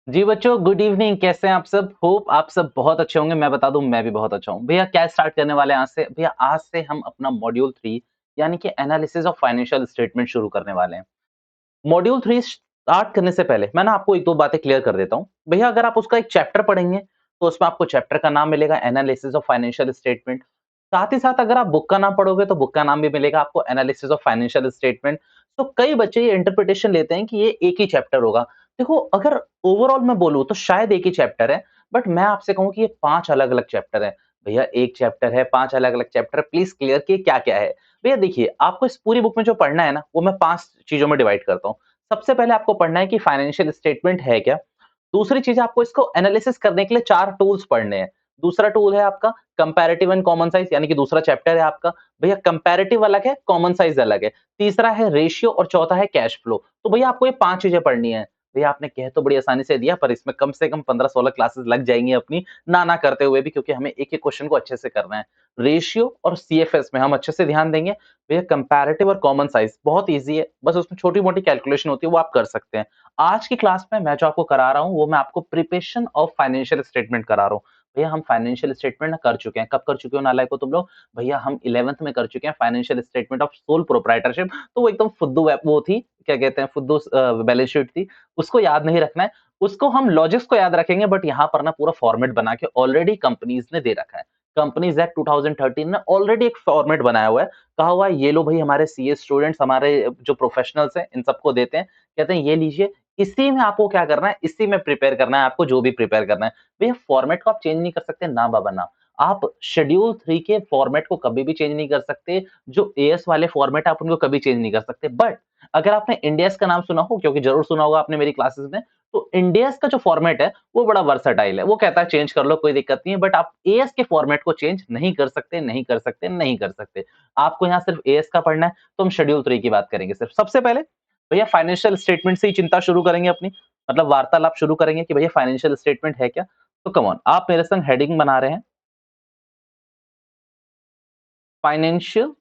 जी बच्चों, good evening. कैसे हैं आप सब? होप आप सब बहुत अच्छे होंगे। मैं बता दूं, मैं भी बहुत अच्छा हूं। भैया क्या स्टार्ट करने वाले हैं आज से? भैया आज से हम अपना मॉड्यूल 3 यानी कि एनालिसिस ऑफ फाइनेंशियल स्टेटमेंट शुरू करने वाले हैं। मॉड्यूल 3 स्टार्ट करने से पहले मैं ना आपको एक दो बातें क्लियर कर देता हूँ। भैया अगर आप उसका एक चैप्टर पढ़ेंगे तो उसमें आपको चैप्टर का नाम मिलेगा एनालिसिस ऑफ फाइनेंशियल स्टेटमेंट। साथ ही साथ अगर आप बुक का नाम पढ़ोगे तो बुक का नाम भी मिलेगा आपको एनालिसिस ऑफ फाइनेंशियल स्टेटमेंट। तो कई बच्चे ये इंटरप्रिटेशन लेते हैं कि ये एक ही चैप्टर होगा। देखो, अगर ओवरऑल मैं बोलूँ तो शायद एक ही चैप्टर है, बट मैं आपसे कहूँ कि ये 5 अलग-अलग चैप्टर है। भैया एक चैप्टर है, 5 अलग-अलग चैप्टर है, प्लीज़ क्लियर किए क्या-क्या है? भैया देखिए, आपको इस पूरी बुक में जो पढ़ना है ना, वो मैं 5 चीज़ों में डिवाइड करता हूँ। सबसे पहले आपको पढ़ना है कि फाइनेंशियल स्टेटमेंट है क्या? दूसरी चीज़ आपको इसको एनालिसिस करने के लिए 4 टूल्स पढ़ने हैं। दूसरा टूल है आपका कंपैरेटिव एंड कॉमन साइज़ यानी कि दूसरा चैप्टर है आपका। भैया कंपैरेटिव अलग है, कॉमन साइज़ अलग है। तीसरा है रेशियो और चौथा है कैश फ्लो। तो भैया आपको ये 5 चीज़ें पढ़नी है। भैया आपने कह तो बड़ी आसानी से दिया पर इसमें कम से कम 15-16 क्लासेस लग जाएँगी अपनी, ना करते हुए भी, क्योंकि हमें एक-एक क्वेश्चन को अच्छे से करना है। रेशियो और सीएफएस में हम अच्छे से ध्यान देंगे। भैया कंपैरेटिव और कॉमन साइज़ बहुत ईज़ी है, बस उसमें छोटी-मोटी कैलकुलेशन होती है, वो आप कर सकते हैं। आज की क्लास में मैं जो आपको करा रहा हूँ, वो मैं आपको प्रिपरेशन ऑफ फाइनेंशियल स्टेटमेंट करा रहा हूँ। भैया हम फाइनेंशियल स्टेटमेंट ना कर चुके हैं। कब कर चुके हो नालायकों तुम लोग? भैया हम 11th में कर चुके हैं financial statement of sole proprietorship. तो वो एकदम फुद्दू वो थी, क्या कहते हैं, फुद्दू बैलेंस शीट थी। उसको याद नहीं रखना है। उसको हम लॉजिक्स को याद रखेंगे, बट यहाँ पर ना पूरा फॉर्मेट बना के ऑलरेडी कंपनीज ने दे रखा है। कंपनीज एक्ट 2013 ने ऑलरेडी एक फॉर्मेट बनाया हुआ है। कहा हुआ है ये लो भाई, हमारे सीए स्टूडेंट्स, हमारे जो प्रोफेशनल्स हैं, इन सबको देते हैं। कहते हैं ये लीजिए, इसी में आपको क्या करना है, इसी में प्रिपेयर करना है आपको, जो भी प्रिपेयर करना है। भैया फॉर्मेट को आप चेंज नहीं कर सकते, ना बाबा ना। आप शेड्यूल 3 के फॉर्मेट को कभी भी चेंज नहीं कर सकते। जो एएस वाले फॉर्मेट है आप उनको कभी चेंज नहीं कर सकते। बट अगर आपने इंडियस का नाम सुना हो, क्योंकि जरूर सुना होगा आपने मेरी क्लासेस में, तो इंडियस का जो फॉर्मेट है वो बड़ा वर्सटाइल है। वो कहता है चेंज कर लो, कोई दिक्कत नहीं है, बट आप एएस के फॉर्मेट को चेंज नहीं कर सकते, नहीं कर सकते, नहीं कर सकते। आपको यहाँ सिर्फ एएस का पढ़ना है, तो हम शेड्यूल 3 की बात करेंगे सिर्फ। सबसे पहले भैया फाइनेंशियल स्टेटमेंट से ही चिंता शुरू करेंगे अपनी, मतलब वार्तालाप शुरू करेंगे कि भैया फाइनेंशियल स्टेटमेंट है क्या। तो कम ऑन, आप मेरे संग हेडिंग बना रहे हैं, फाइनेंशियल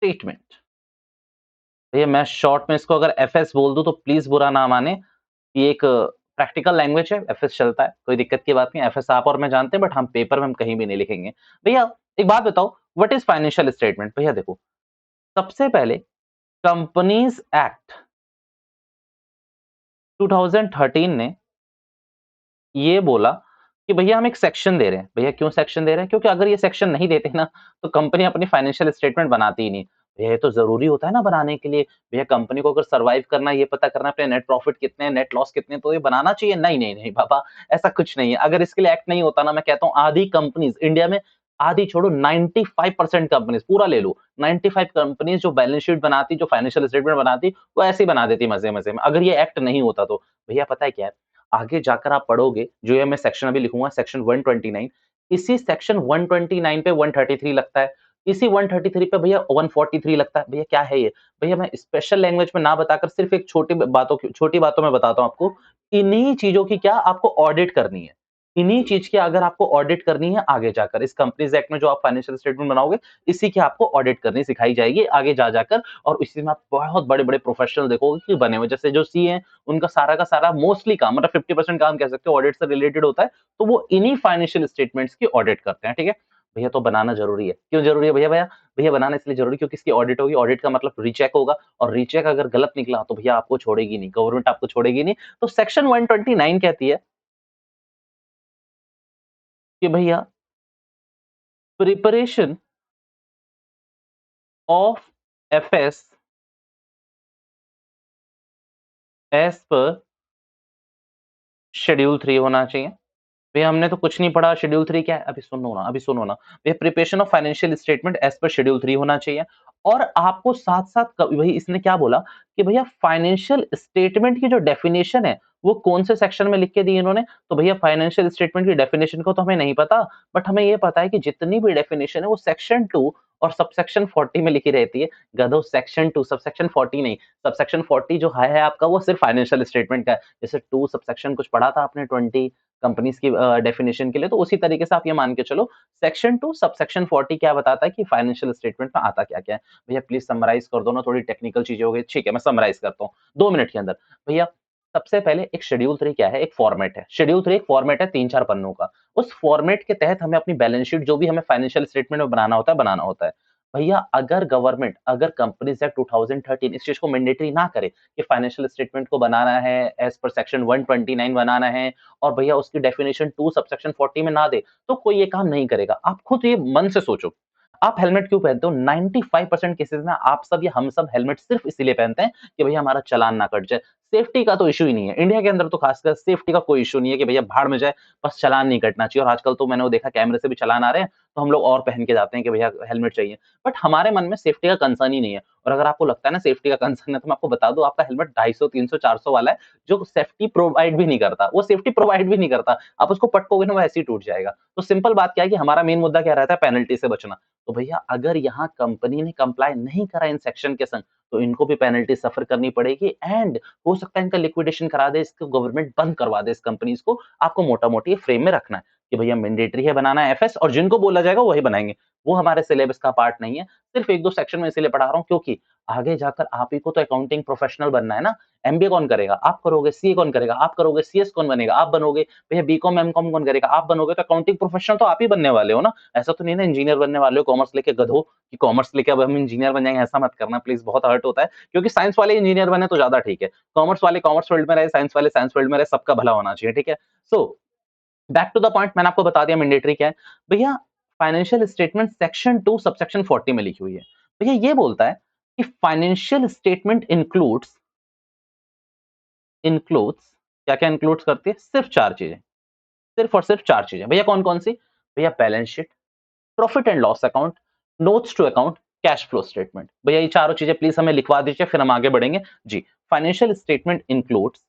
स्टेटमेंट। भैया मैं शॉर्ट में इसको अगर एफएस बोल दूं तो प्लीज बुरा ना माने। ये एक प्रैक्टिकल लैंग्वेज है, एफएस चलता है, कोई दिक्कत की बात नहीं। एफएस आप और मैं जानते हैं, बट हम पेपर में हम कहीं भी नहीं लिखेंगे। भैया एक बात बताओ, व्हाट इज फाइनेंशियल स्टेटमेंट? भैया देखो, सबसे पहले कंपनीज एक्ट 2013 ने ये बोला कि भैया हम एक सेक्शन दे रहे हैं। भैया क्यों सेक्शन दे रहे हैं? क्योंकि अगर ये सेक्शन नहीं देते ना, तो कंपनी अपनी फाइनेंशियल स्टेटमेंट बनाती ही नहीं। भैया ये तो ज़रूरी होता है ना बनाने के लिए। भैया कंपनी को अगर सर्वाइव करना है, ये पता करना है अपने नेट प्रॉफिट कितने हैं, नेट लॉस कितने हैं, तो ये बनाना चाहिए। नहीं, नहीं, नहीं बाबा, ऐसा कुछ नहीं है। अगर इसके लिए एक्ट नहीं होता ना, मैं कहता हूँ आधी कंपनीज़ इंडिया में, आधी छोड़ो 95% कंपनीज़ पूरा ले लो, 95 कंपनीज़ जो बैलेंस शीट बनाती, जो फाइनेंशियल स्टेटमेंट बनाती, वो ऐसे ही बना देती मज़े-मज़े में। अगर ये एक्ट नहीं होता तो। भैया पता है क्या है? आगे जाकर आप पढ़ोगे, जो ये मैं सेक्शन अभी लिखूँगा, सेक्शन 129, इसी सेक्शन 129 पे 133 लगता है, इसी 133 पे भैया 143 लगता है। भैया क्या है ये? भैया मैं स्पेशल लैंग्वेज में ना बताकर सिर्फ़ एक छोटी बातों में बताता हूँ आपको। इन्हीं चीज़ों की क्या आपको ऑडिट करनी है। इन्हीं चीज़ की अगर आपको ऑडिट करनी है आगे जाकर, इस कंपनीज़ एक्ट में जो आप फाइनेंशियल स्टेटमेंट बनाओगे, इसी की आपको ऑडिट करनी सिखाई जाएगी आगे जा जाकर। और इसी में आप बहुत बड़े-बड़े प्रोफेशनल देखोगे कि बने हुए, जैसे जो सीए हैं, उनका सारा का सारा मोस्टली काम, मतलब 50% काम कह सकते हो ऑडिट से रिलेटेड होता है। तो वो इन्हीं फाइनेंशियल स्टेटमेंट्स की ऑडिट करते हैं, ठीक है? भैया तो बनाना ज़रूरी है। क्यों ज़रूरी है भैया भैया? भैया बनाना इसलिए ज़रूरी है क्योंकि इसकी ऑडिट होगी, ऑडिट का मतलब रीचेक होगा, और रीचेक अगर गलत निकला तो भैया आपको छोड़ेगी नहीं, गवर्नमेंट आपको छोड़ेगी नहीं। तो सेक्शन 129 कहती है कि भैया preparation of FS as per schedule 3 होना चाहिए। भैया हमने तो कुछ नहीं पढ़ा, शेड्यूल 3 क्या है? अभी सुनो ना। भैया preparation of financial statement as per schedule 3 होना चाहिए। और आपको साथ-साथ वही इसने क्या बोला कि भैया फाइनेंशियल स्टेटमेंट की जो डेफिनिशन है, वो कौन से सेक्शन में लिख के दी इन्होंने? तो भैया फाइनेंशियल स्टेटमेंट की डेफिनिशन को तो हमें नहीं पता, बट हमें ये पता है कि जितनी भी डेफिनिशन है वो सेक्शन 2 और सबसेक्शन 40 में लिखी रहती है गधों सेक्शन 2 सबसेक्शन 40 नहीं, सबसेक्शन 40 जो है आपका वो सिर्फ फाइनेंशियल स्टेटमेंट का है। जैसे 2 सबसेक्शन कुछ पढ़ा था आपने 20 कंपनीज़ की डेफिनिशन के लिए, तो उसी तरीके से आप ये मान के चलो सेक्शन 2 सबसेक्शन 40 क्या बताता है कि फाइनेंशियल स्टेटमेंट में आता क्या-क्या है। भैया प्लीज़ समराइज़ कर दो ना, थोड़ी टेक्निकल चीज़ें हो गई। ठीक है, मैं समराइज़ करता हूँ 2 मिनट के अंदर। भैया सबसे पहले एक शेड्यूल 3 क्या है? एक फॉर्मेट है। शेड्यूल 3 एक फॉर्मेट है 3-4 पन्नों का। उस फॉर्मेट के तहत हमें अपनी बैलेंस शीट जो भी हमें फाइनेंशियल स्टेटमेंट में बनाना होता है, बनाना होता है। भैया अगर गवर्नमेंट अगर कंपनीज़ एक्ट 2013 इस चीज़ को मैंडेटरी ना करे कि फाइनेंशियल स्टेटमेंट को बनाना है एज़ पर सेक्शन 129 बनाना है और भैया उसकी डेफिनिशन 2 सबसेक्शन 40 में ना दे, तो कोई ये काम नहीं करेगा। आप खुद ये मन से सोचो। आप हेलमेट क्यों पहनते हो? 95% केसेज़ में आप सब या हम सब हेलमेट सिर्फ़ इसीलिए पहनते हैं कि भैया हमारा चालान ना कट जाए। सेफ्टी का तो इश्यू ही नहीं है। इंडिया के अंदर तो ख़ासकर सेफ्टी का कोई इश्यू नहीं है कि भैया भाड़ में जाए, बस चालान नहीं कटना चाहिए और आजकल तो मैंने वो देखा कैमरे से भी चालान आ रहे हैं, तो हम लोग और पहन के जाते हैं कि भैया हेलमेट चाहिए। बट हमारे मन में सेफ्टी का कंसर्न ही नहीं है और अगर आपको लगता है ना सेफ्टी का कंसर्न है, तो मैं आपको बता दूँ आपका हेलमेट 250, 300, 400 वाला है, जो सेफ्टी प्रोवाइड भी नहीं करता। वो सेफ्टी प्रोवाइड भी नहीं करता। आप उसको पटकोगे ना वो ऐसे ही टूट जाएगा। तो सिंपल बात क्या है कि हमारा मेन मुद्दा क्या रहता है? पेनल्टी से बचना। तो भैया अगर यहाँ कंपनी ने कंप्लाई नहीं करा इन सेक्शन के संग, तो इनको भी पेनल्टी सफ़र करनी पड़ेगी एंड हो सकता है इनका लिक्विडेशन करा दे, इसको गवर्नमेंट बंद करवा दे इस कंपनीज़ को। आपको मोटा-मोटी ये फ्रेम में रखना है कि भैया मैंडेटरी है बनाना एफएस और जिनको बोला जाएगा वही बनाएँगे। वो हमारे सिलेबस का पार्ट नहीं है। सिर्फ़ 1-2 सेक्शन में इसीलिए पढ़ा रहा हूँ क्योंकि आगे जाकर आप ही को तो अकाउंटिंग प्रोफेशनल बनना है ना। एमबीए कौन करेगा? आप करोगे। सीए कौन करेगा? आप करोगे। सीएस कौन बनेगा? आप बनोगे। भैया बीकॉम, एमकॉम कौन करेगा? आप बनोगे। तो अकाउंटिंग प्रोफेशनल तो आप ही बनने वाले हो ना। ऐसा तो नहीं ना इंजीनियर बनने वाले हो कॉमर्स लेके गधों कि कॉमर्स लेके अब हम इंजीनियर बन जाएँगे, ऐसा मत करना प्लीज़ बहुत हर्ट होता है। क्योंकि साइंस वाले इंजीनियर बने तो ज़्यादा ठीक है। कॉमर्स वाले कॉमर्स फील्ड में रहे, साइंस वाले साइंस फील्ड में रहे, सबका भला होना चाहिए, ठीक है? So back to the point मैंने आपको बता दिया मैंडेटरी क्या है। भैया फाइनेंशियल स्टेटमेंट सेक्शन 2 सबसेक्शन 40 में लिखी हुई है। भैया ये बोलता है कि फाइनेंशियल स्टेटमेंट इंक्लूड्स क्या-क्या इंक्लूड्स करती है? सिर्फ 4 चीज़ें, सिर्फ और सिर्फ 4 चीज़ें। भैया कौन-कौन सी? भैया balance sheet, profit and loss account, notes to account, cash flow statement. भैया ये चारों चीज़ें प्लीज़ हमें लिखवा दीजिए फिर हम आगे बढ़ेंगे। जी, financial statement includes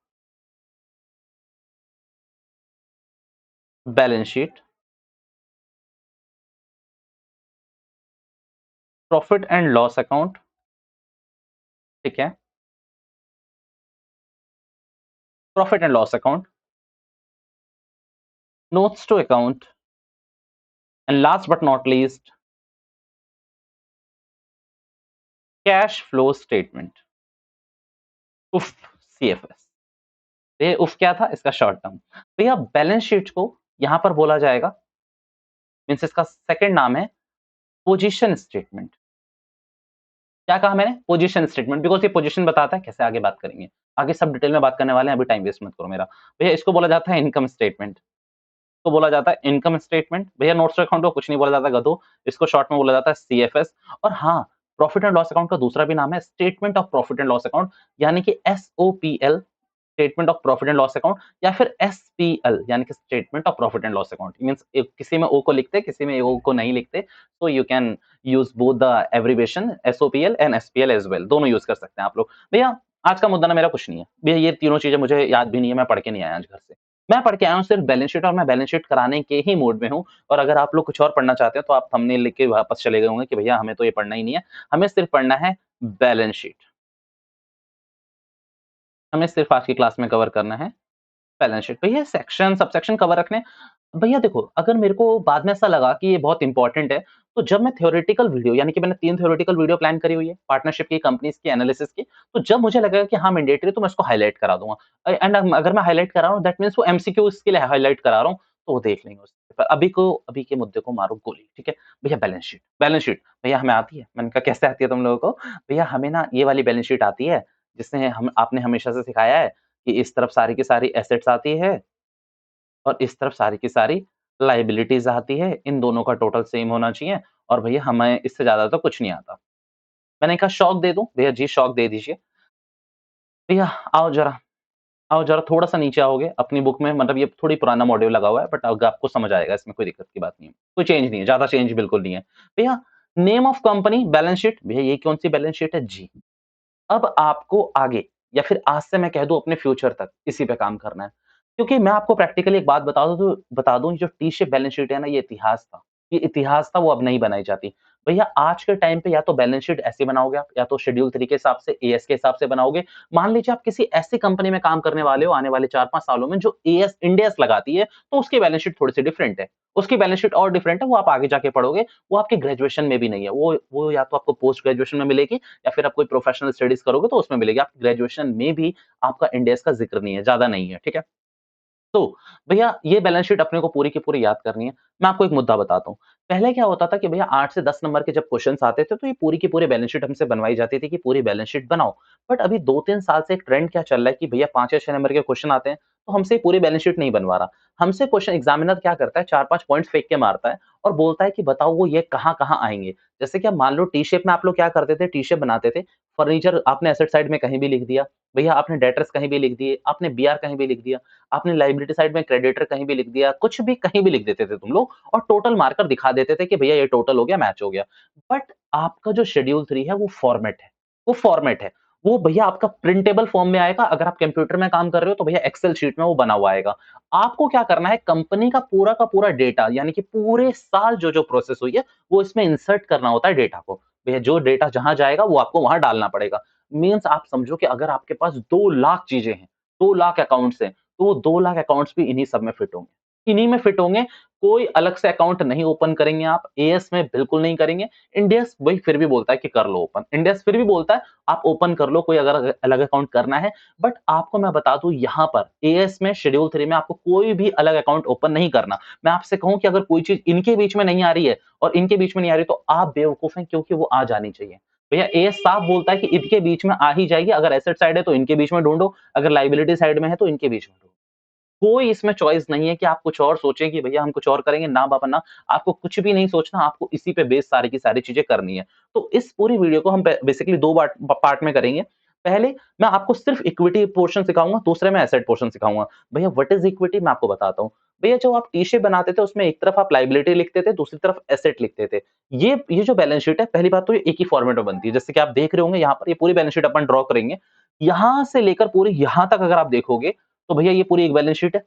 balance sheet, profit and loss account, ठीक है? Profit and loss account, notes to account, and last but not least, cash flow statement उफ सीएफएस। ये उफ क्या था? इसका शॉर्ट टर्म। भैया बैलेंस शीट को यहां पर बोला जाएगा मीन्स इसका सेकंड नाम है पोजीशन स्टेटमेंट। क्या कहा मैंने? पोजीशन स्टेटमेंट बिकॉज़ ये पोजीशन बताता है कैसे आगे बात करेंगे। आगे सब डिटेल में बात करने वाले हैं, अभी टाइम वेस्ट मत करो मेरा। भैया इसको बोला जाता है इनकम स्टेटमेंट। इसको बोला जाता है इनकम स्टेटमेंट। भैया नोट्स टू अकाउंट को कुछ नहीं बोला जाता गधों। इसको शॉर्ट में बोला जाता है सीएफएस और हाँ, प्रॉफिट एंड लॉस अकाउंट का दूसरा भी नाम है statement of profit and loss account यानी कि SOPL statement of profit and loss account या फिर एसपीएल यानी कि statement of profit and loss account means किसी में ओ को लिखते हैं किसी में ओ को नहीं लिखते so you can use both the abbreviation SOPL and SPL as well दोनों यूज कर सकते हैं आप लोग भैया आज का मुद्दा ना मेरा कुछ नहीं है भैया ये तीनों चीजें मुझे याद भी नहीं है मैं पढ़ के नहीं आया आज घर से मैं पढ़ के आया हूँ सिर्फ बैलेंस शीट और मैं बैलेंस शीट कराने के ही मूड में हूँ और अगर आप लोग कुछ और पढ़ना चाहते हैं तो आप थंबनेल लिख के वापस चले गए होंगे कि भैया हमें तो ये पढ़ना ही नहीं है हमें सिर्फ पढ़ना है बैलेंस शीट हमें सिर्फ आज की क्लास में कवर करना है बैलेंस शीट भैया सेक्शन सबसेक्शन कवर रखने भैया देखो अगर मेरे को बाद में ऐसा लगा कि ये बहुत इंपॉर्टेंट है तो जब मैं थ्योरेटिकल वीडियो यानी कि मैंने 3 थ्योरेटिकल वीडियो प्लान करी हुई है पार्टनरशिप की कंपनीज की एनालिसिस की तो जब मुझे लगेगा कि हाँ मैंडेटरी तो मैं इसको हाईलाइट करा दूंगा एंड अगर मैं हाईलाइट करा रहा हूँ दैट मींस वो एमसीक्यू इसके लिए हाईलाइट करा रहा हूँ तो वो देख लेंगे उसके पर अभी के मुद्दे को मारो गोली ठीक है भैया बैलेंस शीट भैया हमें आती है मैंने कहा कैसे आती है तुम लोगों को भैया हमें ना ये वाली बैलेंस शीट आती है जिसने हम आपने हमेशा से सिखाया है कि इस तरफ सारी की सारी एसेट्स आती है और इस तरफ सारी की सारी लायबिलिटीज़ आती है, इन दोनों का टोटल सेम होना चाहिए और भैया हमें इससे ज़्यादा तो कुछ नहीं आता। मैंने कहा शॉक दे दूँ? भैया जी शॉक दे दीजिए। भैया आओ ज़रा थोड़ा-सा नीचे आओगे अपनी बुक में मतलब ये थोड़ी पुराना मॉड्यूल लगा हुआ है बट अब आपको समझ आएगा इसमें कोई दिक्कत की बात नहीं है। कोई चेंज नहीं है, ज़्यादा चेंज बिल्कुल नहीं है। भैया name of company balance sheet भैया ये कौन-सी बैलेंस शीट है? जी। अब आपको आगे या फिर आज से मैं कह दूँ अपने फ्यूचर तक इसी पे काम करना है। क्योंकि मैं आपको प्रैक्टिकली एक बात बता दूँ जो टी शेप बैलेंस शीट है ना ये इतिहास था। ये इतिहास था वो अब नहीं बनाई जाती। भैया आज के टाइम पे या तो बैलेंस शीट ऐसे बनाओगे आप, या तो शेड्यूल 3 के हिसाब से, एएस के हिसाब से बनाओगे। मान लीजिए आप किसी ऐसी कंपनी में काम करने वाले हो आने वाले 4-5 सालों में जो एएस, इंड एस लगाती है, तो उसकी बैलेंस शीट थोड़ी-सी डिफरेंट है। उसकी बैलेंस शीट और डिफरेंट है, वो आप आगे जाके पढ़ोगे, वो आपके ग्रेजुएशन में भी नहीं है। वो या तो आपको पोस्ट ग्रेजुएशन में मिलेगी, या फिर आप कोई प्रोफेशनल स्टडीज़ करोगे तो उसमें मिलेगी। आपकी ग्रेजुएशन में भी आपका इंड एस का ज़िक्र नहीं है, ज़्यादा नहीं है, ठीक है? तो भैया ये बैलेंस शीट अपने को पूरी की पूरी याद करनी है। मैं आपको एक मुद्दा बताता हूँ। पहले क्या होता था कि भैया 8 से 10 नंबर के जब क्वेश्चन्स आते थे, तो ये पूरी की पूरी बैलेंस शीट हमसे बनवाई जाती थी कि पूरी बैलेंस शीट बनाओ। बट अभी 2-3 साल से एक ट्रेंड क्या चल रहा है कि भैया 5 या 6 नंबर के क्वेश्चन आते हैं, तो हमसे पूरी बैलेंस शीट नहीं बनवा रहा। हमसे क्वेश्चन एग्जामिनर क्या करता है, 4-5 पॉइंट्स फेंक के मारता है और बोलता है कि बताओ वो ये कहाँ-कहाँ आएँगे। जैसे कि अब मान लो टी शेप में आप लोग क्या करते थे, टी शेप बनाते थे, फर्नीचर आपने एसेट साइड में कहीं भी लिख दिया, भैया आपने डेटर्स कहीं भी लिख दिए, आपने बीआर कहीं भी लिख दिया। आपने लायबिलिटी साइड में क्रेडिटर कहीं भी लिख दिया, कुछ भी कहीं भी लिख देते थे तुम लोग और टोटल मार्कर दिखा देते थे कि भैया ये टोटल हो गया, मैच हो गया। बट आपका जो शेड्यूल 3 है वो फॉर्मेट है, वो फॉर्मेट है। वो भैया आपका प्रिंटेबल फॉर्म में आएगा, अगर आप कंप्यूटर में काम कर रहे हो तो भैया एक्सेल शीट में वो बना हुआ आएगा। आपको क्या करना है, कंपनी का पूरा डेटा यानी कि पूरे साल जो-जो प्रोसेस हुई है, वो इसमें इंसर्ट करना होता है डेटा को। भैया जो डेटा जहाँ जाएगा वो आपको वहाँ डालना पड़ेगा। मीन्स आप समझो कि अगर आपके पास 2 लाख चीज़ें हैं, 2 लाख अकाउंट्स हैं, तो वो 2 लाख अकाउंट्स भी इन्हीं सब में फिट होंगे। इन्हीं में फिट होंगे, कोई अलग से अकाउंट नहीं ओपन करेंगे आप, एएस में बिल्कुल नहीं करेंगे। इंडेस वही फिर भी बोलता है कि कर लो ओपन। इंडेस फिर भी बोलता है आप ओपन कर लो, कोई अगर अलग अकाउंट करना है। बट आपको मैं बता दूँ यहाँ पर एएस में शेड्यूल 3 में आपको कोई भी अलग अकाउंट ओपन नहीं करना। मैं आपसे कहूँ कि अगर कोई चीज़ इनके बीच में नहीं आ रही है और इनके बीच में नहीं आ रही, तो आप बेवकूफ़ हैं क्योंकि वो आ जानी चाहिए। भैया एएस साफ बोलता है कि इनके बीच में आ ही जाएगी, अगर एसेट साइड है तो इनके बीच में ढूँढो, अगर लायबिलिटी साइड में है तो इनके बीच में ढूँढो। कोई इसमें चॉइस नहीं है कि आप कुछ और सोचें कि भैया हम कुछ और करेंगे, ना बाबा ना, आपको कुछ भी नहीं सोचना, आपको इसी पे बेस सारी की सारी चीज़ें करनी है। तो इस पूरी वीडियो को हम बेसिकली 2 पार्ट में करेंगे। पहले मैं आपको सिर्फ इक्विटी पोर्शन सिखाऊँगा, दूसरे में एसेट पोर्शन सिखाऊँगा। भैया व्हाट इज़ इक्विटी मैं आपको बताता हूँ। भैया जब आप टी शेप बनाते थे उसमें एक तरफ आप लायबिलिटी लिखते थे, दूसरी तरफ एसेट लिखते थे। ये जो बैलेंस शीट है, पहली बात तो ये एक ही फॉर्मेट में बनती है। जैसे कि आप देख रहे होंगे यहाँ पर ये पूरी बैलेंस शीट अपन ड्रॉ करेंगे। यहाँ से लेकर पूरी यहाँ तक अगर आप देखोगे, तो भैया ये पूरी एक बैलेंस शीट है।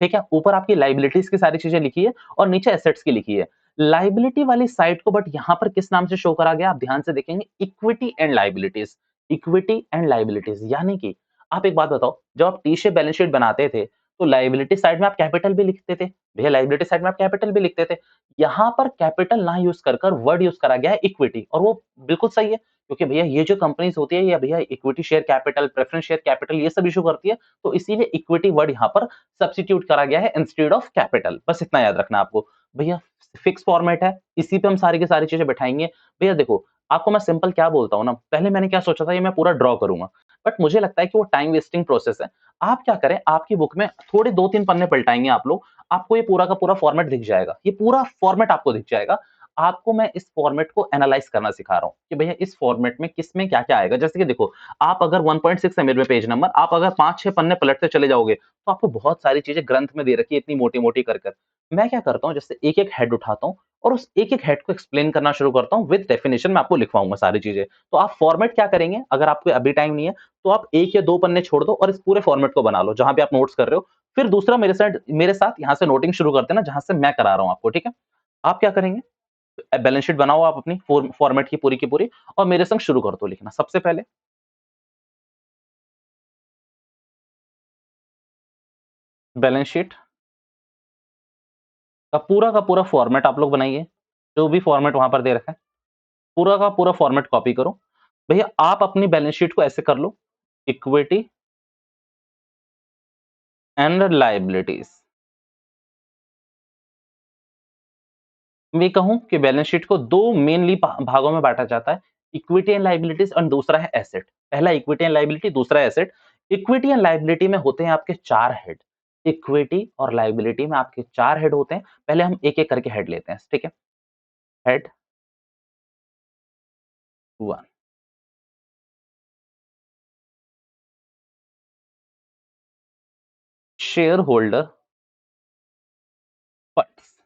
ठीक है? ऊपर आपकी लायबिलिटीज़ की सारी चीज़ें लिखी है और नीचे एसेट्स की लिखी है। लायबिलिटी वाली साइड को बट यहाँ पर किस नाम से शो करा गया, आप ध्यान से देखेंगे, equity and liabilities. Equity and liabilities यानी कि आप एक बात बताओ, जब आप टी शेप बैलेंस शीट बनाते थे, तो लायबिलिटी साइड में आप कैपिटल भी लिखते थे। भैया लायबिलिटी साइड में आप कैपिटल भी लिखते थे। यहाँ पर कैपिटल ना यूज़ कर कर वर्ड यूज़ करा गया है इक्विटी, और वो बिल्कुल सही है, क्योंकि भैया ये जो कंपनीज़ होती है, ये भैया equity share capital, preference share capital ये सब इश्यू करती है, तो इसीलिए इक्विटी वर्ड यहाँ पर सब्स्टिट्यूट करा गया है इंस्टेड ऑफ कैपिटल। बस इतना याद रखना आपको। भैया फिक्स फॉर्मेट है, इसी पे हम सारी की सारी चीज़ें बिठाएँगे। भैया देखो, आपको मैं सिंपल क्या बोलता हूँ ना, पहले मैंने क्या सोचा था, ये मैं पूरा ड्रॉ करूँगा। बट मुझे लगता है कि वो टाइम वेस्टिंग प्रोसेस है। आप क्या करें, आपकी बुक में थोड़े 2-3 पन्ने पलटाएँगे आप लोग, आपको ये पूरा का पूरा फॉर्मेट दिख जाएगा। ये पूरा फॉर्मेट आपको दिख जाएगा। आपको मैं इस फॉर्मेट को एनालाइज़ करना सिखा रहा हूँ, कि भैया इस फॉर्मेट में किसमें क्या-क्या आएगा। जैसे कि देखो, आप अगर 1.6 है मेरे में पेज नंबर, आप अगर 5-6 पन्ने पलटते चले जाओगे, तो आपको बहुत सारी चीज़ें ग्रंथ में दे रखी है इतनी मोटी-मोटी कर कर। मैं क्या करता हूँ, जैसे एक-एक हेड उठाता हूँ और उस एक-एक हेड को एक्सप्लेन करना शुरू करता हूँ, विद डेफिनिशन मैं आपको लिखवाऊँगा सारी चीज़ें। तो आप फॉर्मेट क्या करेंगे, अगर आपको अभी टाइम नहीं है, तो आप 1 या 2 पन्ने छोड़ दो और इस पूरे फॉर्मेट को बना लो, जहाँ पे आप नोट्स कर रहे हो। फिर दूसरा मेरे साथ यहाँ से नोटिंग शुरू कर देना, जहाँ से मैं करा रहा हूँ आपको, ठीक है? आप क्या करेंगे, बैलेंस शीट बनाओ आप अपनी फॉर्मेट की पूरी और मेरे संग शुरू कर दो लिखना। सबसे पहले बैलेंस शीट का पूरा फॉर्मेट आप लोग बनाइए, जो भी फॉर्मेट वहाँ पर दे रखा है, पूरा का पूरा फॉर्मेट कॉपी करो। भैया आप अपनी बैलेंस शीट को ऐसे कर लो, इक्विटी एंड लायबिलिटीज़। मैं कहूँ कि बैलेंस शीट को 2 मेनली भागों में बाँटा जाता है, इक्विटी एंड लायबिलिटीज़ और दूसरा है एसेट। पहला इक्विटी एंड लायबिलिटी, दूसरा एसेट। इक्विटी एंड लायबिलिटी में होते हैं आपके 4 हेड। इक्विटी और लायबिलिटी में आपके 4 हेड होते हैं। पहले हम एक-एक करके हेड लेते हैं, ठीक है? Head 1, share holder funds.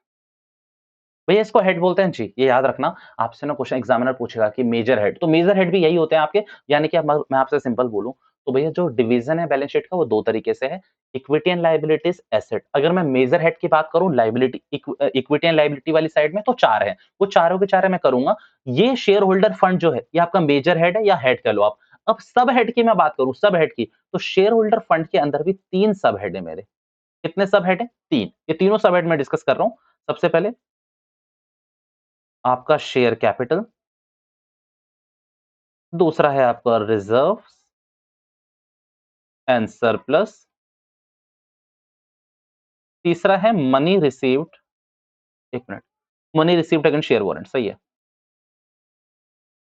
भैया इसको हेड बोलते हैं जी, ये याद रखना। आपसे ना क्वेश्चन एग्जामिनर पूछेगा कि मेजर हेड, तो मेजर हेड भी यही होते हैं आपके, यानी कि अब मैं आपसे सिंपल बोलूँ, तो भैया जो डिवीजन है बैलेंस शीट का वो 2 तरीके से है, इक्विटी एंड लायबिलिटीज, एसेट। अगर मैं मेजर हेड की बात करूँ लायबिलिटी इक्विटी एंड लायबिलिटी वाली साइड में तो 4 है, वो चारों के चारों मैं करूँगा। ये शेयर होल्डर फंड जो है, ये आपका मेजर हेड है या हेड कह लो आप। अब सब हेड की मैं बात करूँ, सब हेड की, तो शेयर होल्डर फंड के अंदर भी 3 सब हेड है मेरे। कितने सब हेड है? 3। ये तीनों सब हेड मैं डिस्कस कर रहा हूँ। सबसे पहले आपका शेयर कैपिटल, दूसरा है आपका रिजर्व्स एंड सरप्लस, तीसरा है money received, 1 minute, money received against share warrant, सही है।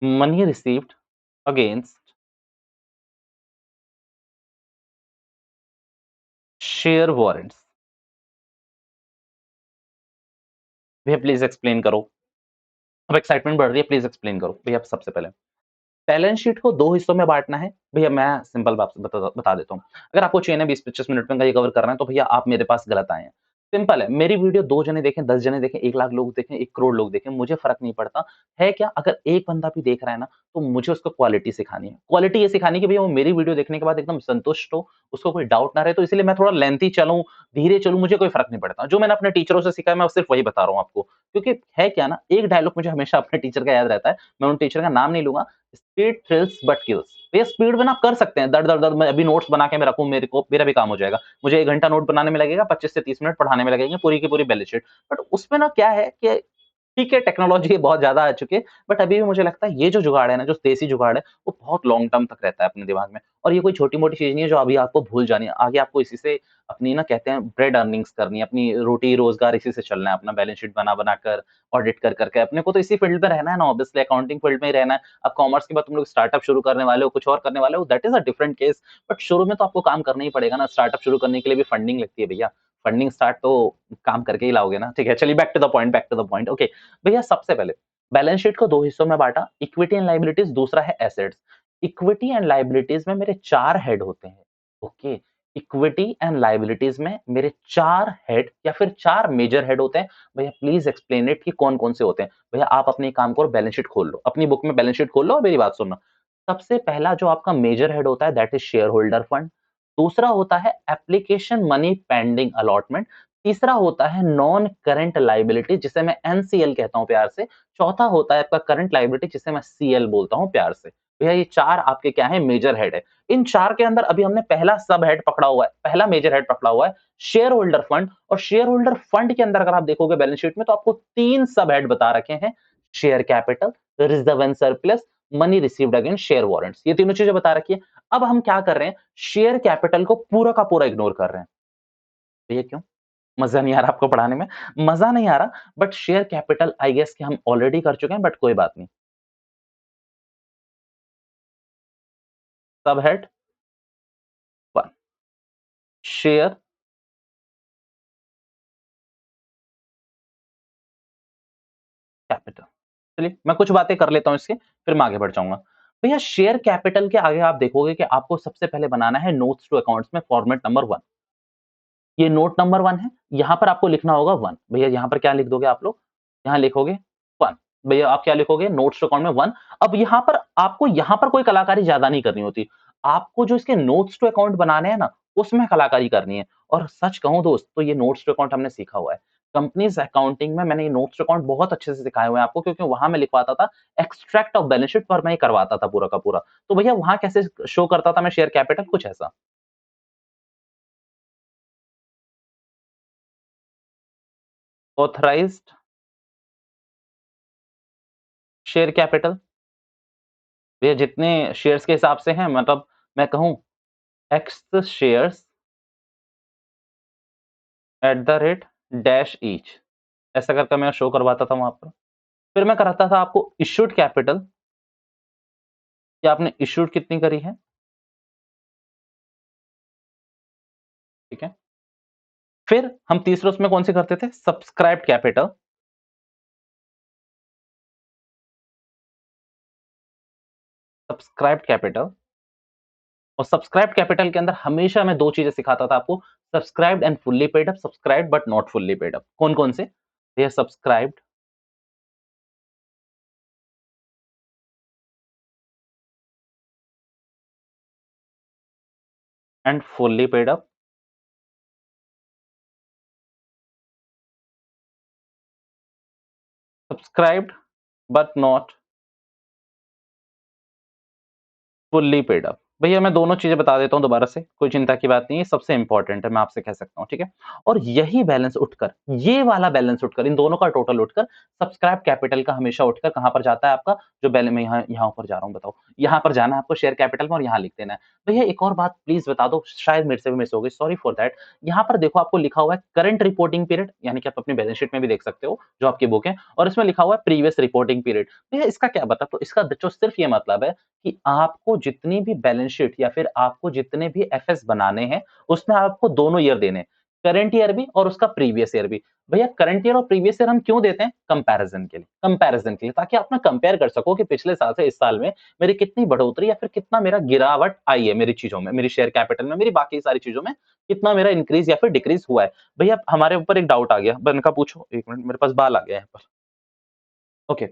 Money received against share warrants. भैया प्लीज एक्सप्लेन करो। अब एक्साइटमेंट बढ़ रही है, प्लीज एक्सप्लेन करो भैया। सबसे पहले बैलेंस शीट को 2 हिस्सों में बाँटना है। भैया मैं सिंपल बात बता देता हूँ। अगर आपको चाहिए ना 20-25 मिनट में ये कवर करना है तो भैया आप मेरे पास गलत आए हैं। सिंपल है, मेरी वीडियो 2 जने देखें, 10 जने देखें, 1 लाख लोग देखें, 1 करोड़ लोग देखें, मुझे फ़र्क नहीं पड़ता। है क्या, अगर एक बंदा भी देख रहा है ना, तो मुझे उसको क्वालिटी सिखानी है। क्वालिटी ये सिखानी है कि भैया वो मेरी वीडियो देखने के बाद एकदम संतुष्ट हो, उसको कोई डाउट ना रहे, तो इसलिए मैं थोड़ा लेंथी चलूँ, धीरे चलूँ, मुझे कोई फ़र्क नहीं पड़ता। जो मैंने अपने टीचरों से सीखा है, मैं सिर्फ़ वही बता रहा हूँ आपको। क्योंकि है क्या ना, एक डायलॉग मुझे हमेशा अपने टीचर का याद रहता है, मैं उन टीचर का नाम नहीं लूँगा, स्पीड थ्रिल्स बट किल्स। भैया स्पीड में ना आप कर सकते हैं, दर दर दर मैं अभी नोट्स बना के मैं रखूँ, मेरा भी काम हो जाएगा। मुझे 1 घंटा नोट बनाने में लगेगा, 25 से 30 मिनट पढ़ाने में लगेंगे पूरी की पूरी बैलेंस शीट। बट उसमें ना क्या है कि ठीक है, टेक्नोलॉजी बहुत ज़्यादा आ चुकी है, बट अभी भी मुझे लगता है ये जो जुगाड़ है ना, जो देसी जुगाड़ है, वो बहुत लॉन्ग टर्म तक रहता है अपने दिमाग में। और ये कोई छोटी-मोटी चीज़ नहीं है जो अभी आपको भूल जानी है। आगे आपको इसी से अपनी ना कहते हैं ब्रेड अर्निंग्स करनी है, अपनी रोटी-रोज़गार इसी से चलना है, अपना बैलेंस शीट बना-बना कर, ऑडिट कर के। अपने को तो इसी फील्ड में रहना है ना, ऑब्वियसली अकाउंटिंग फील्ड में ही रहना है। अब कॉमर्स के बाद तुम लोग स्टार्टअप शुरू करने वाले हो, कुछ और करने वाले हो, that is a different case. But शुरू में तो आपको काम करना ही पड़ेगा ना, स्टार्टअप शुरू करने के लिए भी फंडिंग लगती है भैया। फंडिंग स्टार्ट तो काम करके ही लाओगे ना। ठीक है, चलिए back to the point. Okay, भैया सबसे पहले बैलेंस शीट को 2 हिस्सों में बाँटा, इक्विटी एंड लायबिलिटीज़, दूसरा है एसेट्स। इक्विटी एंड लायबिलिटीज़ में मेरे 4 हेड होते हैं। ओके, इक्विटी एंड लायबिलिटीज़ में मेरे 4 हेड या फिर 4 मेजर हेड होते हैं। भैया प्लीज़ एक्सप्लेन इट कि कौन-कौन से होते हैं। भैया आप अपने एक काम करो, बैलेंस शीट खोल लो। अपनी बुक में बैलेंस शीट खोल लो और मेरी बात सुनना। सबसे पहला जो आपका मेजर हेड होता है that is share holder fund. दूसरा होता है एप्लीकेशन मनी पेंडिंग अलॉटमेंट। तीसरा होता है नॉन करंट लायबिलिटी जिसे मैं एनसीएल कहता हूँ प्यार से। चौथा होता है आपका करंट लायबिलिटी जिसे मैं सीएल बोलता हूँ प्यार से। भैया ये 4 आपके क्या है, मेजर हेड है। इन 4 के अंदर अभी हमने पहला सब हेड पकड़ा हुआ है, पहला मेजर हेड पकड़ा हुआ है शेयर होल्डर फंड। और शेयर होल्डर फंड के अंदर अगर आप देखोगे बैलेंस शीट में तो आपको 3 सब हेड बता रखे हैं, share capital, reserve and surplus, money received against share warrants. ये तीनों चीजें बता रखी है। अब हम क्या कर रहे हैं, शेयर कैपिटल को पूरा का पूरा इग्नोर कर रहे हैं। तो ये क्यों? मजा नहीं आ रहा आपको पढ़ाने में? मजा नहीं आ रहा, but share capital I guess कि हम ऑलरेडी कर चुके हैं, बट कोई बात नहीं। सब हेड 1, शेयर कैपिटल। चलिए मैं कुछ बातें कर लेता हूँ इसके, फिर मैं आगे बढ़ जाऊंगा। भैया शेयर कैपिटल के आगे आप देखोगे कि आपको सबसे पहले बनाना है नोट्स टू अकाउंट्स में फॉर्मेट नंबर 1। ये नोट नंबर 1 है, यहाँ पर आपको लिखना होगा 1। भैया यहाँ पर क्या लिख दोगे आप लोग? यहाँ लिखोगे 1। भैया आप क्या लिखोगे? नोट्स टू अकाउंट में 1। अब यहाँ पर आपको यहाँ पर कोई कलाकारी ज़्यादा नहीं करनी होती। आपको जो इसके नोट्स टू अकाउंट बनाने हैं ना, उसमें कलाकारी करनी है। और सच कहूँ दोस्त, तो ये नोट्स टू अकाउंट हमने सीखा हुआ है। कंपनीज़ अकाउंटिंग में मैंने ये नोट्स टू अकाउंट बहुत अच्छे से सिखाए हुए हैं आपको, क्योंकि वहाँ मैं लिखवाता था एक्सट्रैक्ट ऑफ बैलेंस शीट, और मैं ये करवाता था पूरा का पूरा। तो भैया वहाँ कैसे शो करता था मैं शेयर कैपिटल? कुछ ऐसा। Authorised share capital. ये जितने शेयर्स के हिसाब से हैं, मतलब मैं कहूँ x shares at the rate dash each, ऐसा करके मैं शो करवाता था वहाँ पर। फिर मैं कराता था आपको इश्यूड कैपिटल, कि आपने इश्यूड कितनी करी है, ठीक है? फिर हम तीसरे उसमें कौन-सी करते थे? Subscribed capital, subscribed capital. और सब्सक्राइब्ड कैपिटल के अंदर हमेशा मैं 2 चीज़ें सिखाता था आपको, subscribed and fully paid up, subscribed but not fully paid up. कौन-कौन से? ये subscribed, and fully paid up, subscribed but not fully paid up. भैया मैं दोनों चीज़ें बता देता हूँ दोबारा से, कोई चिंता की बात नहीं है, सबसे इम्पोर्टेंट है, मैं आपसे कह सकता हूँ, ठीक है? और यही बैलेंस उठकर, ये वाला बैलेंस उठकर, इन दोनों का टोटल उठकर सब्सक्राइब कैपिटल का हमेशा उठकर कहाँ पर जाता है आपका, जो बैले मैं यहाँ ऊपर जा रहा हूँ, बताओ। यहाँ पर जाना है आपको शेयर कैपिटल में और यहाँ लिख देना है। भैया एक और बात प्लीज़ बता दो, शायद मेरे से भी मिस हो गई, सॉरी फॉर दैट। यहाँ पर देखो आपको लिखा हुआ है करंट रिपोर्टिंग पीरियड, यानी कि आप अपनी बैलेंस शीट में भी देख सकते हो, जो आपकी बुक है, और इसमें लिखा हुआ है प्रीवियस रिपोर्टिंग पीरियड। भैया इसका क्या मतलब? तो इसका जो सिर्फ ये मतलब है कि आपको जितनी भी बैलेंस शीट या फिर आपको जितने भी एफएस बनाने हैं, उसमें आपको दोनों ईयर देने हैं। करंट ईयर भी और उसका प्रीवियस ईयर भी। भैया करंट ईयर और प्रीवियस ईयर हम क्यों देते हैं? कंपैरिजन के लिए, ताकि आप ना कंपेयर कर सको कि पिछले साल से इस साल में मेरी कितनी बढ़ोतरी या फिर कितना मेरा गिरावट आई है मेरी चीज़ों में, मेरी शेयर कैपिटल में, मेरी बाकी सारी चीज़ों में कितना मेरा इंक्रीज़ या फिर डिक्रीज़ हुआ है। भैया हमारे ऊपर एक डाउट आ गया, मैंने कहा पूछो, 1 मिनट मेरे पास बाल आ गया है यहाँ पर। ओके।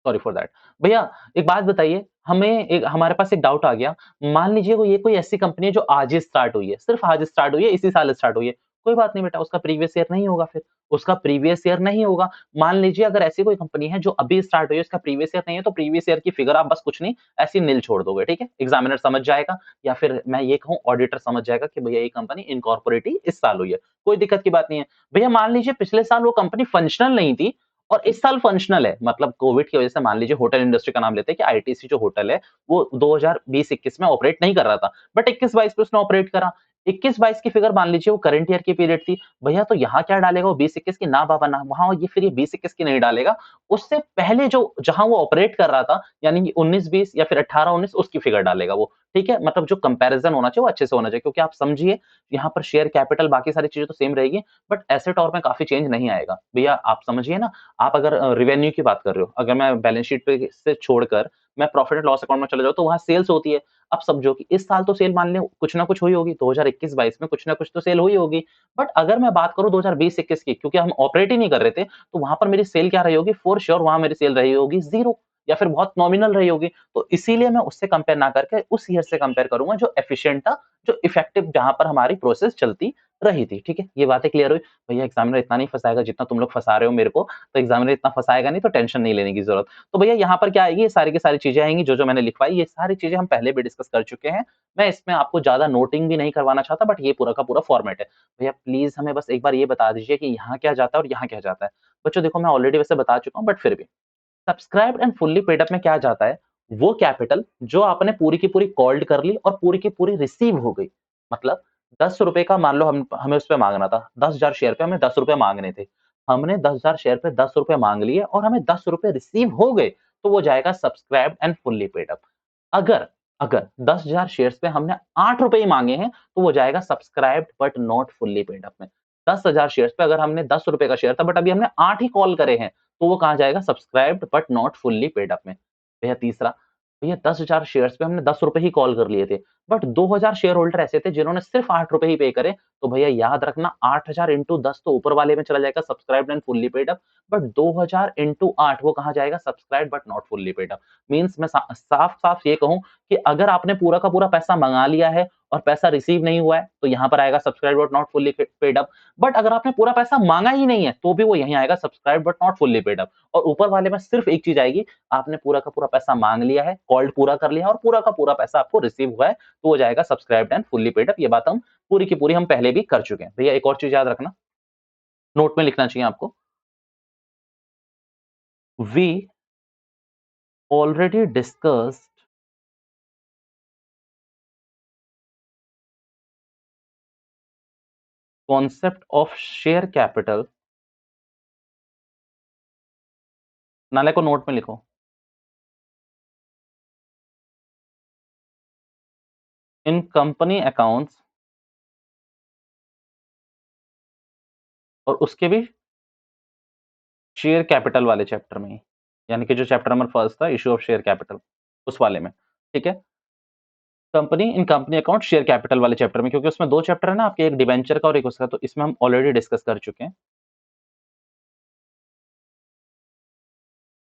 Sorry for that. भैया एक बात बताइए, हमें एक हमारे पास एक डाउट आ गया। मान लीजिए कोई ऐसी कंपनी है जो आज ही स्टार्ट हुई है, सिर्फ आज स्टार्ट हुई है, इसी साल स्टार्ट हुई है। कोई बात नहीं बेटा, उसका प्रीवियस ईयर नहीं होगा फिर, उसका प्रीवियस ईयर नहीं होगा। मान लीजिए अगर ऐसी कोई कंपनी है जो अभी स्टार्ट हुई है, उसका प्रीवियस ईयर नहीं है, तो प्रीवियस ईयर की फिगर आप बस कुछ नहीं, ऐसे ही निल छोड़ दोगे, ठीक है? एग्जामिनर समझ जाएगा, या फिर मैं ये कहूँ ऑडिटर समझ जाएगा कि भैया ये कंपनी इनकॉर्पोरेट ही इस साल हुई है। कोई दिक्कत की बात नहीं है। भैया मान लीजिए पिछले साल वो कंपनी फंक्शनल नहीं थी और इस साल फंक्शनल है, मतलब कोविड की वजह से मान लीजिए होटल इंडस्ट्री का नाम लेते हैं कि आईटीसी जो होटल है, वो 2020-21 में ऑपरेट नहीं कर रहा था, बट 21-22 में उसने ऑपरेट करा। 21-22 की फिगर मान लीजिए वो करंट ईयर की पीरियड थी। भैया तो यहाँ क्या डालेगा वो 20-21 की? ना बाबा ना, वहाँ ये फिर ये 20-21 की नहीं डालेगा। उससे पहले जो जहाँ वो ऑपरेट कर रहा था, यानी कि 19-20 या फिर 18-19 उसकी फिगर डालेगा वो, ठीक है? मतलब जो कंपैरिज़न होना चाहिए वो अच्छे से होना चाहिए, क्योंकि आप समझिए यहाँ पर शेयर कैपिटल बाकी सारी चीज़ें तो सेम रहेगी, बट एसेट और में काफ़ी चेंज नहीं आएगा। भैया आप समझिए ना, आप अगर रेवेन्यू की बात कर रहे हो, अगर मैं बैलेंस शीट पे से छोड़कर मैं प्रॉफिट एंड लॉस अकाउंट में चले जाऊँ, तो वहाँ सेल्स होती है। अब समझो कि इस साल तो सेल मान लें कुछ ना कुछ हुई होगी, 2021-22 में कुछ ना कुछ तो सेल हुई होगी। बट अगर मैं बात करूँ 2020-21 की, क्योंकि हम ऑपरेट ही नहीं कर रहे थे, तो वहाँ पर मेरी सेल क्या रही होगी? फॉर श्योर वहाँ मेरी सेल रही होगी 0 या फिर बहुत नॉमिनल रही होगी। तो इसीलिए मैं उससे कंपेयर ना करके उस ईयर से कंपेयर करूँगा जो एफिशिएंट था, जो इफेक्टिव जहाँ पर हमारी प्रोसेस चलती रही थी, ठीक है? ये बातें क्लियर हुई? भैया एग्ज़ामिनर इतना नहीं फँसाएगा जितना तुम लोग फँसा रहे हो मेरे को, तो एग्ज़ामिनर इतना फँसाएगा नहीं, तो टेंशन नहीं लेने की ज़रूरत। तो भैया यहाँ पर क्या आएगी, ये सारी की सारी चीज़ें आएँगी, जो-जो मैंने लिखवाई, ये सारी चीज़ें हम पहले भी डिस्कस कर चुके हैं। मैं इसमें आपको ज़्यादा नोटिंग भी नहीं करवाना चाहता, बट ये पूरा का पूरा फॉर्मेट है। भैया प्लीज़ हमें बस एक बार ये बता दीजिए कि यहाँ क्या जाता है और यहाँ क्या जाता है? बच्चों देखो मैं ऑलरेडी वैसे बता चुका हूँ, बट फिर भी। Subscribed and fully paid up में क्या जाता है, वो कैपिटल जो आपने पूरी की पूरी कॉल्ड कर ली और पूरी की पूरी रिसीव हो गई। मतलब ₹10 का मान लो हम हमें उस पे माँगना था, 10,000 शेयर पे हमें ₹10 माँगने थे। हमने 10,000 शेयर पे ₹10 माँग लिए और हमें ₹10 रिसीव हो गए, तो वो जाएगा subscribed and fully paid up. अगर अगर 10,000 शेयर्स पे हमने ₹8 ही माँगे हैं, तो वो जाएगा subscribed but not fully paid up में। 10,000 शेयर्स पे अगर हमने ₹10 का शेयर था, बट अभी हमने 8 ही कॉल करे हैं, तो वो कहाँ जाएगा? Subscribed but not fully paid up में। भैया तीसरा, भैया 10,000 शेयर्स पे हमने ₹10 ही कॉल कर लिए थे, बट 2,000 शेयर होल्डर ऐसे थे जिन्होंने सिर्फ ₹8 ही पे करे, तो भैया याद रखना 8,000 इंटू 10 तो ऊपर वाले में चला जाएगा subscribed and fully paid up, but 2,000 into 8 वो कहाँ जाएगा? Subscribed but not fully paid up. Means मैं साफ-साफ ये कहूँ कि अगर आपने पूरा का पूरा पैसा मँगा लिया है और पैसा रिसीव नहीं हुआ है, तो यहाँ पर आएगा subscribed but not fully paid up. But अगर आपने पूरा पैसा माँगा ही नहीं है, तो भी वो यहीं आएगा subscribed but not fully paid up. और ऊपर वाले में सिर्फ एक चीज़ आएगी, आपने पूरा का पूरा पैसा माँग लिया है, कॉल्ड पूरा कर लिया है और पूरा का पूरा पैसा आपको रिसीव हुआ है, तो वो जाएगा subscribed and fully paid up. ये बात हम पूरी की पूरी हम पहले भी कर चुके हैं। भैया एक और चीज़ याद रखना, नोट में लिखना चाहिए आपको। We already discussed concept of share capital, नाले को नोट में लिखो, इन कंपनी अकाउंट्स, और उसके भी शेयर कैपिटल वाले चैप्टर में ही, यानी कि जो चैप्टर नंबर फर्स्ट था, इश्यू ऑफ शेयर कैपिटल, उस वाले में, ठीक है? कंपनी इन कंपनी अकाउंट शेयर कैपिटल वाले चैप्टर में, क्योंकि उसमें 2 चैप्टर है ना आपके, एक डिबेंचर का और एक उसका, तो इसमें हम ऑलरेडी डिस्कस कर चुके हैं।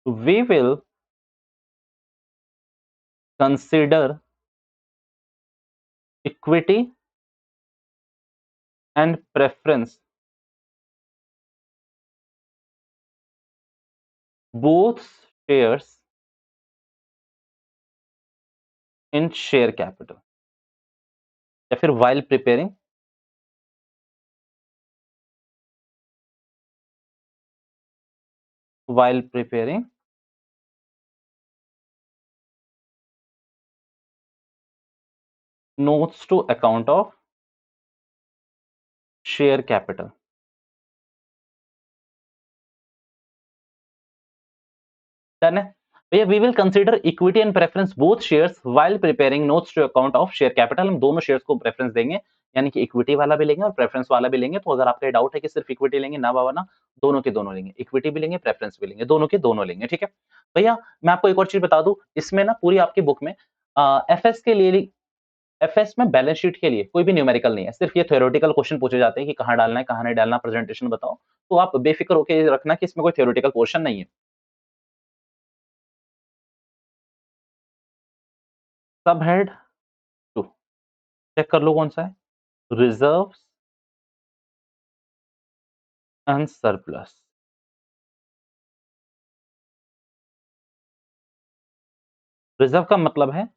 We will consider equity and preference both shares in share capital, या फिर while preparing notes to account of share capital. Done है भैया। We will consider equity and preference both shares while preparing notes to account of share capital. हम दोनों shares को preference देंगे, यानी कि इक्विटी वाला भी लेंगे और प्रेफरेंस वाला भी लेंगे। तो अगर आपका डाउट है कि सिर्फ इक्विटी लेंगे, ना बाबा ना, दोनों के दोनों लेंगे, इक्विटी भी लेंगे, प्रेफरेंस भी लेंगे, दोनों के दोनों लेंगे। ठीक है भैया। मैं आपको एक और चीज बता दूं, इसमें ना पूरी आपकी बुक में एफएस के लिए, एफएस में बैलेंस शीट के लिए कोई भी न्यूमेरिकल नहीं है, सिर्फ ये थ्योरेटिकल क्वेश्चन पूछे जाते हैं कि कहां डालना है, कहां नहीं डालना, प्रेजेंटेशन बताओ। तो आप बेफिक्र होकर रखना कि इसमें कोई थ्योरेटिकल क्वेश्चन नहीं है। सब हेड टू चेक कर लो कौन सा है, रिजर्व एंड सरप्लस। रिजर्व का मतलब है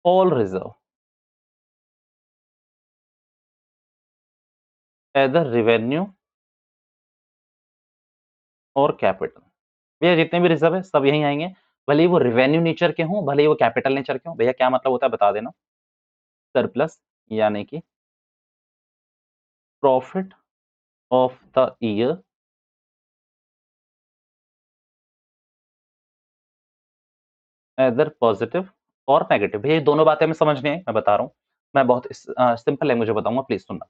ऑल रिजर्व, एदर रेवेन्यू और कैपिटल। भैया जितने भी रिजर्व है सब यहीं आएंगे, भले ही वो रेवेन्यू नेचर के हों, भले ही वो कैपिटल नेचर के हों। भैया क्या मतलब होता है बता देना। सरप्लस यानी कि profit of the year either positive और नेगेटिव। भैया ये दोनों बातें हमें समझनी है, मैं बता रहा हूँ। मैं बहुत सिंपल लैंग्वेज में बताऊंगा, प्लीज सुनना।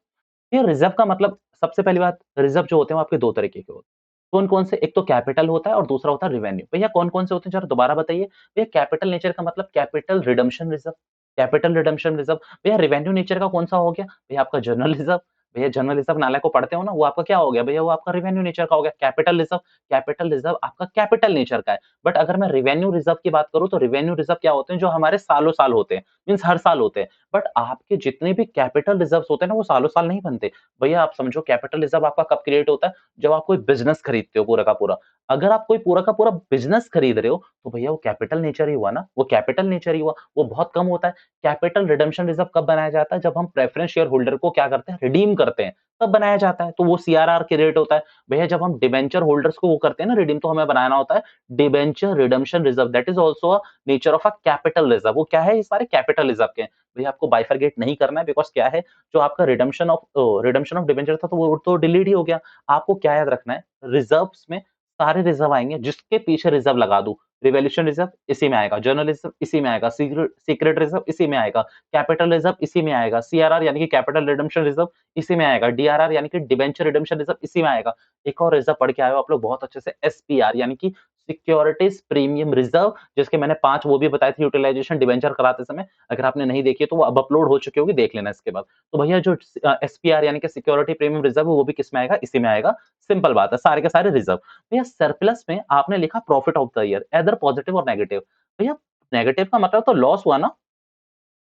ये रिजर्व का मतलब, सबसे पहली बात, रिजर्व जो होते हैं वो आपके दो तरीके के होते हैं। कौन कौन से? एक तो कैपिटल होता है और दूसरा होता है रिवेन्यू। भैया कौन कौन से होते हैं जरा दोबारा बताइए। भैया कैपिटल नेचर का मतलब capital redemption reserve, capital redemption reserve. भैया रिवेन्यू नेचर का कौन सा हो गया? भैया आपका जनरल रिजर्व। भैया जनरल रिजर्व नालायक को पढ़ते हो ना, वो आपका क्या हो गया? भैया वो आपका रिवेन्यू नेचर का हो गया। कैपिटल रिजर्व, कैपिटल रिजर्व आपका कैपिटल नेचर का है। बट अगर मैं रिवेन्यू रिजर्व की बात करूं तो रिवेन्यू रिजर्व क्या होते हैं? जो हमारे सालों साल होते हैं, मीन्स हर साल होते हैं। बट आपके जितने भी कैपिटल रिजर्व होते हैं ना, वो सालों साल नहीं बनते। भैया आप समझो कैपिटल रिजर्व आपका कब क्रिएट होता है? जब आप कोई बिजनेस खरीदते हो पूरा का पूरा। अगर आप कोई पूरा का पूरा बिजनेस खरीद रहे हो तो भैया वो कैपिटल नेचर ही हुआ ना, वो कैपिटल नेचर ही हुआ। वो बहुत कम होता है। कैपिटल रिडम्पशन रिजर्व कब बनाया जाता है? जब हम प्रेफरेंस शेयर होल्डर को क्या करते हैं, रिडीम करते हैं, तब बनाया जाता है। तो वो सीआरआर के रेट होता है। भैया जब हम डिबेंचर होल्डर्स को वो करते हैं ना रिडीम, तो हमें बनाना होता है debenture redemption reserve. That is also a nature of a capital reserve. वो क्या है? ये सारे कैपिटल रिजर्व के हैं। भैया आपको बाइफरगेट नहीं करना है, बिकॉज क्या है, जो आपका रिडम्पशन ऑफ डिबेंचर था तो वो तो डिलीट ही हो गया। आपको क्या याद रखना है, रिजर्व्स में सारे रिजर्व आएंगे, जिसके पीछे रिजर्व लगा दूं। रिवॉल्यूशन रिजर्व इसी में आएगा, जर्नल रिजर्व इसी में आएगा, सीक्रेट रिजर्व इसी में आएगा, कैपिटल रिजर्व इसी में आएगा, सीआरआर यानी कि कैपिटल रिडम्पशन रिजर्व इसी में आएगा, डीआरआर यानी कि डिबेंचर रिडम्पशन रिजर्व इसी में आएगा। एक और रिजर्व पढ़ के आए हो आप लोग बहुत अच्छे से, एसपीआर यानी कि सिक्योरिटीज प्रीमियम रिजर्व, जिसके मैंने 5 वो भी बताए थे यूटिलाइजेशन डिबेंचर कराते समय। अगर आपने नहीं देखी तो वो अब अपलोड हो चुकी होगी, देख लेना इसके बाद। तो भैया जो एसपीआर यानी कि सिक्योरिटी प्रीमियम रिजर्व है, वो भी किस में आएगा? इसी में आएगा। सिंपल बात है, सारे के सारे रिजर्व। भैया सरप्लस में आपने लिखा profit of the year, either positive और नेगेटिव। भैया नेगेटिव का मतलब तो लॉस हुआ ना,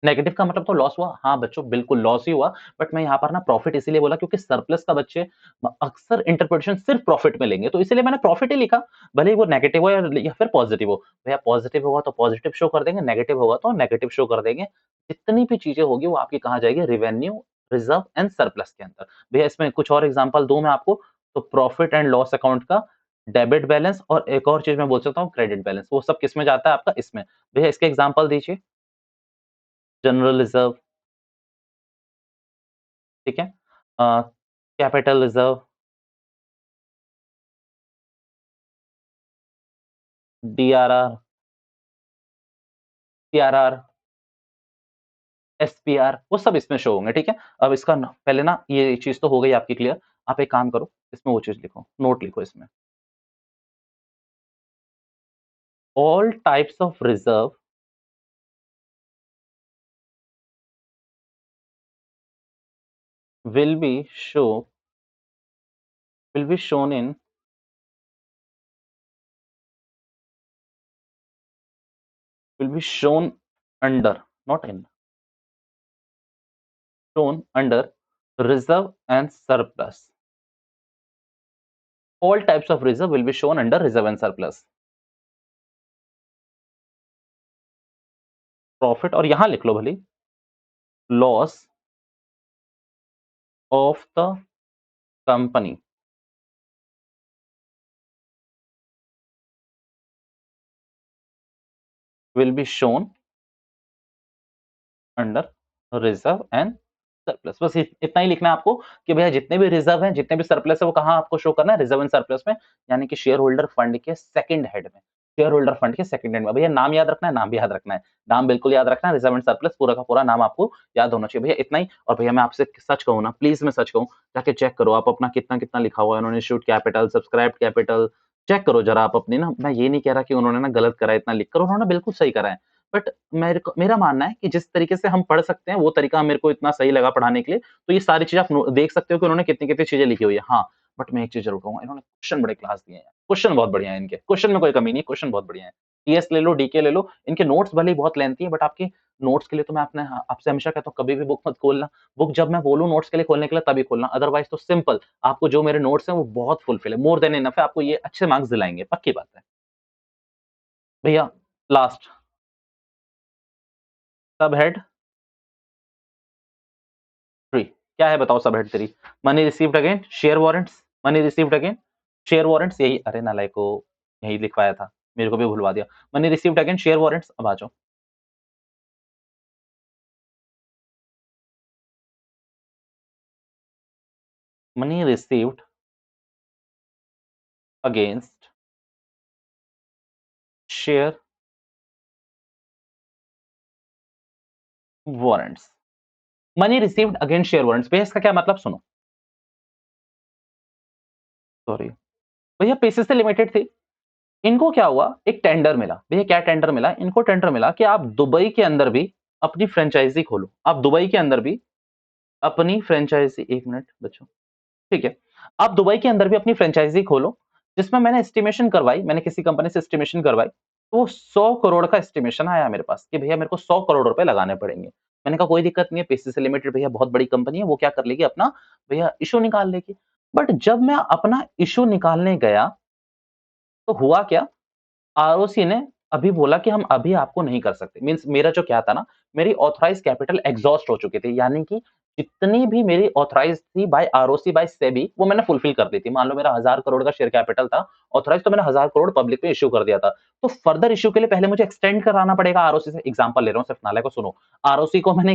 नेगेटिव का मतलब तो लॉस हुआ। हाँ बच्चों बिल्कुल लॉस ही हुआ। बट मैं यहाँ पर ना प्रॉफिट इसीलिए बोला क्योंकि सरप्लस का बच्चे अक्सर इंटरप्रिटेशन सिर्फ प्रॉफिट में लेंगे, तो इसलिए मैंने प्रॉफिट ही लिखा। भले ही वो नेगेटिव हो या फिर पॉजिटिव हो। भैया पॉजिटिव होगा तो पॉजिटिव शो कर देंगे, नेगेटिव होगा तो नेगेटिव शो कर देंगे। जितनी भी चीजें होगी वो आपकी कहाँ जाएगी? रेवेन्यू रिजर्व एंड सरप्लस के अंदर। भैया इसमें कुछ और एग्जांपल दूं मैं आपको, तो प्रॉफिट एंड लॉस अकाउंट का डेबिट बैलेंस, और एक और चीज मैं बोल सकता हूँ क्रेडिट बैलेंस, वो सब किसमें जाता है आपका? इसमें। भैया इसके एग्जांपल दीजिए। जनरल रिजर्व, ठीक है, capital reserve, DRR, CRR, SPR, वो सब इसमें शो होंगे। ठीक है। अब इसका पहले ना ये चीज तो हो गई आपकी क्लियर। आप एक काम करो, इसमें वो चीज लिखो, नोट लिखो इसमें, all types of reserve will be show will be shown in will be shown under, not in, shown under reserve and surplus. All types of reserve will be shown under reserve and surplus. Profit, और यहां लिख लो भले loss of the company will be shown under reserve and surplus. बस इतना ही लिखना है आपको कि भैया जितने भी रिजर्व हैं, जितने भी सरप्लस है, वो कहां आपको शो करना है, रिजर्व एंड सरप्लस में, यानी कि शेयर होल्डर फंड के सेकंड हेड में। शेयर होल्डर फंड के सेकंड हेड में भैया नाम याद रखना है, नाम भी याद रखना है, नाम बिल्कुल याद रखना है, रिजर्व एंड सरप्लस पूरा का पूरा नाम आपको याद होना चाहिए भैया, इतना ही। और भैया मैं आपसे सच कहूं ना, प्लीज मैं सच कहूं, जाके चेक करो आप अपना कितना कितना लिखा हुआ है उन्होंने, issued capital, subscribe capital, check करो जरा आप अपनी ना। मैं ये नहीं कह रहा कि उन्होंने ना गलत करा है इतना लिखकर, उन्होंने बिल्कुल सही करा है, बट मेरा मानना है कि जिस तरीके से हम पढ़ सकते हैं वो तरीका मेरे को इतना सही लगा पढ़ाने के लिए। तो ये सारी चीज़ आप देख सकते हो कि उन्होंने कितनी-कितनी चीज़ें लिखी हुई है। हाँ, बट मैं एक चीज़ ज़रूर कहूँगा, इन्होंने क्वेश्चन बड़े क्लास दिए हैं। क्वेश्चन बहुत बढ़िया है इनके, क्वेश्चन में कोई कमी नहीं है, क्वेश्चन बहुत बढ़िया है। टीएस ले लो, डीके ले लो, इनके नोट्स भले ही बहुत लेंथी है, बट आपके नोट्स के लिए तो मैं अपने आपसे हमेशा कहता हूँ कभी भी बुक मत खोलना। बुक जब मैं बोलूँ नोट्स के लिए खोलने के लिए तभी खोलना, अदरवाइज़ तो सिंपल आपको जो मेरे नोट्स हैं वो बहुत फुलफिल है, मोर देन इनफ है, आपको ये अच्छे मार्क्स दिलाएँगे, पक्की बात है। भैया लास्ट सब हेड 3 क्या है बताओ सब head 3? Money received again share warrants, money received again share warrants, यही अरे नालायको यही लिखवाया था, मेरे को भी भुलवा दिया। Money received again share warrants, अब आ जाओ। Money received against share warrants, money received against share warrants, भैया इसका क्या मतलब सुनो। सॉरी भैया पीसीसी लिमिटेड थी, इनको क्या हुआ, एक टेंडर मिला। भैया क्या टेंडर मिला इनको? टेंडर मिला कि आप दुबई के अंदर भी अपनी फ्रेंचाइजी खोलो, आप दुबई के अंदर भी अपनी फ्रेंचाइजी, एक मिनट बच्चों, ठीक है। आप दुबई के अंदर भी अपनी फ्रेंचाइज़ी खोलो, जिसमें मैंने एस्टिमेशन करवाई, मैंने किसी कंपनी से एस्टिमेशन करवाई, तो वो 100 करोड़ का एस्टिमेशन आया मेरे पास कि भैया मेरे को 100 करोड़ रुपए लगाने पड़ेंगे। मैंने कहा कोई दिक्कत नहीं है, पीसीसी लिमिटेड भैया बहुत बड़ी कंपनी है, वो क्या कर लेगी अपना भैया इश्यू निकाल लेगी। बट जब मैं अपना इश्यू निकालने गया, तो हुआ क्या, आरओसी ने अभी बोला कि हम अभी आपको नहीं कर सकते। मीन्स मेरा जो क्या था ना, मेरी ऑथराइज्ड कैपिटल एग्ज़ॉस्ट हो चुकी थी। यानी कि जितनी भी मेरी ऑथराइज्ड थी बाय आरओसी, बाय सेबी, वो मैंने फुलफिल कर दी थी। मान लो मेरा 1000 करोड़ का शेयर कैपिटल था, ऑथराइज्ड, तो मैंने 1000 करोड़ पब्लिक में इश्यू कर दिया था। तो फर्दर इश्यू के लिए पहले मुझे एक्सटेंड कराना पड़ेगा आरओसी से। एग्ज़ाम्पल ले रहा हूँ सिर्फ नाले को सुनो। आरओसी को मैंने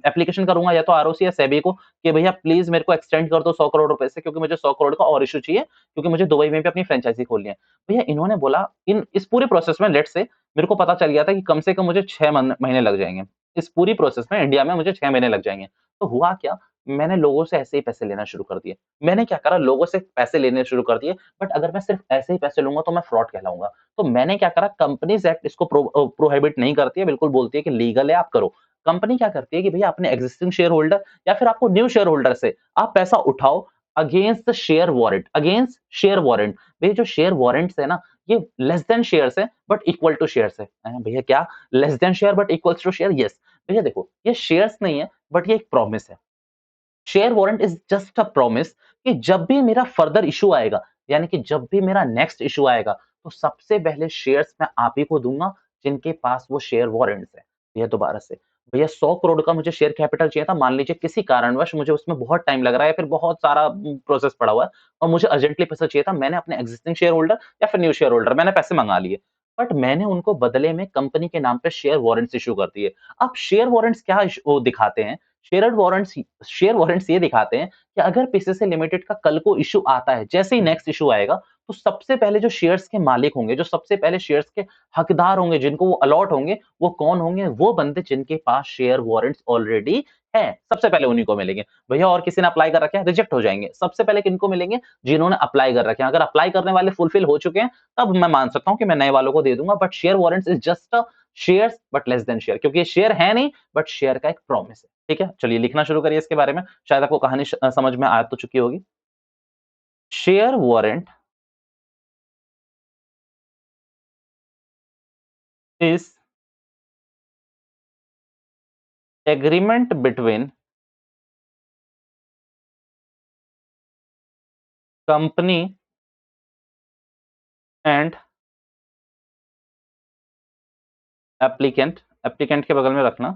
एप्लीकेशन करूँगा या तो आरओसी या सेबी को कि भैया प्लीज़ मेरे को एक्सटेंड कर दो 100 करोड़ रुपए से, क्योंकि मुझे 100 करोड़ का और इश्यू चाहिए, क्योंकि मुझे दुबई में भी अपनी फ्रेंचाइज़ी खोलनी है। भैया इन्होंने बोला इन इस पूरे प्रोसेस में लेट्स से मेरे को पता चल गया था कि कम से कम मुझे 6 महीने लग जाएँगे। इस पूरी प्रोसेस में इंडिया में मुझे 6 महीने लग जाएँगे। तो हुआ क्या, मैंने लोगों से ऐसे ही पैसे लेना शुरू कर दिए। मैंने क्या करा, लोगों से पैसे लेने शुरू कर दिए, बट अगर मैं सिर्फ ऐसे ही पैसे लूँगा तो मैं फ्रॉड कहलाऊँगा। तो मैंने क्या करा, कंपनीज़ एक्ट इसको प्रोहिबिट नहीं करती है, बिल्कुल बोलती है कि लीगल है आप करो। कंपनी क्या करती है कि भैया अपने एक्जिस्टिंग शेयर होल्डर या फिर आपको न्यू शेयर होल्डर से आप पैसा उठाओ against the share warrant, against share warrant. भैया जो शेयर वारंट्स है ना, ये लेस देन शेयर्स है बट इक्वल टू शेयर्स है। भैया क्या less than share but equals to share? Yes. भैया देखो ये शेयर्स नहीं है, बट ये एक प्रॉमिस है। Share warrant is just a promise कि जब भी मेरा फर्दर इश्यू आएगा, यानी कि जब भी मेरा नेक्स्ट इश्यू आएगा, तो सबसे पहले शेयर्स मैं आप ही को दूंगा जिनके पास वो शेयर वारंट्स है। भैया दोबारा से, भैया 100 करोड़ का मुझे शेयर कैपिटल चाहिए था, मान लीजिए किसी कारणवश मुझे उसमें बहुत टाइम लग रहा है या फिर बहुत सारा प्रोसेस पड़ा हुआ है और मुझे अर्जेंटली पैसा चाहिए था। मैंने अपने एक्जिस्टिंग शेयर होल्डर या फिर न्यू शेयर होल्डर मैंने पैसे मंगा लिए, बट मैंने उनको बदले में कंपनी के नाम पे शेयर वारंट्स इश्यू कर दिए। अब शेयर वारंट्स क्या वो दिखाते हैं, शेयर वारंट्स ये दिखाते हैं कि अगर पीसीसी लिमिटेड का कल को इश्यू आता है, जैसे ही नेक्स्ट इश्यू आएगा, तो सबसे पहले जो शेयर्स के मालिक होंगे, जो सबसे पहले शेयर्स के हकदार होंगे, जिनको वो अलॉट होंगे, वो कौन होंगे? वो बंदे जिनके पास शेयर वारंट्स ऑलरेडी हैं, सबसे पहले उन्हीं को मिलेंगे। भैया और किसी ने अप्लाई कर रखे हैं, रिजेक्ट हो जाएँगे। सबसे पहले किनको मिलेंगे? जिन्होंने अप्लाई कर रखे हैं। अगर अप्लाई करने वाले फुलफिल हो चुके हैं, तब मैं मान सकता हूँ कि मैं नए वालों को दे दूँगा, but share warrants is just a shares but less than share, क्योंकि ये शेयर है नहीं, बट शेयर का एक प्रॉमिस है। ठीक है? चलिए लिखना शुरू करिए इसके बारे में, शायद आपको कहानी समझ में आ तो चुकी होगी। Share warrant is agreement between company and applicant, applicant के बगल में रखना,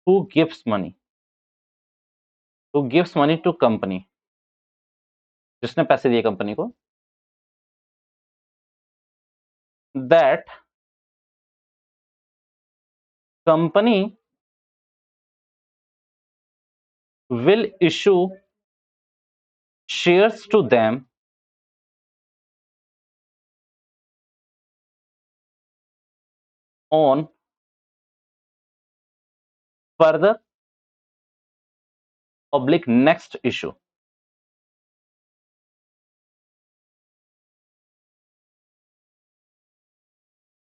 who gives money, who gives money to company, जिसने पैसे दिए कंपनी को, that company will issue shares to them on further oblique next issue।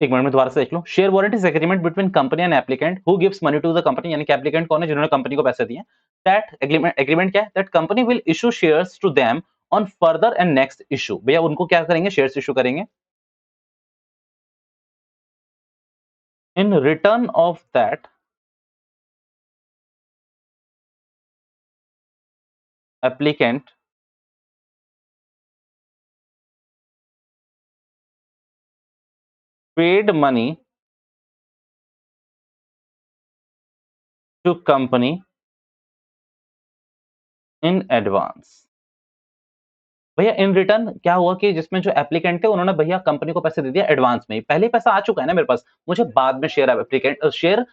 एक मिनट में दोबारा से देख लो। Share warrant is agreement between company and applicant who gives money to the company, यानी कि एप्लीकेंट कौन है, जिन्होंने कंपनी को पैसे दिए। दैट एग्रीमेंट, एग्रीमेंट क्या है, that company will issue shares to them on further and next issue. भैया उनको क्या करेंगे, शेयर्स इशू करेंगे। In return of that applicant paid money to company in advance. भैया इन रिटर्न क्या हुआ कि जिसमें जो एप्लीकेंट थे उन्होंने भैया कंपनी को पैसे दे दिया एडवांस में ही, पहले ही पैसा आ चुका है ना मेरे पास, मुझे बाद में शेयर एप्लीकेंट शेयर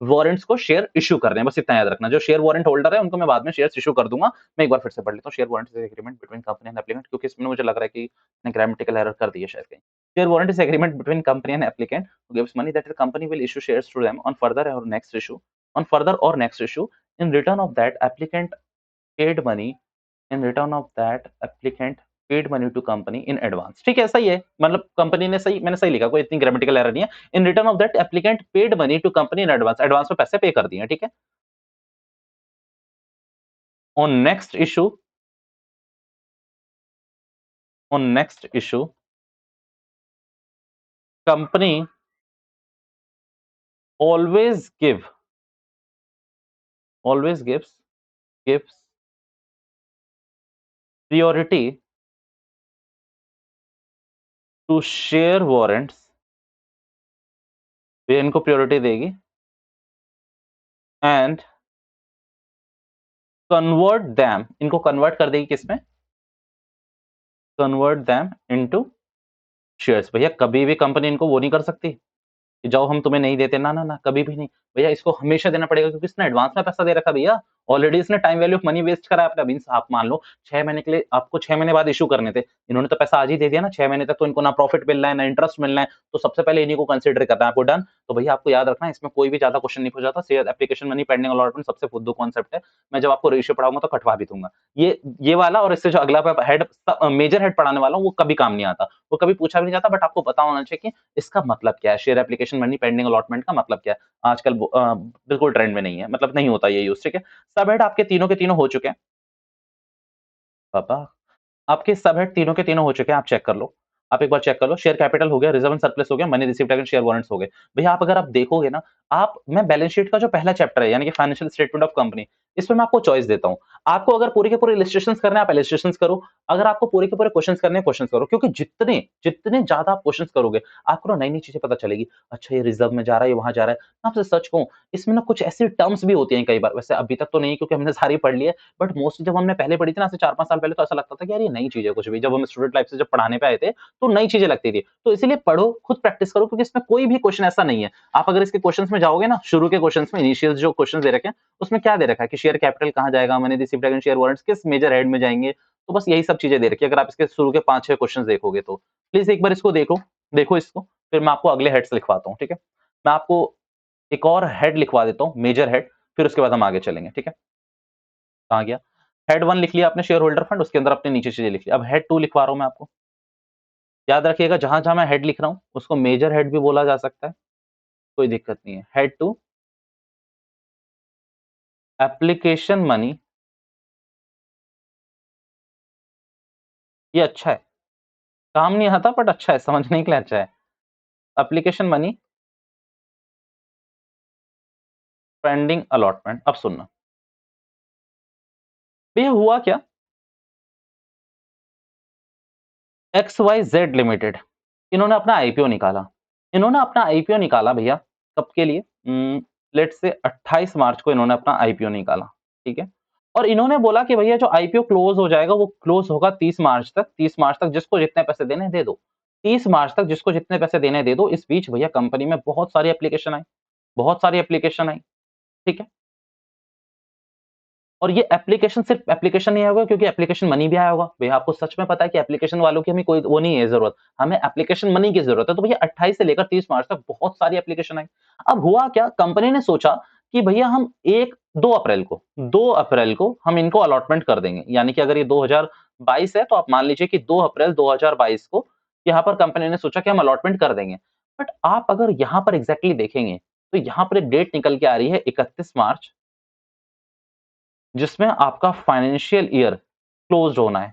वारंट्स को शेयर इश्यू करने हैं, बस इतना याद रखना। जो शेयर वारंट होल्डर है उनको मैं बाद में शेयर्स इश्यू कर दूंगा। मैं एक बार फिर से पढ़ लेता हूँ, share warrant is agreement between company and applicant, क्योंकि इसमें मुझे लग रहा है कि मैंने ग्रामेटिकल एरर कर दी है शायद कहीं। Share warrant is agreement between company and applicant who gives money that the company will issue shares to them on further और नेक्स्ट इश्यू, ऑन फर्दर और next issue. In return of that applicant paid money, in return of that applicant paid money to company in advance. ठीक है, सही है, मतलब company ने सही, मैंने सही लिखा, कोई इतनी ग्रामेटिकल एरर नहीं है। In return of that applicant paid money to company in advance, advance में पैसे पे कर दिए, ठीक है। On next issue, on next issue company always give, always gives priority to share warrants, ये इनको प्रायोरिटी देगी, एंड कन्वर्ट दैम, इनको कन्वर्ट कर देगी किसमें, कन्वर्ट दैम इनटू शेयर्स। भैया कभी भी कंपनी इनको वो नहीं कर सकती कि जाओ हम तुम्हें नहीं देते, ना ना ना, कभी भी नहीं। भैया इसको हमेशा देना पड़ेगा, क्योंकि इसने एडवांस में पैसा दे रखा भैया, ऑलरेडी इसने time value of money waste करा अपना। मींस आप मान लो 6 महीने के लिए आपको 6 महीने बाद इश्यू करने थे, इन्होंने तो पैसा आज ही दे दिया ना, 6 महीने तक तो इनको ना प्रॉफिट मिलना है ना इंटरेस्ट मिलना है, तो सबसे पहले इन्हीं को कंसीडर करना है आपको। डन। तो भैया आपको याद रखना है, इसमें कोई भी ज्यादा क्वेश्चन नहीं पूछा जाता। Share application money pending allotment सबसे फुद्दू कॉन्सेप्ट है। मैं जब आपको रेशियो पढ़ाऊंगा तो कटवा भी दूंगा। ये वाला और इससे जो अगला हेड, मेजर हेड पढ़ाने वाला हूं, वो कभी काम नहीं आता, वो कभी पूछा भी नहीं जाता, बट आपको पता होना चाहिए कि इसका मतलब क्या है, share application money pending allotment का मतलब क्या है। आजकल बिल्कुल ट्रेंड में नहीं है, मतलब नहीं होता ये यूज, ठीक है। सब हेड आपके तीनों के तीनों हो चुके हैं पापा, आपके सब हेड तीनों के तीनों हो चुके हैं, आप चेक कर लो। आप एक बार चेक कर लो, शेयर कैपिटल हो गया, रिजर्व एंड सरप्लस हो गया, money received against share warrants हो गए। भैया आप अगर आप देखोगे ना, आप, मैं बैलेंस शीट का जो पहला चैप्टर है, यानी कि फाइनेंशियल स्टेटमेंट ऑफ कंपनी, इसमें मैं आपको चॉइस देता हूं। आपको अगर पूरे के पूरे इलस्ट्रेशंस करने हैं, आप इलस्ट्रेशंस करो। अगर आपको पूरे के पूरे क्वेश्चंस करने हैं, क्वेश्चंस करो, क्योंकि जितने जितने ज्यादा आप क्वेश्चंस करोगे, आपको ना नई नई चीजें पता चलेगी। अच्छा ये रिजर्व में जा रहा है, ये वहां जा रहा है। मैं आपसे सच कहूं, इसमें ना कुछ ऐसी टर्म्स भी होती हैं कई बार, वैसे अभी तक तो नहीं क्योंकि हमने सारी पढ़ ली है, बट मोस्टली जब हमने पहले पढ़ी थी ना, आज से 4-5 साल पहले, तो ऐसा लगता था कि यार ये नई चीज़ है कुछ भी। जब हम स्टूडेंट लाइफ से जब पढ़ाने पे आए थे, तो नई चीज़ें लगती थी। तो इसीलिए पढ़ो, खुद प्रैक्टिस करो, क्योंकि इसमें कोई भी क्वेश्चन ऐसा नहीं है। आप अगर इसके क्वेश्चंस में जाओगे ना, शुरू के क्वेश्चंस में, इनिशियल जो क्वेश्चंस दे रखे हैं, उसमें क्या दे रखा है कि शेयर कैपिटल कहाँ जाएगा, money received against share warrants किस मेजर हेड में जाएँगे। तो बस यही सब चीज़ें दे रखी है। अगर आप इसके शुरू के 5-6 क्वेश्चंस देखोगे तो। प्लीज़ एक बार इसको देखो, देखो इसको, फिर मैं आपको अगले हेड्स लिखवाता हूँ, ठीक है? मैं आपको एक और हेड लिखवा देता हूँ, मेजर हेड, फिर उसके बाद हम आगे चलेंगे, ठीक है? कहाँ गया? हेड 1 लिख लिया आपने, शेयर होल्डर फंड, उसके अंदर अपने नीचे चीजें लिख ली। अब हेड 2 लिखवा रहा हूं मैं आपको। याद रखिएगा, जहां-जहां मैं हेड लिख रहा हूं, उसको मेजर हेड भी बोला जा सकता है, कोई दिक्कत नहीं है। हेड 2 एप्लीकेशन मनी, ये अच्छा है। काम नहीं आता बट अच्छा है, समझने के लिए अच्छा है। Application money pending allotment. अब सुनना भैया हुआ क्या, XYZ लिमिटेड, इन्होंने अपना आईपीओ निकाला। इन्होंने अपना आईपीओ निकाला भैया, कब के लिए? लेट्स से 28 मार्च को इन्होंने अपना आईपीओ निकाला, ठीक है? और इन्होंने बोला कि भैया जो आईपीओ क्लोज़ हो जाएगा वो क्लोज़ होगा 30 मार्च तक। 30 मार्च तक जिसको जितने पैसे देने हैं दे दो। 30 मार्च तक जिसको जितने पैसे देने हैं दे दो। इस बीच भैया कंपनी में बहुत सारी एप्लीकेशन आई, बहुत सारी एप्लीकेशन आई, ठीक है? और ये एप्लीकेशन सिर्फ एप्लीकेशन नहीं आया होगा क्योंकि एप्लीकेशन मनी भी आया होगा। भैया आपको सच में पता है कि एप्लीकेशन वालों की हमें कोई वो नहीं है ज़रूरत, हमें एप्लीकेशन मनी की ज़रूरत है। तो भैया 28 से लेकर 30 मार्च तक बहुत सारी एप्लीकेशन आई। अब हुआ क्या, कंपनी ने सोचा कि भैया हम 2 अप्रैल को हम इनको अलॉटमेंट कर देंगे। यानी कि अगर ये 2022 है तो आप मान लीजिए कि 2 अप्रैल 2022 को यहाँ पर कंपनी ने सोचा कि हम अलॉटमेंट कर देंगे। बट आप अगर यहाँ पर एग्ज़ैक्टली देखेंगे, तो यहाँ पर एक डेट निकल के आ रही है 31 मार्च, जिसमें आपका फाइनेंशियल ईयर क्लोज़्ड होना है।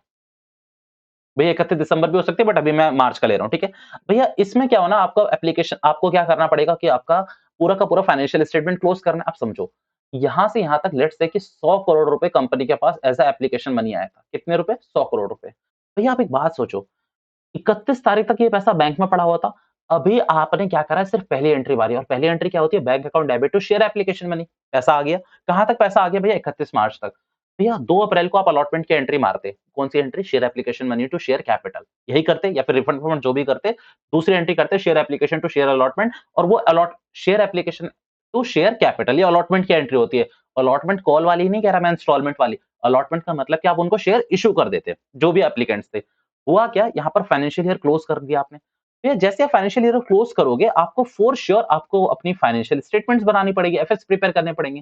भैया 31 दिसंबर भी हो सकती है बट अभी मैं मार्च का ले रहा हूँ, ठीक है? भैया इसमें क्या होना, आपका एप्लीकेशन आपको क्या करना पड़ेगा कि आपका पूरा का पूरा फाइनेंशियल स्टेटमेंट क्लोज़ करना है। आप समझो, यहाँ से यहाँ तक लेट्स से कि 100 करोड़ रुपए कंपनी के पास एज़ अ एप्लीकेशन मनी आया था। कितने रुपए? 100 करोड़ रुपए। भैया आप एक बात सोचो, 31 तारीख तक ये पैसा बैंक में पड़ा हुआ था। अभी आपने क्या करा है, सिर्फ पहली एंट्री मारी और पहली एंट्री क्या होती है? Bank account debit to share application money. पैसा आ गया। कहाँ तक पैसा आ गया भैया? 31 मार्च तक। भैया 2 अप्रैल को आप अलॉटमेंट की एंट्री मारते। कौन सी entry? Share application money to share capital. यही करते या फिर रिफंड विफंड जो भी करते, दूसरी एंट्री करते share application to share allotment, और वो allot share application to share capital, ये अलॉटमेंट की एंट्री होती है। अलॉटमेंट कॉल वाली नहीं कह रहा मैं, इंस्टॉलमेंट वाली। अलॉटमेंट का मतलब कि आप उनको शेयर इश्यू कर देते, जो भी एप्लीकेंट्स थे। हुआ क्या, यहाँ पर फाइनेंशियल ईयर क्लोज कर दिया आपने। फिर जैसे आप फाइनेंशियल ईयर क्लोज करोगे, आपको फॉर श्योर आपको अपनी फाइनेंशियल स्टेटमेंट्स बनानी पड़ेगी, एफएस प्रिपेयर करने पड़ेंगे।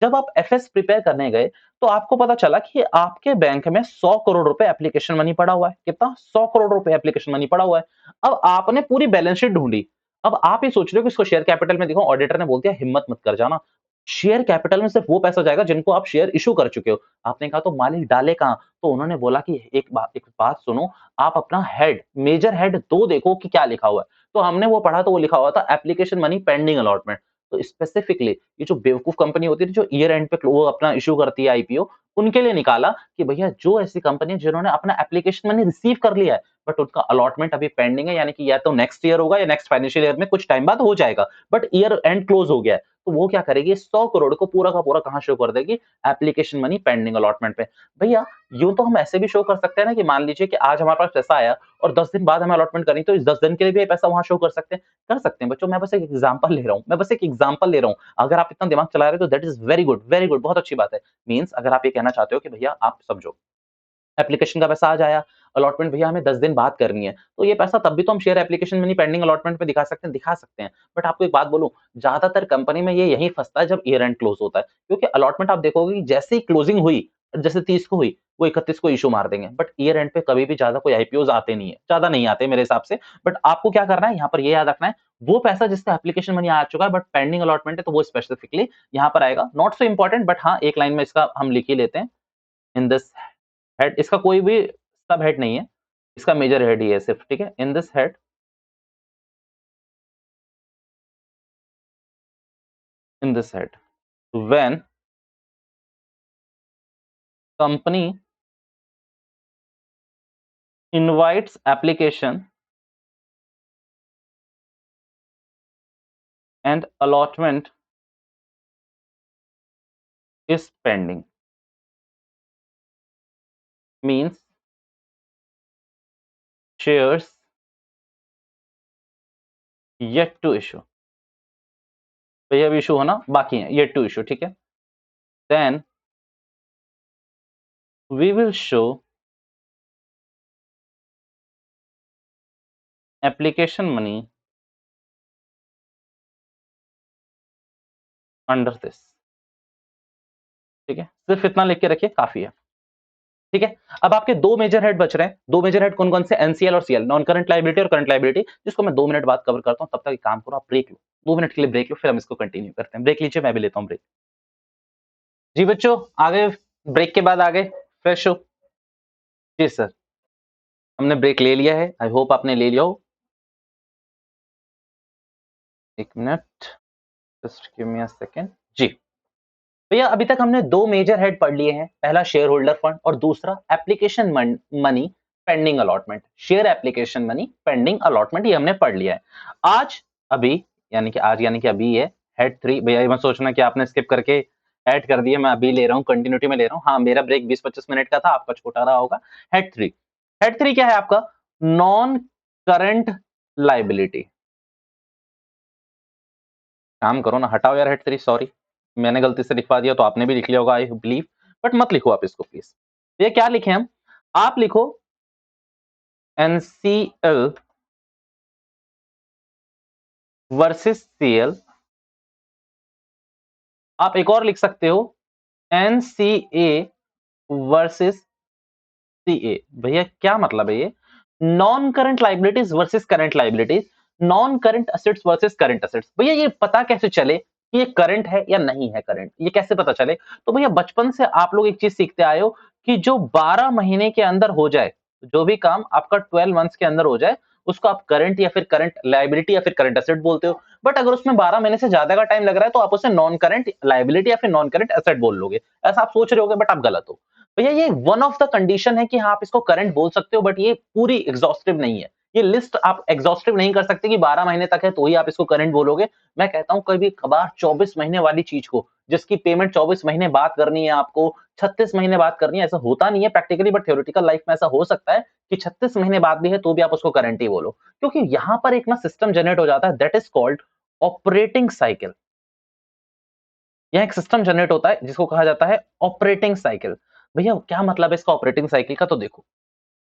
जब आप एफएस प्रिपेयर करने गए, तो आपको पता चला कि आपके बैंक में 100 करोड़ रुपए एप्लीकेशन मनी पड़ा हुआ है। कितना? 100 करोड़ रुपए एप्लीकेशन मनी पड़ा हुआ है। अब आपने पूरी बैलेंस शीट ढूंढी। अब आप ये सोच रहे हो कि इसको शेयर कैपिटल में दिखाओ। ऑडिटर ने बोल दिया हिम्मत मत कर जाना, शेयर कैपिटल में सिर्फ वो पैसा जाएगा जिनको आप शेयर इश्यू कर चुके हो। आपने कहा तो मालिक डाले कहाँ? तो उन्होंने बोला कि एक बात सुनो, आप अपना हेड, मेजर हेड 2 देखो कि क्या लिखा हुआ है। तो हमने वो पढ़ा तो वो लिखा हुआ था एप्लीकेशन मनी पेंडिंग अलॉटमेंट। तो स्पेसिफिकली ये जो बेवकूफ कंपनी होती है जो ईयर एंड पे वो अपना इश्यू करती है आईपीओ, उनके लिए निकाला कि भैया जो ऐसी कंपनी है जिन्होंने अपना एप्लीकेशन मनी रिसीव कर लिया है, बट उनका अलॉटमेंट अभी पेंडिंग है, यानी कि या तो नेक्स्ट ईयर होगा या नेक्स्ट फाइनेंशियल ईयर में कुछ टाइम बाद हो जाएगा, बट ईयर एंड क्लोज हो गया है। तो वो क्या करेगी, 100 करोड़ को पूरा का पूरा कहाँ शो कर देगी? एप्लीकेशन मनी पेंडिंग अलॉटमेंट पे। भैया यूँ तो हम ऐसे भी शो कर सकते हैं ना कि मान लीजिए कि आज हमारे पास पैसा आया और 10 दिन बाद हमें अलॉटमेंट करनी, तो इस 10 दिन के लिए भी ये पैसा वहाँ शो कर सकते हैं। कर सकते हैं बच्चों, मैं बस एक एग्जांपल ले रहा हूँ, मैं बस एक एग्जांपल ले रहा हूँ। अगर आप इतना दिमाग चला रहे हो तो दैट इज़ वेरी गुड, बहुत अच्छी बात है। मीन्स अगर आप ये कहना चाहते हो कि भैया आप समझो, एप्लीकेशन का पैसा आ जाया, अलॉटमेंट भैया हमें 10 दिन बाद करनी है, तो ये पैसा तब भी तो हम share application money pending allotment पे दिखा सकते हैं, दिखा सकते हैं। बट आपको एक बात बोलूँ, ज़्यादातर कंपनी में ये यहीं फँसता है जब ईयर एंड क्लोज़ होता है। क्योंकि अलॉटमेंट आप देखोगे कि जैसे ही क्लोजिंग हुई, जैसे 30 को हुई, वो 31 को इश्यू मार देंगे। बट ईयर एंड पे कभी भी ज़्यादा कोई आईपीओज़ आते नहीं है, ज़्यादा नहीं आते मेरे हिसाब से। बट आपको क्या करना है, यहाँ पर ये याद रखना है, वो पैसा जिसका एप्लीकेशन मनी आ चुका है बट पेंडिंग अलॉटमेंट है, तो वो स्पेसिफिकली यहाँ पर आएगा। नॉट सो इम्पोर्टेंट, बट हाँ, एक लाइन में इसका हम लिख ही लेते हैं, इन दिस हेड। इसका कोई भी सब हेड नहीं है, इसका मेजर हेड ही है सिर्फ, ठीक है? In this head, in this head, when company invites application and allotment is pending, means shares yet to issue. भैया अभी इश्यू होना बाकी है, येट टू इश्यू, ठीक है? Then we will show application money under this, ठीक है? सिर्फ इतना लिख के रखिए, काफी है, ठीक है? अब आपके दो मेजर हेड बच रहे हैं। दो मेजर हेड कौन कौन से? एनसीएल और सीएल, नॉन करंट लायबिलिटी और करंट लायबिलिटी, जिसको मैं 2 मिनट बाद कवर करता हूं। तब तक एक काम करो, आप ब्रेक लो, 2 मिनट के लिए ब्रेक लो, फिर हम इसको कंटिन्यू करते हैं। ब्रेक लीजिए, मैं भी लेता हूं ब्रेक। जी बच्चों, आ गए? ब्रेक के बाद आ गए? फ्रेश हो? जी सर, हमने ब्रेक ले लिया है, आई होप आपने ले लिया हो। एक minute, just give me a second. जी। भैया अभी तक हमने 2 मेजर हेड पढ़ लिए हैं। पहला शेयर होल्डर फंड और दूसरा application money pending allotment. Share application money pending allotment ये हमने पढ़ लिया है। आज अभी यानी कि अभी है हेड 3। भैया ये मत सोचना कि आपने स्किप करके ऐड कर दिया, मैं अभी ले रहा हूँ, कंटिन्यूटी में ले रहा हूँ। हाँ, मेरा ब्रेक 20-25 मिनट का था, आपका छोटा रहा होगा। हेड 3। हेड 3 क्या है आपका? Non current liability. काम करो ना, हटाओ यार हेड 3, सॉरी। मैंने गलती से लिखवा दिया तो आपने भी लिख लिया होगा आई बिलीव, बट मत लिखो आप इसको प्लीज। ये क्या लिखे हम? आप लिखो एनसीएल वर्सेस सीएल। आप एक और लिख सकते हो एनसीए वर्सेस सीए। भैया क्या मतलब है ये? Non current liabilities versus current liabilities, non current assets versus current assets. भैया ये पता कैसे चले कि ये करंट है या नहीं है करंट, ये कैसे पता चले? तो भैया बचपन से आप लोग एक चीज सीखते आए हो कि जो 12 महीने के अंदर हो जाए, जो भी काम आपका 12 मंथ्स के अंदर हो जाए, उसको आप करंट या फिर करंट लाइबिलिटी या फिर करंट एसेट बोलते हो। बट अगर उसमें 12 महीने से ज्यादा का टाइम लग रहा है तो आप उसे नॉन करंट लाइबिलिटी या फिर नॉन करंट एसेट बोल लोगे। ऐसा आप सोच रहे होगे बट आप गलत हो। भैया ये वन ऑफ द कंडीशन है कि हाँ आप इसको करंट बोल सकते हो, बट ये पूरी एग्जॉस्टिव नहीं है। ये लिस्ट आप एग्जॉस्टिव नहीं कर सकते कि 12 महीने तक है तो ही आप इसको करंट बोलोगे। मैं कहता हूं कभी कभार 24 महीने वाली चीज को, जिसकी पेमेंट 24 महीने बाद करनी है आपको, 36 महीने बाद करनी है, ऐसा होता नहीं है प्रैक्टिकली, बट थ्योरेटिकल लाइफ में ऐसा हो सकता है कि 36 महीने बाद भी है तो भी आप उसको करंट ही बोलो। क्योंकि यहां पर एक ना सिस्टम जनरेट हो जाता है, that is called operating cycle. यह एक सिस्टम जनरेट होता है जिसको कहा जाता है ऑपरेटिंग साइकिल। भैया क्या मतलब है इसका ऑपरेटिंग साइकिल का? तो देखो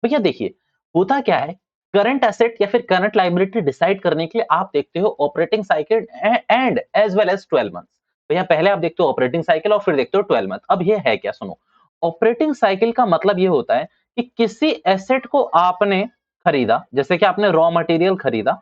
भैया, देखिए होता क्या है, करंट एसेट या फिर करंट लायबिलिटी डिसाइड करने के लिए आप देखते हो operating cycle and as well as 12 months. भैया पहले आप देखते हो ऑपरेटिंग साइकिल और फिर देखते हो 12 मंथ। अब ये है क्या, सुनो। ऑपरेटिंग साइकिल का मतलब ये होता है कि किसी एसेट को आपने खरीदा, जैसे कि आपने रॉ मटेरियल खरीदा,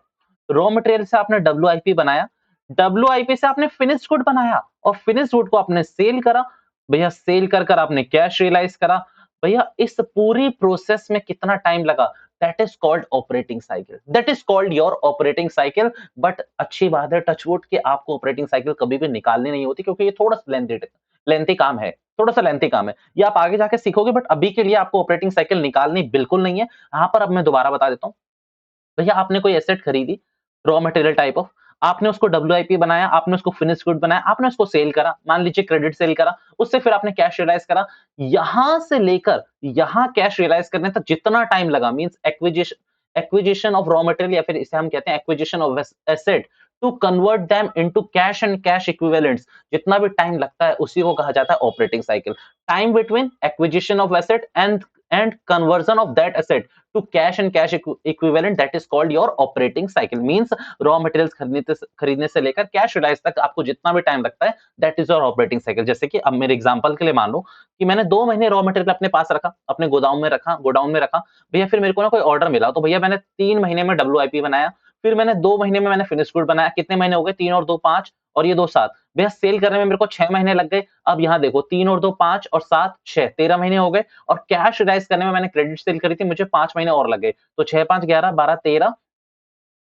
रॉ मटेरियल से आपने डब्ल्यूआईपी बनाया, डब्ल्यूआईपी से आपने फिनिश्ड गुड बनाया और फिनिश्ड गुड को आपने सेल करा। भैया सेल कर कर आपने कैश रियलाइज करा। भैया इस पूरी प्रोसेस में कितना टाइम लगा? That is called operating cycle, that is called your operating cycle. But अच्छी बात है टचवुड कि आपको ऑपरेटिंग साइकिल कभी भी निकालनी नहीं होती, क्योंकि ये थोड़ा सा लेंथी काम है, थोड़ा सा लेंथी काम है। ये आप आगे जाके सीखोगे, बट अभी के लिए आपको ऑपरेटिंग साइकिल निकालनी बिल्कुल नहीं है। यहाँ पर अब मैं दोबारा बता देता हूँ। भैया आपने कोई एसेट खरीदी, रॉ मटेरियल टाइप ऑफ, आपने उसको डब्ल्यूआईपी बनाया, आपने उसको फिनिश गुड बनाया, आपने उसको सेल करा, मान लीजिए क्रेडिट सेल करा, उससे फिर आपने कैश रियलाइज करा। यहां से लेकर यहां कैश रियलाइज करने तक जितना टाइम लगा, means acquisition of raw material, या फिर इसे हम कहते हैं acquisition of asset, to convert them into cash and cash equivalents, जितना भी टाइम लगता है उसी को कहा जाता है operating cycle. Time between acquisition of asset and conversion of that asset to cash and cash equivalent, that is called your operating cycle। means raw materials खरीदने से लेकर कैश रिलाइज तक आपको जितना भी टाइम लगता है, that is your operating cycle. जैसे कि अब मेरे एग्जांपल के लिए मान लो कि मैंने 2 महीने रॉ मटेरियल अपने पास रखा, अपने गोडाउन में रखा। भैया फिर मेरे को ना कोई ऑर्डर मिला, तो भैया मैंने 3 महीने में डब्ल्यूआईपी बनाया, फिर मैंने 2 महीने में मैंने फिनिश गुड बनाया। कितने महीने हो गए? 3 और 2 5 और ये 2 7। भैया सेल करने में मेरे को 6 महीने लग गए। अब यहाँ देखो 3 और 2 5 और 7 6, 13 महीने हो गए। और कैश रियलाइज करने में मैंने क्रेडिट सेल करी थी, मुझे 5 महीने और लग गए। तो 6 5 11 12 13,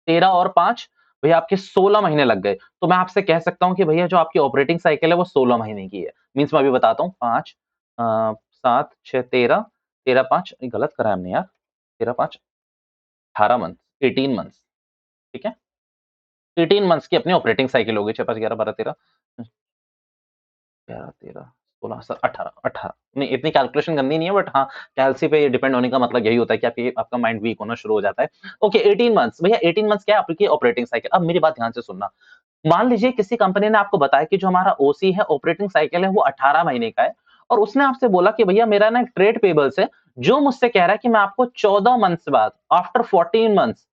13 और 5, भैया आपके 16 महीने लग गए। तो मैं आपसे कह सकता हूँ कि भैया जो आपकी ऑपरेटिंग साइकिल है वो 16 महीने की है। मीन्स मैं अभी बताता हूँ, 5 7 6 13, 13 5, गलत करा है हमने यार, 13 5 18 मंथ, 18 मंथ्स, ठीक है? 18 मंथ्स की अपनी ऑपरेटिंग साइकिल हो गई। 6 5 11 12 13, 11 13 16 18 18। नहीं इतनी कैलकुलेशन गंदी नहीं है, बट हाँ कैलसी पे डिपेंड होने का मतलब यही होता है कि आपका माइंड वीक होना शुरू हो जाता है। Okay 18 months. भैया 18 मंथ्स क्या है आपकी ऑपरेटिंग साइकिल? अब मेरी बात ध्यान से सुनना। मान लीजिए किसी कंपनी ने आपको बताया कि जो हमारा ओसी है, ऑपरेटिंग साइकिल है, वो 18 महीने का है, और उसने आपसे बोला कि भैया मेरा ना एक ट्रेड पेबल्स है जो मुझसे कह रहा है कि मैं आपको 14 मंथ्स बाद, आफ्टर 14 मंथ्स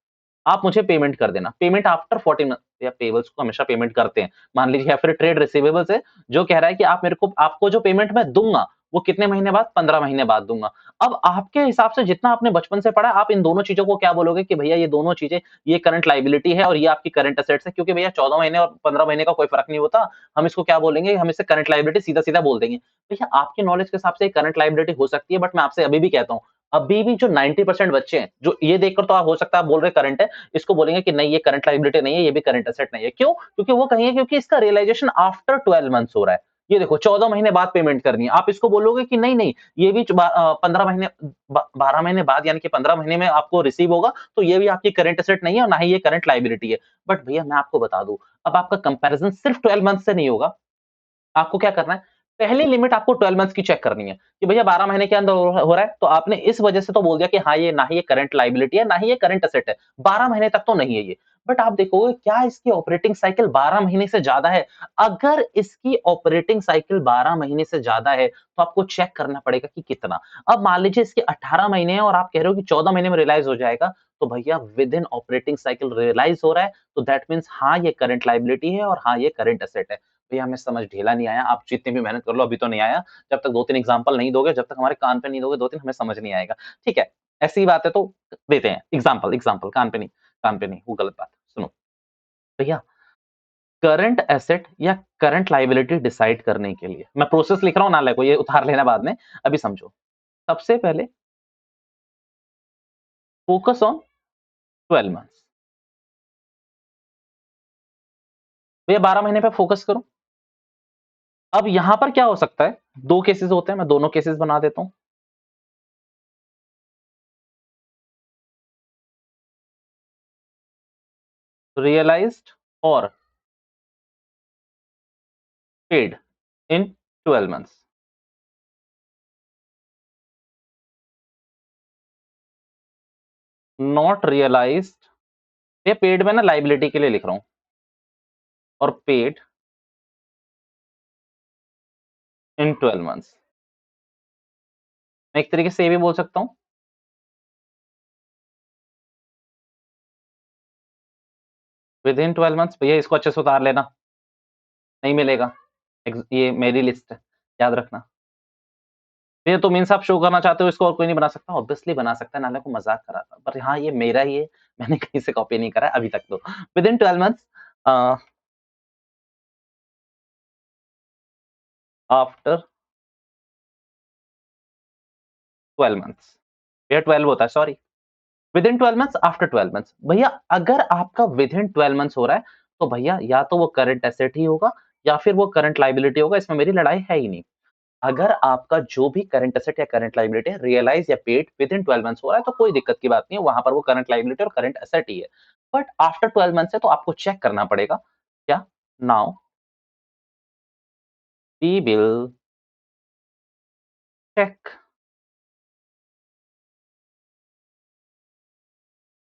आप मुझे पेमेंट कर देना। पेमेंट आफ्टर 14 मंथ, या पेबल्स को हमेशा पेमेंट करते हैं। मान लीजिए या फिर ट्रेड रिसीवेबल्स है जो कह रहा है कि आप मेरे को, आपको जो पेमेंट मैं दूंगा वो कितने महीने बाद? 15 महीने बाद दूंगा। अब आपके हिसाब से जितना आपने बचपन से पढ़ा, आप इन दोनों चीजों को क्या बोलोगे कि भैया ये दोनों चीजें, ये करंट लायबिलिटी है और ये आपकी करंट एसेट्स है, क्योंकि भैया 14 महीने और 15 महीने का कोई फर्क नहीं होता। हम इसको क्या बोलेंगे? हम इसे करंट लायबिलिटी सीधा सीधा बोल देंगे। भैया आपके नॉलेज के हिसाब से करंट लायबिलिटी हो सकती है, बट मैं आपसे अभी भी कहता हूँ अभी भी जो 90% बच्चे हैं, जो ये देखकर तो हो सकता है आप बोल रहे करंट है, इसको बोलेंगे कि नहीं ये करंट लायबिलिटी नहीं है, ये भी करंट एसेट नहीं है। क्यों? क्योंकि वो कहेंगे क्योंकि इसका रियलाइजेशन आफ्टर 12 मंथ्स हो रहा है। ये देखो 14 महीने बाद पेमेंट करनी है। आप इसको बोलोगे कि नहीं, ये भी 15 महीने 12 महीने बाद यानी कि 15 महीने में आपको रिसीव होगा, तो ये भी आपकी करंट एसेट नहीं है और ना ही ये करंट लायबिलिटी है। बट भैया मैं आपको बता दूँ, अब आपका कंपैरिज़न सिर्फ 12 मंथ से नहीं होगा। आपको क्या करना है, पहली लिमिट आपको 12 मंथ्स की चेक करनी है कि भैया 12 महीने के अंदर हो रहा है, तो आपने इस वजह से तो बोल दिया कि हाँ, ये ना ही ये करंट लायबिलिटी है, ना ही ये करंट एसेट है। 12 महीने तक तो नहीं है ये। बट आप देखोगे क्या इसकी ऑपरेटिंग साइकिल 12 महीने से ज़्यादा है? अगर इसकी ऑपरेटिंग साइकिल 12 महीने से ज़्यादा है, तो आपको चेक करना पड़ेगा कि कितना। अब मान लीजिए इसके 18 महीने हैं और आप कह रहे हो कि 14 महीने में रियलाइज़ हो जाएगा, तो भैया within operating cycle realise हो रहा है, तो दैट मीन्स हाँ, ये करंट लायबिलिटी है और हाँ, ये करंट एसेट है। भैया हमें समझ ढीला नहीं आया, आप जितनी भी मेहनत कर लो अभी तो नहीं आया। जब तक 2-3 एग्ज़ाम्पल नहीं दोगे, जब तक हमारे कान पे नहीं दोगे 2-3 हमें समझ नहीं आएगा। ठीक है, ऐसी बात है तो देते हैं एग्ज़ाम्पल एग्ज़ाम्पल कान पे नहीं, वो गलत बात है। सुनो, भैया करंट एसेट या करंट लायबिलिटी डिसाइड करने के लिए मैं प्रोसेस लिख रहा हूँ ना लिखो, ये उतार लेना बाद में, अभी समझो। सबसे पहले फोकस ऑन 12 मंथ्स। भैया 12 महीने पे फोकस करो। अब यहाँ पर क्या हो सकता है, 2 केसेस होते हैं, मैं दोनों केसेस बना देता हूँ। रियलाइज्ड और paid in 12 months. Not realised, ये पेड में ना लायबिलिटी के लिए लिख रहा हूं, और पेड इन 12 मंथ्स। मैं एक तरीके से ये भी बोल सकता हूं, विद इन 12 मंथ्स। भैया इसको अच्छे से उतार लेना, नहीं मिलेगा। ये मेरी लिस्ट है, याद रखना। भैया तो मीन्स आप शो करना चाहते हो इसको और कोई नहीं बना सकता? ऑब्वियसली बना सकता है, नाले को मजाक करा था, पर हाँ ये मेरा ही है, मैंने कहीं से कॉपी नहीं करा है अभी तक। तो with in 12 months after 12 months, ये 12 होता है, sorry. With in 12 months after 12 months. भैया अगर आपका विद इन 12 मंथ्स हो रहा है, तो भैया या तो वो करंट एसेट ही होगा या फिर वो करंट लायबिलिटी होगा, इसमें मेरी लड़ाई है ही नहीं। अगर आपका जो भी करंट एसेट या करंट लायबिलिटी है रियलाइज या पेड विद इन 12 मंथ्स हो रहा है, तो कोई दिक्कत की बात नहीं है, वहां पर वो करंट लायबिलिटी और करंट एसेट ही है। बट आफ्टर 12 मंथ्स है तो आपको चेक करना पड़ेगा क्या, now we will check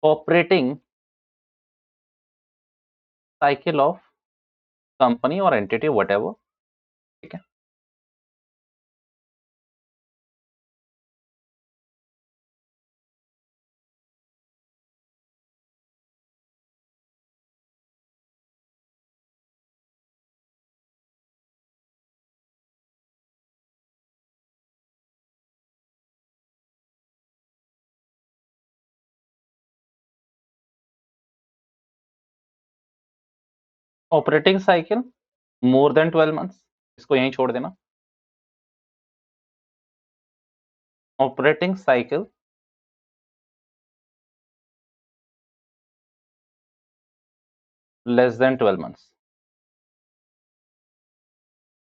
operating cycle of company और एंटिटी वट एवर। ठीक है, operating cycle more than 12 months, इसको यहीं छोड़ देना। Operating cycle less than 12 months.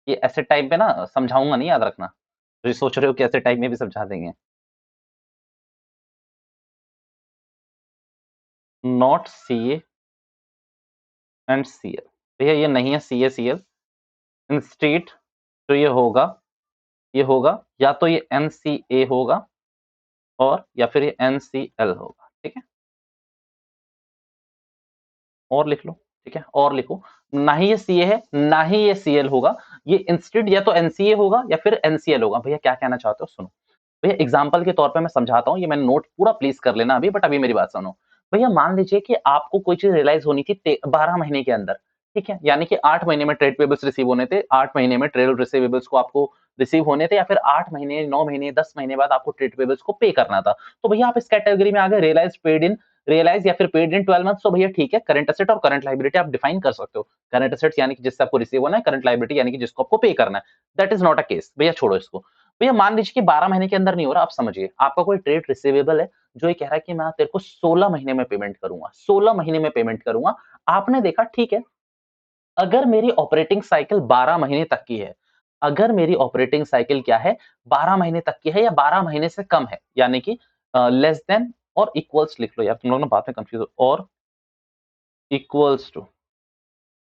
ये ऐसे टाइम पे ना समझाऊंगा नहीं, याद रखना। तो ये सोच रहे हो कि ऐसे टाइम में भी समझा देंगे। Not CA and CL. भैया ये नहीं है सीए सीएल, इंस्टेड जो ये होगा या तो ये एनसीए होगा और या फिर ये एनसीएल होगा। ठीक है, और लिख लो। ठीक है, और लिखो, ना ही ये सीए है ना ही ये सीएल होगा, ये इंस्टेड या तो एनसीए होगा या फिर एनसीएल होगा। भैया क्या कहना चाहते हो, सुनो। भैया एग्जाम्पल के तौर पे मैं समझाता हूँ, ये मैंने नोट पूरा प्लीज कर लेना अभी, बट अभी मेरी बात सुनो। भैया मान लीजिए कि आपको कोई चीज रियलाइज होनी थी 12 महीने के अंदर। ठीक है, यानी कि 8 महीने में ट्रेड पेबल्स रिसीव होने थे, 8 महीने में ट्रेड रिसीवेबल्स को आपको रिसीव होने थे, या फिर 8 महीने 9 महीने 10 महीने बाद आपको ट्रेड पेबल्स को पे करना था। तो भैया आप इस कैटेगरी में आ गए, रियलाइज या फिर पेड इन 12 मंथ्स। तो भैया ठीक है, करंट एसेट और करंट लायबिलिटी आप डिफाइन कर सकते हो। करंट एसेट्स यानी कि जिससे आपको रिसीव होना है, करंट लायबिलिटी यानी कि जिसको आपको पे करना है। That is not a case, भैया छोड़ो इसको। भैया मान लीजिए कि 12 महीने के अंदर नहीं हो रहा, आप समझिए, आपका कोई ट्रेड रिसीवेबल है, जो ये कह रहा है कि मैं तेरे को 16 महीने में पेमेंट करूँगा, 16 महीने में पेमेंट करूँगा। आपने देखा ठीक है, अगर मेरी ऑपरेटिंग साइकिल 12 महीने तक की है, अगर मेरी ऑपरेटिंग साइकिल क्या है, 12 महीने तक की है या 12 महीने से कम है, यानी कि लेस देन और इक्वल्स लिख लो यार, तुम लोग ना बाद में कंफ्यूज हो, और इक्वल्स टू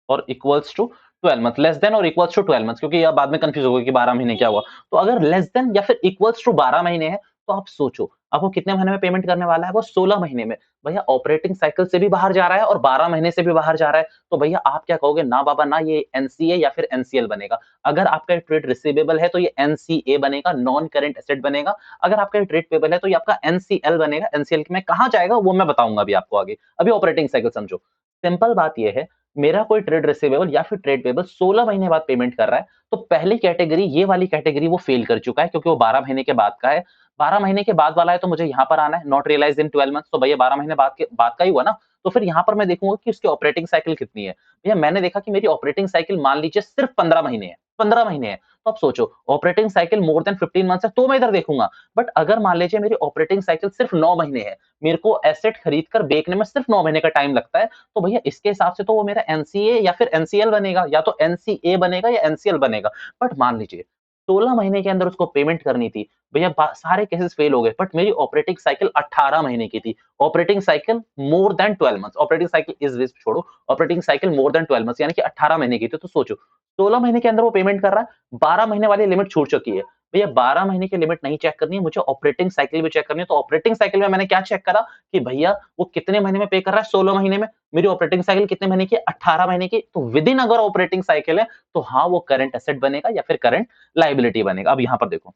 और equals to 12 month, less than और इक्वल्स टू 12 मंथ्स, क्योंकि आप बाद में कंफ्यूज होगे कि 12 महीने क्या हुआ। तो अगर लेस देन या फिर इक्वल्स टू 12 महीने है, तो आप सोचो, अब वो कितने महीने में पेमेंट करने वाला है? वो 16 महीने में। भैया ऑपरेटिंग साइकिल से भी बाहर जा रहा है और 12 महीने से भी बाहर जा रहा है, तो भैया आप क्या कहोगे? ना बाबा ना, ये एनसीए या फिर एनसीएल बनेगा। अगर आपका ट्रेड रिसीवेबल है, तो ये एनसीए बनेगा, नॉन करेंट एसेट बनेगा। अगर आपका ट्रेड पेबल है, तो ये आपका एनसीएल बनेगा। एनसीएल में कहाँ जाएगा, वो मैं बताऊंगा अभी आपको आगे। अभी ऑपरेटिंग साइकिल समझो। सिंपल बात ये है, मेरा कोई ट्रेड रिसीवेबल या फिर ट्रेड पेबल 16 महीने बाद पेमेंट कर रहा है, तो पहली कैटेगरी, ये वाली कैटेगरी वो फेल कर चुका है, क्योंकि वो 12 महीने के बाद का है। 12 महीने के बाद वाला है, तो मुझे यहाँ पर आना है, नॉट रियलाइज्ड इन 12 मंथ्स, तो भैया 12 महीने बाद का ही हुआ ना। तो फिर यहाँ पर मैं देखूंगा कि उसकी ऑपरेटिंग साइकिल कितनी है। भैया मैंने देखा कि मेरी ऑपरेटिंग साइकिल मान लीजिए सिर्फ 15 महीने है, 15 महीने है। तो अब सोचो, operating cycle more then 15 months है, तो मैं इधर देखूंगा। बट अगर मान लीजिए मेरी ऑपरेटिंग साइकिल सिर्फ 9 महीने है, मेरे को एसेट खरीद कर बेचने में सिर्फ 9 महीने का टाइम लगता है, तो भैया इसके हिसाब से तो वो मेरा एनसीए या फिर एनसीएल बनेगा, या तो एनसीए बनेगा या एनसीएल बनेगा। बट मान लीजिए 16 महीने के अंदर उसको पेमेंट करनी थी, भैया सारे केसेस फेल हो गए, बट मेरी ऑपरेटिंग साइकिल 18 महीने की थी। Operating cycle more than 12 months, operating cycle is this छोड़ो, operating cycle more than 12 months यानी कि 18 महीने की थी। तो सोचो, 16 महीने के अंदर वो पेमेंट कर रहा है, 12 महीने वाली लिमिट छूट चुकी है। भैया 12 महीने की लिमिट नहीं चेक करनी है, मुझे ऑपरेटिंग साइकिल भी चेक करनी है। तो ऑपरेटिंग साइकिल में मैंने क्या चेक करा कि भैया वो कितने महीने में पे कर रहा है, 16 महीने में। मेरी ऑपरेटिंग साइकिल कितने महीने की है, 18 महीने की। तो विद इन अगर ऑपरेटिंग साइकिल है, तो हाँ वो करंट एसेट बनेगा या फिर करंट लायबिलिटी बनेगा। अब यहां पर देखो,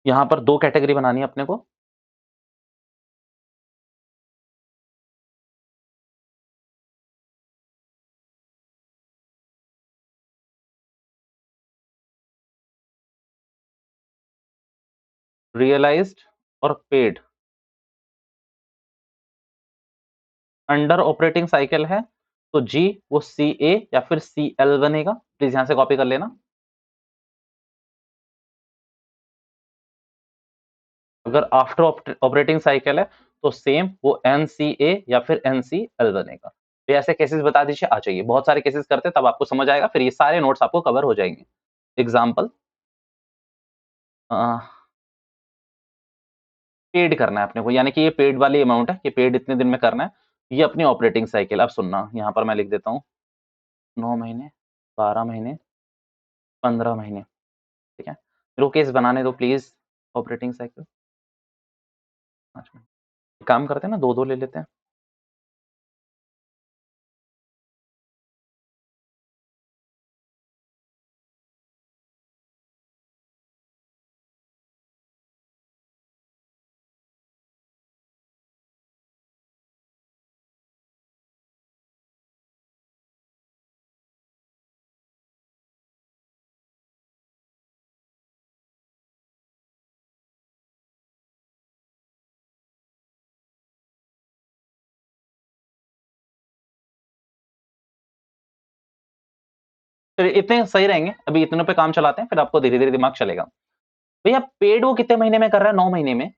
यहां पर दो कैटेगरी बनानी है अपने को। रियलाइज्ड और पेड अंडर ऑपरेटिंग साइकिल है, तो जी वो सी ए या फिर सी एल बनेगा। प्लीज यहां से कॉपी कर लेना। अगर आफ्टर ऑपरेटिंग साइकिल है, तो सेम वो एनसीए या फिर एनसीएल बनेगा। तो ऐसे केसेस बता दीजिए, आ जाइए, बहुत सारे केसेस करते हैं, तब आपको समझ आएगा, फिर ये सारे नोट्स आपको कवर हो जाएंगे। एग्जाम्पल, पेड करना है अपने को, यानी कि ये पेड वाली अमाउंट है, ये पेड इतने दिन में करना है। ये अपनी ऑपरेटिंग साइकिल। अब सुनना, यहाँ पर मैं लिख देता हूँ 9 महीने, 12 महीने, 15 महीने। ठीक है, मेरे को केस बनाने दो प्लीज। ऑपरेटिंग साइकिल 5 महीने। काम करते हैं ना, दो दो ले लेते हैं। फिर इतने सही रहेंगे, अभी इतनों पे काम चलाते हैं, फिर आपको धीरे धीरे दिमाग चलेगा। भैया पेड वो कितने महीने में कर रहा है, 9 महीने में।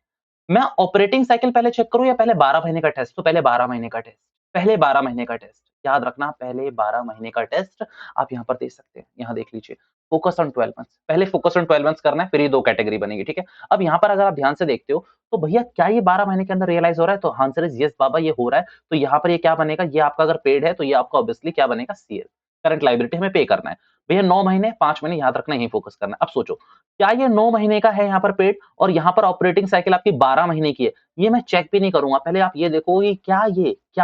मैं ऑपरेटिंग साइकिल पहले चेक करूँ या पहले 12 महीने का टेस्ट? तो पहले 12 महीने का टेस्ट, पहले 12 महीने का टेस्ट। याद रखना, पहले 12 महीने का टेस्ट आप यहाँ पर दे सकते हैं। यहाँ देख लीजिए, फोकस ऑन 12 मंथ्स, पहले फोकस ऑन 12 मंथ्स करना है, फिर ये 2 कैटेगरी बनेगी, ठीक है? अब यहाँ पर अगर आप ध्यान से देखते हो, तो भैया क्या ये 12 महीने के अंदर रियलाइज़ हो रहा है? तो आंसर इज़ येस बाबा, ये हो रहा है। तो यहाँ पर ये क्या बनेगा? ये आपका अगर पेड है, तो ये आपका ऑब्वियसली क्या बनेगा? सीएल, करंट लायबिलिटी हमें पे करना है। भैया 9 महीने, 5 महीने याद रखना, यहीं फोकस करना है। अब सोचो, क्या ये 9 महीने का है यहाँ पर पेड और यहाँ पर ऑपरेटिंग साइकिल आपकी 12 महीने की है? ये मैं चेक भी नहीं करूँगा। पहले आप ये देखो कि क्या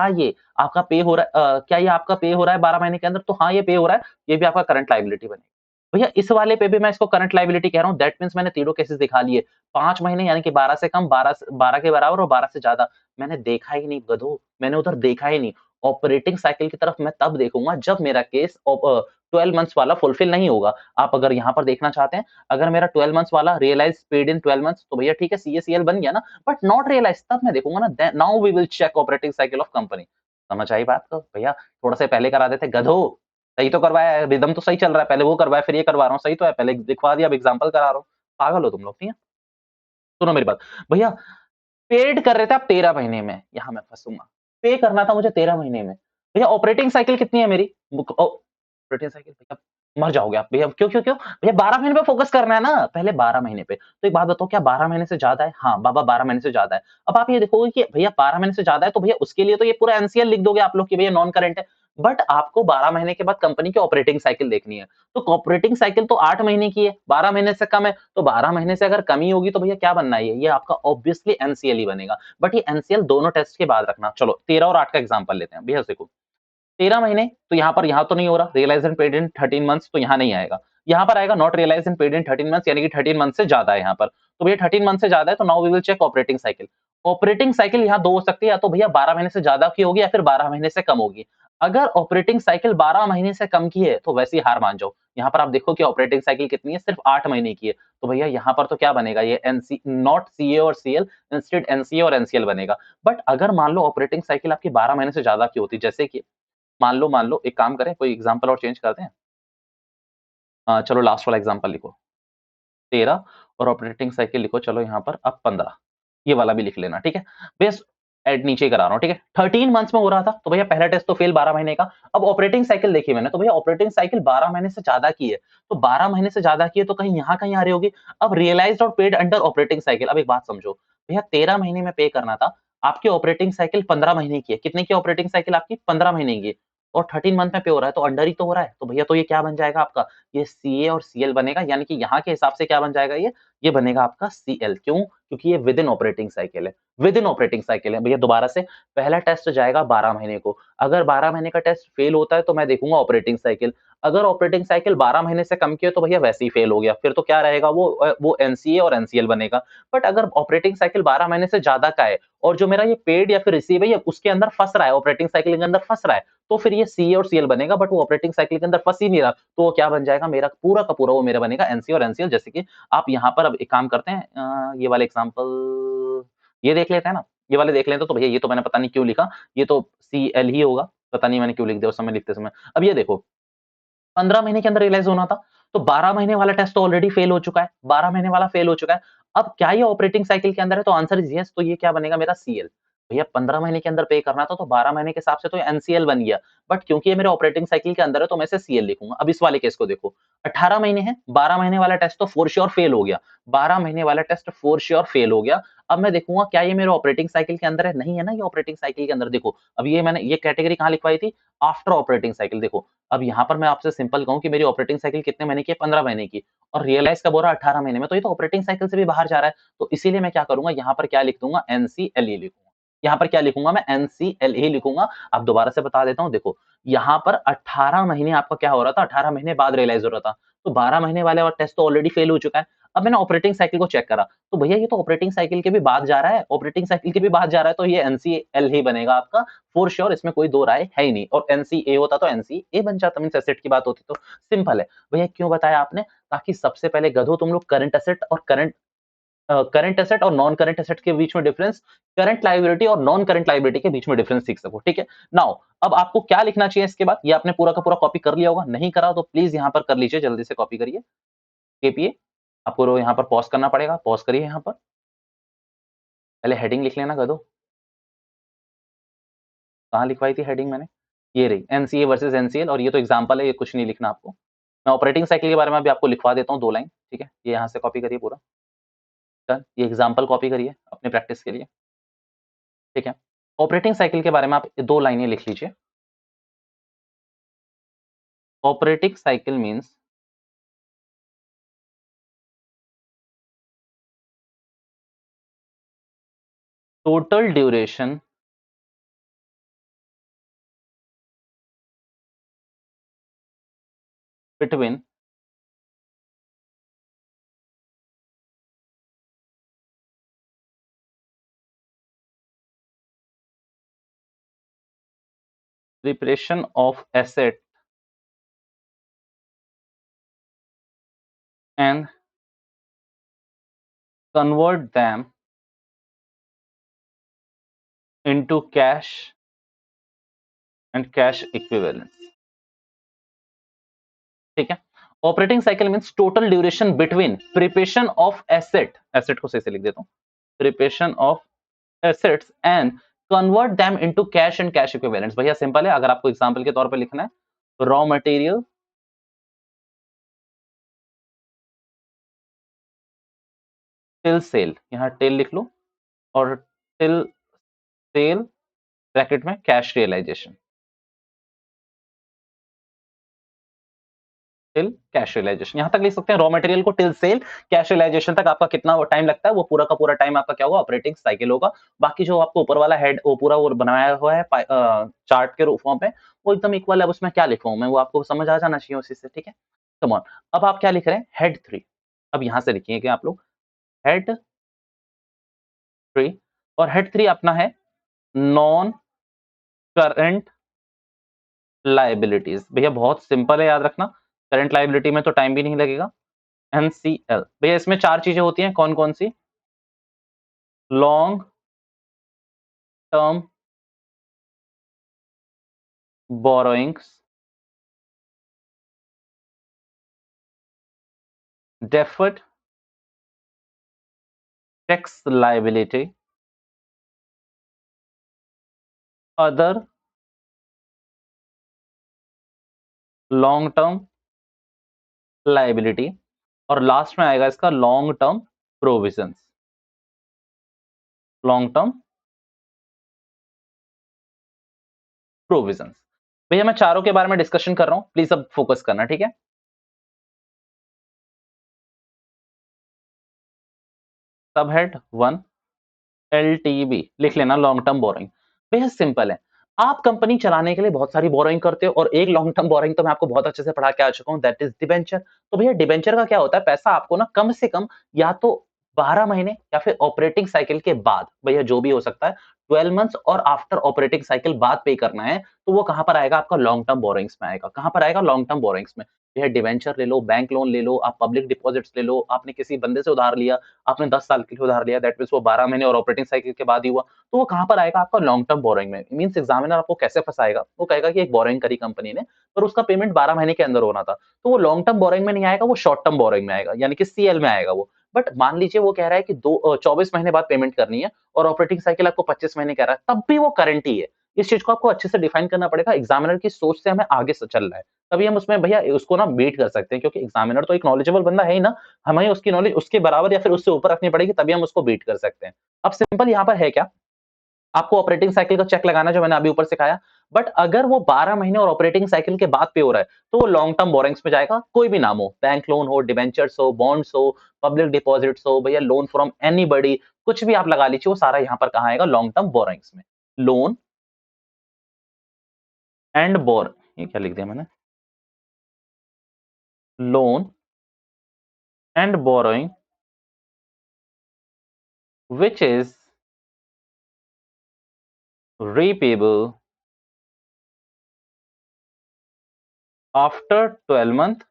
ये आपका पे हो रहा है, क्या ये आपका पे हो रहा है 12 महीने के अंदर? तो हाँ, ये पे हो रहा है। ये भी आपका करंट लायबिलिटी बनेगा। भैया इस वाले पे भी मैं इसको करंट लायबिलिटी कह रहा हूँ, दैट मीन्स मैंने तीनों केसेस दिखा लिए। 5 महीने यानी कि 12 से कम, 12 के बराबर और 12 से ज़्यादा। मैंने देखा ही नहीं गधो, मैंने उधर देखा ही नहीं। ऑपरेटिंग साइकिल की तरफ मैं तब देखूँगा जब मेरा केस 12 मंथ्स वाला फुलफिल नहीं होगा। आप अगर यहाँ पर देखना चाहते हैं, अगर मेरा 12 मंथ्स वाला रियलाइज़ पेड इन 12 मंथ्स, तो भैया ठीक है, सीएसीएल बन गया ना, बट नॉट रियलाइज़, तब मैं देखूँगा ना, now we will check operating cycle of company. समझ आई बात तो? भैया थोड़ा सा पहले करा देते गधो। सही तो करवाया है, रिदम तो सही चल रहा है, पहले वो करवाया फिर ये करवा रहा हूँ, सही तो है, पहले दिखवा दिया अब एग्जांपल करा रहा हूँ। पागल हो तुम लोग, ठीक है? सुनो मेरी बात, भैया पेड कर रहे थे आप 13 महीने में, यहाँ मैं फँसूँगा। पे करना था मुझे 13 महीने में। भैया ऑपरेटिंग साइकिल कितनी है मेरी? ऑपरेटिंग साइकिल भैया मर जाओगे आप भैया क्यों? भैया 12 महीने पे फ़ोकस करना है ना, पहले 12 महीने पे। तो एक बात बताओ क्या 12 महीने से ज़्यादा है? हाँ, बाबा 12 महीने से ज़्यादा है। अब आप ये देखोगे कि भैया 12 महीने से ज़्यादा है तो भैया उसके लिए तो ये पूरा एनसीएल लिख दोगे आप लोग कि भैया नॉन करंट है। बट आपको 12 महीने के बाद कंपनी की ऑपरेटिंग साइकिल देखनी है। तो ऑपरेटिंग साइकिल तो 8 महीने की है, 12 महीने से कम है, तो 12 महीने से अगर कमी होगी तो भैया क्या बनना है ये आपका ऑब्वियसली एनसीएल ही बनेगा। बट ये एनसीएल दोनों टेस्ट के बाद रखना। चलो 13 और 8 का एग्जांपल लेते हैं। भैया देखो 13 महीने तो यहाँ पर यहाँ तो नहीं हो रहा, realise and paid in 13 months तो यहाँ नहीं आएगा। यहाँ पर आएगा not realise and paid in 13 months यानी कि 13 मंथ से ज़्यादा है यहाँ पर। तो भैया 13 मंथ से ज़्यादा है तो now we will check operating cycle. Operating cycle यहाँ 2 हो सकती है या तो भैया 12 महीने से ज़्यादा की होगी या फिर 12 महीने से कम होगी। अगर ऑपरेटिंग साइकिल 12 महीने से कम की है तो वैसे ही हार मान जाओ। यहाँ पर आप देखो कि ऑपरेटिंग साइकिल कितनी है, सिर्फ 8 महीने की है। तो भैया यहाँ पर तो क्या बनेगा ये एनसी नॉट सीए और सीएल इंस्टेड एनसीए और एनसीएल बनेगा। बट अगर मान लो ऑपरेटिंग साइकिल आपकी 12 महीने से ज़्यादा की होती जैसे कि मान लो एक काम करें कोई एग्जांपल और चेंज करते हैं। चलो लास्ट वाला एग्जांपल लिखो 13 और ऑपरेटिंग साइकिल लिखो चलो यहाँ पर अब 15 ये वाला भी लिख लेना ठीक है। बेस ऐड नीचे ही करा रहा हूँ ठीक है। 13 मंथ्स में हो रहा था तो भैया पहला टेस्ट तो फेल 12 महीने का। अब ऑपरेटिंग साइकिल देखी मैंने तो भैया ऑपरेटिंग साइकिल 12 महीने से ज्यादा की है। तो 12 महीने से ज्यादा की है तो कहीं आ रही होगी। अब रियलाइज्ड और पेड अंडर ऑपरेटिंग साइकिल। अब एक बात समझो भैया 13 महीने में पे करना था। आपकी ऑपरेटिंग साइकिल 15 महीने की है। कितने की ऑपरेटिंग साइकिल आपकी 15 महीने की है। और 13 मंथ में पे हो रहा है तो अंडर ही तो हो रहा है। तो भैया तो ये क्या बन जाएगा आपका ये सीए और सीएल बनेगा यानी कि यहाँ के हिसाब से क्या बन जाएगा ये बनेगा आपका सीएल क्यों? क्योंकि ये विद इन ऑपरेटिंग साइकिल है। विद इन ऑपरेटिंग साइकिल है। भैया दोबारा से पहला टेस्ट जाएगा 12 महीने को। अगर 12 महीने का टेस्ट फेल होता है तो मैं देखूँगा ऑपरेटिंग साइकिल। अगर ऑपरेटिंग साइकिल 12 महीने से कम की है तो भैया वैसे ही फेल हो गया। फिर तो क्या रहेगा वो एनसीए और एनसीएल बनेगा। बट अगर ऑपरेटिंग साइकिल 12 महीने से ज़्यादा का है और जो मेरा ये पेड या फिर रिसीव है ये उसके अंदर फँस रहा है, ऑपरेटिंग साइकिल के अंदर फँस रहा है, तो फिर ये सीए और सीएल बनेगा बट वो ऑपरेटिंग साइकिल के अंदर फँस ही नहीं रहा। तो वो क्या बन जाएगा मेरा पूरा का पूरा वो मेरा बनेगा एनसीए और एनसीएल जैसे कि आप यहाँ पर अब एक काम करते हैं ये वाला एग्जांपल ये देख लेते हैं ना, ये वाले देख लेते हैं तो भैया ये तो मैंने पता नहीं क्यों लिखा, ये तो सीएल ही होगा, पता नहीं मैंने क्यों लिख दिया उस समय लिखते समय। अब ये देखो 15 महीने के अंदर रियलाइज़ होना था, तो 12 महीने वाला टेस्ट तो ऑलरेडी फेल हो चुका है, 12 महीने वाला फेल हो चुका है। अब क्या ये ऑपरेटिंग साइकिल के अंदर है? तो आंसर इज़ येस तो ये क्या बनेगा मेरा सीएल। भैया 15 महीने के अंदर पे करना था, तो 12 महीने के हिसाब से तो एनसीएल बन गया। बट क्योंकि ये मेरे ऑपरेटिंग साइकिल के अंदर है, तो मैं इसे सीएल लिखूँगा। अब इस वाले केस को देखो, 18 महीने हैं, 12 महीने वाला टेस्ट तो फॉर श्योर फेल हो गया। 12 महीने वाला टेस्ट फॉर श्योर फेल हो गया। अब मैं देखूँगा क्या ये मेरे ऑपरेटिंग साइकिल के अंदर है? नहीं है ना ये ऑपरेटिंग साइकिल के अंदर देखो, अब ये मैंने ये कैटेगरी कहाँ लिखवाई थी? आफ्टर ऑपरेटिंग साइकिल देखो, अब यहाँ पर मैं आपसे सिंपल कहूँ कि मेरी ऑपरेटिंग साइकिल कितने महीने की है? 15 महीने की और रियलाइज़ कब हो रहा है? 18 महीने में, तो ये तो ऑपरेटिंग साइकिल से भी बाहर जा रहा है। तो इसीलिए मैं क्या करूँगा यहाँ पर क्या लिख दूँगा एनसीएलई लिखूँगा। यहाँ पर क्या लिखूँगा मैं एनसीएलई लिखूँगा। अब दोबारा से बता देता हूँ देखो, यहाँ पर 18 महीने आपका क्या हो रहा था? 18 महीने बाद रियलाइज़ हो रहा था। तो 12 महीने वाले और टेस्ट तो ऑलरेडी फेल हो चुका है। अब मैंने ऑपरेटिंग साइकिल को चेक करा, तो भैया ये तो ऑपरेटिंग साइकिल के भी बाद जा रहा है, ऑपरेटिंग साइकिल के भी बाद जा रहा है, तो ये एनसीएल ही बनेगा आपका फॉर श्योर इसमें कोई 2 राय है ही नहीं और एनसीए होता तो एनसीए बन जाता मीन्स एसेट की बात होती तो सिंपल है। भैया क्यों बताया आपने? ताकि सबसे पहले गधों तुम लोग करंट एसेट और नॉन करंट एसेट के बीच में डिफरेंस, करंट लायबिलिटी और नॉन करंट लायबिलिटी के बीच में डिफरेंस सीख सको, ठीक है? नाउ अब आपको क्या लिखना चाहिए इसके बाद? ये आपने पूरा का पूरा कॉपी कर लिया होगा, नहीं करा तो प्लीज़ यहाँ पर कर लीजिए, जल्दी से कॉपी करिए, केपीए आपको यहाँ पर पॉज़ करना पड़ेगा, पॉज़ करिए यहाँ पर, पहले हेडिंग लिख लेना गधों, कहाँ लिखवाई थी हेडिंग मैंने? ये रही एनसीए वर्सेस एनसीएल और ये तो एग्जांपल है, ये कुछ नहीं लिखना आपको। मैं ऑपरेटिंग साइकिल के बारे में भी आपको लिखवा देता हूँ 2 लाइन, ठीक है? ये यहाँ से कॉपी करिए पूरा, डन। ये एग्जांपल कॉपी करिए अपने प्रैक्टिस के लिए, ठीक है? ऑपरेटिंग साइकिल के बारे में आप 2 लाइनें लिख लीजिए। Operating cycle means total duration between preparation of asset and convert them into cash and cash equivalents. ठीक है। Operating cycle means total duration between preparation of asset, asset को सही से लिख देता हूँ, preparation of assets and convert them into cash and cash equivalents. भैया simple है, अगर आपको एग्जांपल के तौर पे लिखना है, रॉ मटेरियल टिल सेल, यहाँ टिल लिख लो, और टिल सेल ब्रैकेट में cash realisation, till cash realisation, यहां तक लिख सकते हैं। रॉ मटेरियल को टिल सेल कैश रियलाइजेशन तक आपका कितना टाइम लगता है, वो पूरा का पूरा टाइम आपका क्या होगा, ऑपरेटिंग साइकिल होगा। बाकी जो आपको ऊपर वाला हेड वो पूरा वो बनाया हुआ है चार्ट के रूप में, वो एकदम इक्वल है, उसमें क्या लिखा हूं मैं वो आपको समझ आ जाना चाहिए उसी से, ठीक है। कम ऑन, अब आप क्या लिख रहे हैं, हेड 3। अब यहां से लिखिए आप लोग हेड 3, और हेड 3 अपना है नॉन करंट लाइबिलिटीज। भैया बहुत सिंपल है, याद रखना, करंट लाइबिलिटी में तो टाइम भी नहीं लगेगा। एनसीएल, भैया इसमें 4 चीजें होती हैं, कौन कौन सी, long term borrowings, deferred tax liability, other long term liability, और लास्ट में आएगा इसका long term provisions, long term provisions. भैया मैं चारों के बारे में डिस्कशन कर रहा हूं, प्लीज अब फोकस करना, ठीक है। सब हेड 1 एलटीबी लिख लेना, लॉन्ग टर्म बोरोइंग। बेहद सिंपल है, आप कंपनी चलाने के लिए बहुत सारी बोरोइंग करते हो, और एक लॉन्ग टर्म बोरोइंग तो मैं आपको बहुत अच्छे से पढ़ा के आ चुका हूं, दैट इज डिबेंचर। तो भैया डिबेंचर का क्या होता है, पैसा आपको ना कम से कम या तो 12 महीने या फिर ऑपरेटिंग साइकिल के बाद, भैया जो भी हो सकता है, 12 मंथ्स और आफ्टर ऑपरेटिंग साइकिल बाद पे करना है, तो वो कहां पर आएगा, आपका लॉन्ग टर्म बोरोइंग्स में आएगा। कहां पर आएगा, लॉन्ग टर्म बोरोइंग्स में। भैया डिबेंचर ले लो, बैंक लोन ले लो, आप पब्लिक डिपॉजिट्स ले लो, आपने किसी बंदे से उधार लिया, आपने 10 साल के लिए उधार लिया, दैट मीन्स वो 12 महीने और ऑपरेटिंग साइकिल के बाद ही हुआ, तो वो कहाँ पर आएगा, आपका लॉन्ग टर्म बोरोइंग में। मीन्स एग्जामिनर आपको कैसे फंसाएगा, वो कहेगा कि एक बोरोइंग करी कंपनी ने, पर उसका पेमेंट 12 महीने के अंदर होना था, तो वो लॉन्ग टर्म बोरोइंग में नहीं आएगा, वो शॉर्ट टर्म बोरोइंग में आएगा, यानी कि सीएल में आएगा वो। बट मान लीजिए वो कह रहा है कि 24 महीने बाद पेमेंट करनी है, और ऑपरेटिंग साइकिल आपको 25 महीने कह रहा है, तब भी वो करंट ही है। इस चीज को आपको अच्छे से डिफाइन करना पड़ेगा, एग्जामिनर की सोच से हमें आगे से चल रहा है, तभी हम उसमें भैया उसको ना बीट कर सकते हैं, क्योंकि एग्जामिनर तो एक नॉलेजेबल बंदा है ही ना, हमें उसकी नॉलेज उसके बराबर या फिर उससे ऊपर रखनी पड़ेगी, तभी हम उसको बीट कर सकते हैं। अब सिंपल यहाँ पर है क्या, आपको ऑपरेटिंग साइकिल का चेक लगाना, जो मैंने अभी ऊपर सिखाया, बट अगर वो 12 महीने और ऑपरेटिंग साइकिल के बाद पे हो रहा है, तो वो लॉन्ग टर्म बोरिंग्स में जाएगा, कोई भी नाम हो, बैंक लोन हो, डिबेंचर्स हो, बॉन्ड्स हो, पब्लिक डिपॉजिट्स हो, भैया लोन फ्रॉम एनीबॉडी, कुछ भी आप लगा लीजिए, वो सारा यहाँ पर कहाँ आएगा, लॉन्ग टर्म बोरिंग्स में। लोन एंड बोर, ये क्या लिख दिया मैंने, loan and borrowing which is repayable after 12 month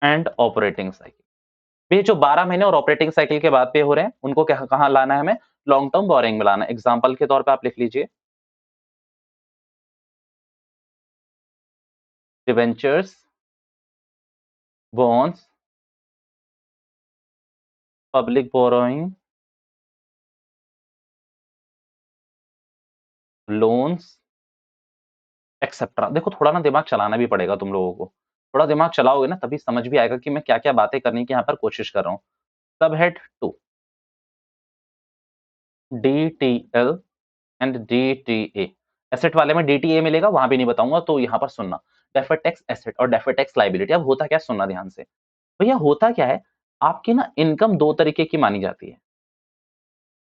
and operating cycle. ये जो 12 महीने और ऑपरेटिंग साइकिल के बाद पे हो रहे हैं, उनको क्या कहाँ लाना है, हमें लॉन्ग टर्म बोरिंग में लाना है। एग्जांपल के तौर पे आप लिख लीजिए, debentures, bonds, public borrowing, loans etcetera. देखो थोड़ा ना दिमाग चलाना भी पड़ेगा तुम लोगों को, थोड़ा दिमाग चलाओगे ना तभी समझ भी आएगा कि मैं क्या क्या बातें करने की यहाँ पर कोशिश कर रहा हूँ। सब head 2 DTL and DTA, asset वाले में DTA मिलेगा, वहां भी नहीं बताऊंगा, तो यहाँ पर सुनना, डेफर्ड टैक्स एसेट और डेफर्ड टैक्स लायबिलिटी। अब होता क्या, सुनना ध्यान से भैया, होता क्या है, आपकी ना इनकम दो तरीके की मानी जाती है,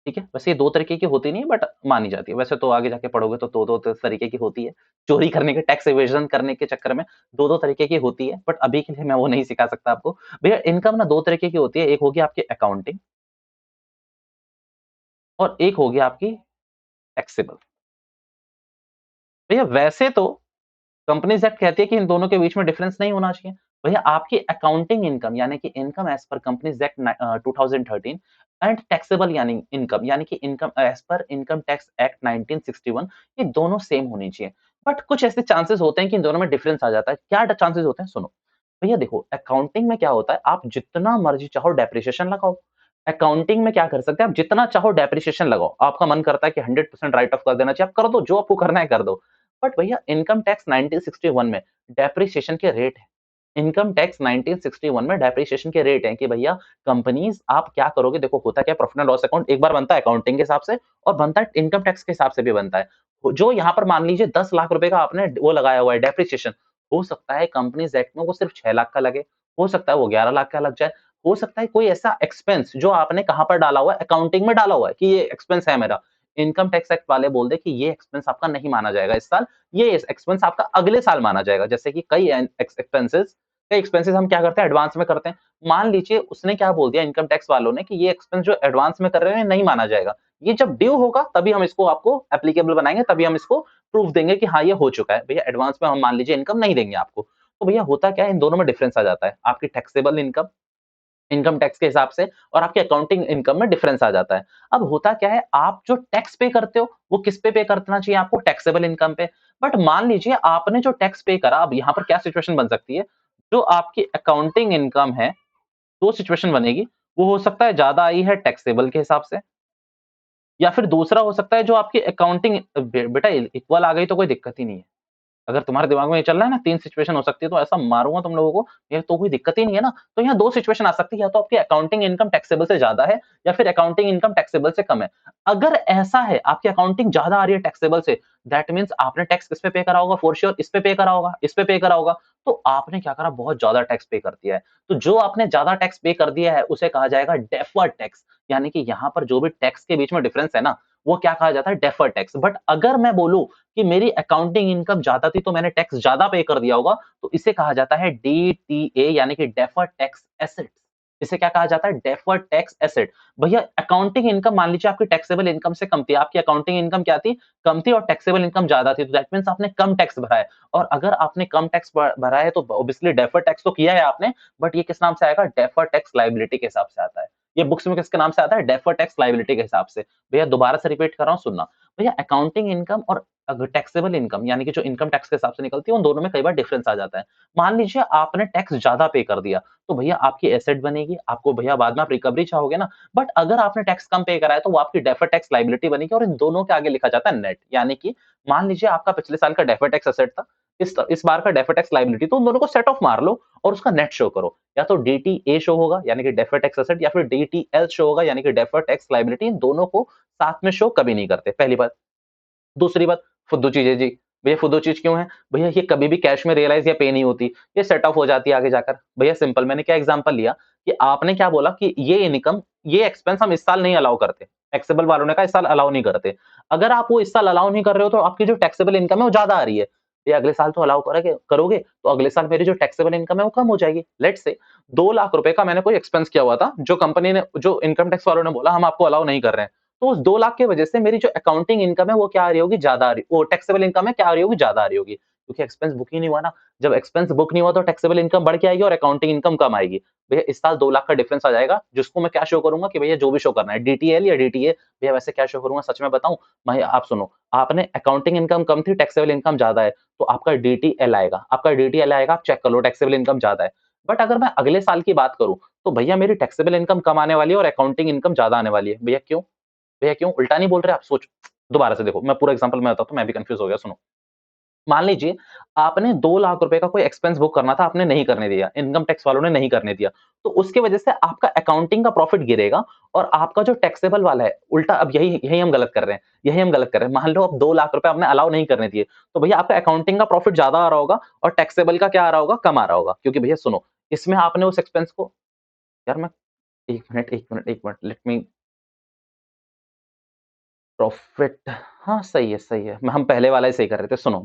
ठीक है। वैसे ये दो तरीके की होती नहीं है, बट मानी जाती है। वैसे तो आगे जाके पढ़ोगे तो दो दो तरीके की होती है, चोरी करने के, टैक्स एवेजन करने के चक्कर में दो दो तरीके की होती है, बट अभी के लिए मैं वो नहीं सिखा सकता आपको। भैया इनकम ना दो तरीके की होती है, एक होगी आपकी अकाउंटिंग, और एक होगी आपकी टैक्सेबल। भैया वैसे तो कंपनीज एक्ट कहती है कि इन दोनों के बीच में डिफरेंस नहीं होना चाहिए। भैया आपकी अकाउंटिंग इनकम यानी कि income as per companies act 2013 and taxable यानी इनकम यानी कि income as per income tax act 1961, ये दोनों सेम होनी चाहिए। बट कुछ ऐसे चांसेस होते हैं कि इन दोनों में डिफरेंस आ जाता है। क्या चांसेस होते हैं? सुनो, भैया देखो अकाउंटिंग में क्या होता है, आप जितना मर्ज़ी चाहो डेप्रिसिएशन लगाओ। अकाउंटिंग में क्या कर सकते हैं, आप जितना चाहो डेप्रिसिएशन लगाओ। आपका मन करता है कि 100% राइट ऑफ कर देना चाहिए, आप कर दो, जो आपको करना है कर दो। बट भैया इनकम टैक्स 1961 में डेप्रिसिएशन के रेट है। इनकम टैक्स 1961 में डेप्रिसिएशन के रेट हैं कि भैया कंपनीज़ आप क्या करोगे, देखो होता क्या है, प्रॉफिट एंड लॉस अकाउंट एक बार बनता है अकाउंटिंग के हिसाब से और बनता है इनकम टैक्स के हिसाब से भी बनता है। जो यहाँ पर मान लीजिए 10 लाख रुपए का आपने वो लगाया हुआ है डेप्रिसिएशन, हो सकता है कंपनीज़ एक्ट में वो सिर्फ 6 लाख का लगे, हो सकता है वो 11 लाख का लग जाए, हो सकता है कोई ऐसा एक्सपेंस जो आपने कहाँ पर डाला हुआ है, अकाउंटिंग में डाला हुआ है कि ये एक्सपेंस है मेरा। इनकम टैक्स एक्ट वाले बोल दे कि ये एक्सपेंस आपका नहीं माना जाएगा इस साल, ये एक्सपेंस आपका अगले साल माना जाएगा। जैसे कि कई एक्सपेंसेस हम क्या करते हैं एडवांस में करते हैं। मान लीजिए उसने क्या बोल दिया इनकम टैक्स वालों ने कि ये एक्सपेंस जो एडवांस में कर रहे हैं नहीं माना जाएगा। ये जब ड्यू होगा तभी हम इसको आपको एप्लीकेबल बनाएँगे, तभी हम इसको प्रूफ देंगे कि हाँ, ये हो चुका है। भैया एडवांस में हम मान लीजिए इनकम नहीं देंगे आपको। तो भैया होता क्या है, इन दोनों में डिफरेंस आ जाता है। आपकी टैक्सेबल इनकम, इनकम टैक्स के हिसाब से और आपके अकाउंटिंग इनकम में डिफरेंस आ जाता है। अब होता क्या है, आप जो टैक्स पे करते हो, वो किस पे करना चाहिए आपको? टैक्सेबल इनकम पे। बट मान लीजिए आपने जो टैक्स पे करा, अब यहाँ पर क्या सिचुएशन बन सकती है, जो आपकी अकाउंटिंग इनकम है, 2 सिचुएशन बनेगी। वो हो सकता है ज़्यादा आई है टैक्सेबल के हिसाब से या फिर दूसरा हो सकता है जो आपकी अकाउंटिंग बेटा इक्वल आ गई तो कोई दिक्कत ही नहीं है। अगर तुम्हारे दिमाग में ये चल रहा है ना 3 सिचुएशन हो सकती है तो ऐसा मारूँगा तुम लोगों को, ये तो कोई दिक्कत ही नहीं है ना। तो यहाँ 2 सिचुएशन आ सकती है, या तो आपकी अकाउंटिंग इनकम टैक्सेबल से ज़्यादा है या फिर अकाउंटिंग इनकम टैक्सेबल से कम है। अगर ऐसा है आपकी अकाउंटिंग ज़्यादा आ रही है टैक्सेबल से, दैट मीन्स आपने टैक्स किस पे करा होगा? फॉर श्योर इस पे करा होगा, इस पे करा होगा। तो आपने क्या करा, बहुत ज़्यादा टैक्स पे कर दिया है। तो जो आपने ज़्यादा टैक्स पे कर दिया है उसे कहा जाएगा डेफर्ड टैक्स। यानी कि यहाँ पर जो भी टैक्स के बीच में डिफरेंस है ना, वो क्या कहा जाता है? Deferred tax. बट अगर मैं बोलूँ कि मेरी अकाउंटिंग इनकम ज़्यादा थी तो मैंने टैक्स ज़्यादा पे कर दिया होगा, तो इसे कहा जाता है डीटीए यानी कि डेफर्ड टैक्स एसेट। इसे क्या कहा जाता है? Deferred tax asset. भैया अकाउंटिंग इनकम मान लीजिए आपकी टैक्सेबल इनकम से कम थी, आपकी अकाउंटिंग इनकम क्या थी? कम थी और टैक्सेबल इनकम ज़्यादा थी, तो दैट मीन्स आपने कम टैक्स भरा है और अगर आपने कम टैक्स भरा है तो ऑब्वियसली डेफर्ड टैक्स तो किया है आपने, बट ये किस नाम से आएगा? डेफर्ड टैक्स लायबिलिटी के हिसाब से आता है। ये बुक्स में किसके नाम से आता है? डेफर्ड टैक्स लायबिलिटी के हिसाब से। भैया दोबारा से रिपीट कर रहा हूँ, सुनना। भैया अकाउंटिंग इनकम और अगर टैक्सेबल इनकम यानी कि जो इनकम टैक्स के हिसाब से निकलती है, उन दोनों में कई बार डिफरेंस आ जाता है। मान लीजिए आपने टैक्स ज़्यादा पे कर दिया, तो भैया आपकी एसेट बनेगी, आपको भैया बाद में आप रिकवरी चाहोगे ना, बट अगर आपने टैक्स कम पे करा है, तो वो आपकी डेफर्ड टैक्स लायबिलिटी बनेगी और इन दोनों के आगे लिखा जाता है नेट। यानी कि मान लीजिए आपका पिछले साल का डेफर्ड टैक्स एसेट था, इस बार का डेफर्ड टैक्स लायबिलिटी, तो उन दोनों को सेट ऑफ मार लो और उसका नेट शो करो। या तो डीटीए शो होगा यानी कि डेफर्ड टैक्स एसेट या फिर डीटीएल शो होगा यानी कि डेफर्ड टैक्स लायबिलिटी, इन दोनों को साथ में शो कभी नहीं करते, पहली बात। दूसरी बात, फुद्दू चीज़ जी। भैया फुद्दू चीज़ क्यों है? भैया ये कभी भी कैश में रियलाइज़ या पे नहीं होती, ये सेट ऑफ हो जाती है आगे जाकर। भैया सिंपल, मैंने क्या एग्ज़ाम्पल लिया कि आपने क्या बोला कि ये इनकम, ये एक्सपेंस हम इस साल नहीं अलाउ करते। टैक्सेबल वालों ने कहा इस साल अलाउ नहीं करते। अगर आप वो इस साल अलाउ नहीं कर रहे हो तो आपकी जो टैक्सेबल इनकम है वो ज़्यादा आ रही है। ये अगले साल तो अलाउ करोगे तो अगले साल मेरी जो टैक्सेबल इनकम है वो कम हो जाएगी। लेट्स से 2 लाख रुपए का मैंने कोई एक्सपेंस किया हुआ था, जो कंपनी ने, जो इनकम टैक्स वालों ने बोला हम आपको अलाउ नहीं कर रहे हैं। तो उस 2 लाख की वजह से मेरी जो अकाउंटिंग इनकम है वो क्या आ रही होगी? ज़्यादा आ रही, वो टैक्सेबल इनकम है क्या आ रही होगी? ज़्यादा आ रही होगी। क्योंकि एक्सपेंस बुक ही नहीं हुआ ना। जब एक्सपेंस बुक नहीं हुआ तो टैक्सेबल इनकम बढ़ के आएगी और अकाउंटिंग इनकम कम आएगी। भैया इस साल 2 लाख का डिफरेंस आ जाएगा, जिसको मैं क्या शो करूँगा कि भैया जो भी शो करना है, डीटीएल या डीटीए। भैया वैसे क्या शो करूँगा सच में बताऊँ? मैं, आप सुनो, आपने अकाउंटिंग इनकम कम थी, टैक्सेबल इनकम ज़्यादा है, तो आपका डीटीएल आएगा। आपका डीटीएल आएगा, आप चेक कर लो, टैक्सेबल इनकम ज़्यादा है। बट अगर मैं अगले साल की बात करूँ, तो भैया मेरी टैक्सेबल इनकम कम आने वाली है और अकाउंटिंग इनकम ज़्यादा आने वाली है। भैया क्यों? भैया क्यों? उल्टा नहीं बोल रहे आप, सोचो। दोबारा से देखो, मैं पूरा एग्ज़ाम्पल मैं बताता हूँ, मैं भी कन्फ्यूज़ हो गया, सुनो। मान लीजिए आपने 2 लाख रुपए का कोई एक्सपेंस बुक करना था, आपने नहीं करने दिया, इनकम टैक्स वालों ने नहीं करने दिया। तो उसकी वजह से आपका अकाउंटिंग का प्रॉफिट गिरेगा और आपका जो टैक्सेबल वाला है, उल्टा, अब यही यही हम गलत कर रहे हैं, यही हम गलत कर रहे हैं। मान लो अब 2 लाख रुपए आपने अलाउ नहीं करने दिए, तो भैया आपका अकाउंटिंग का प्रॉफिट ज़्यादा आ रहा होगा और टैक्सेबल का क्या आ रहा होगा? कम आ रहा होगा। क्योंकि भैया सुनो, इसमें आपने उस एक्सपेंस को, यार मैं 1 मिनट लेट मी, प्रॉफिट, हाँ, सही है। हम पहले वाला ही सही कर रहे थे, सुनो।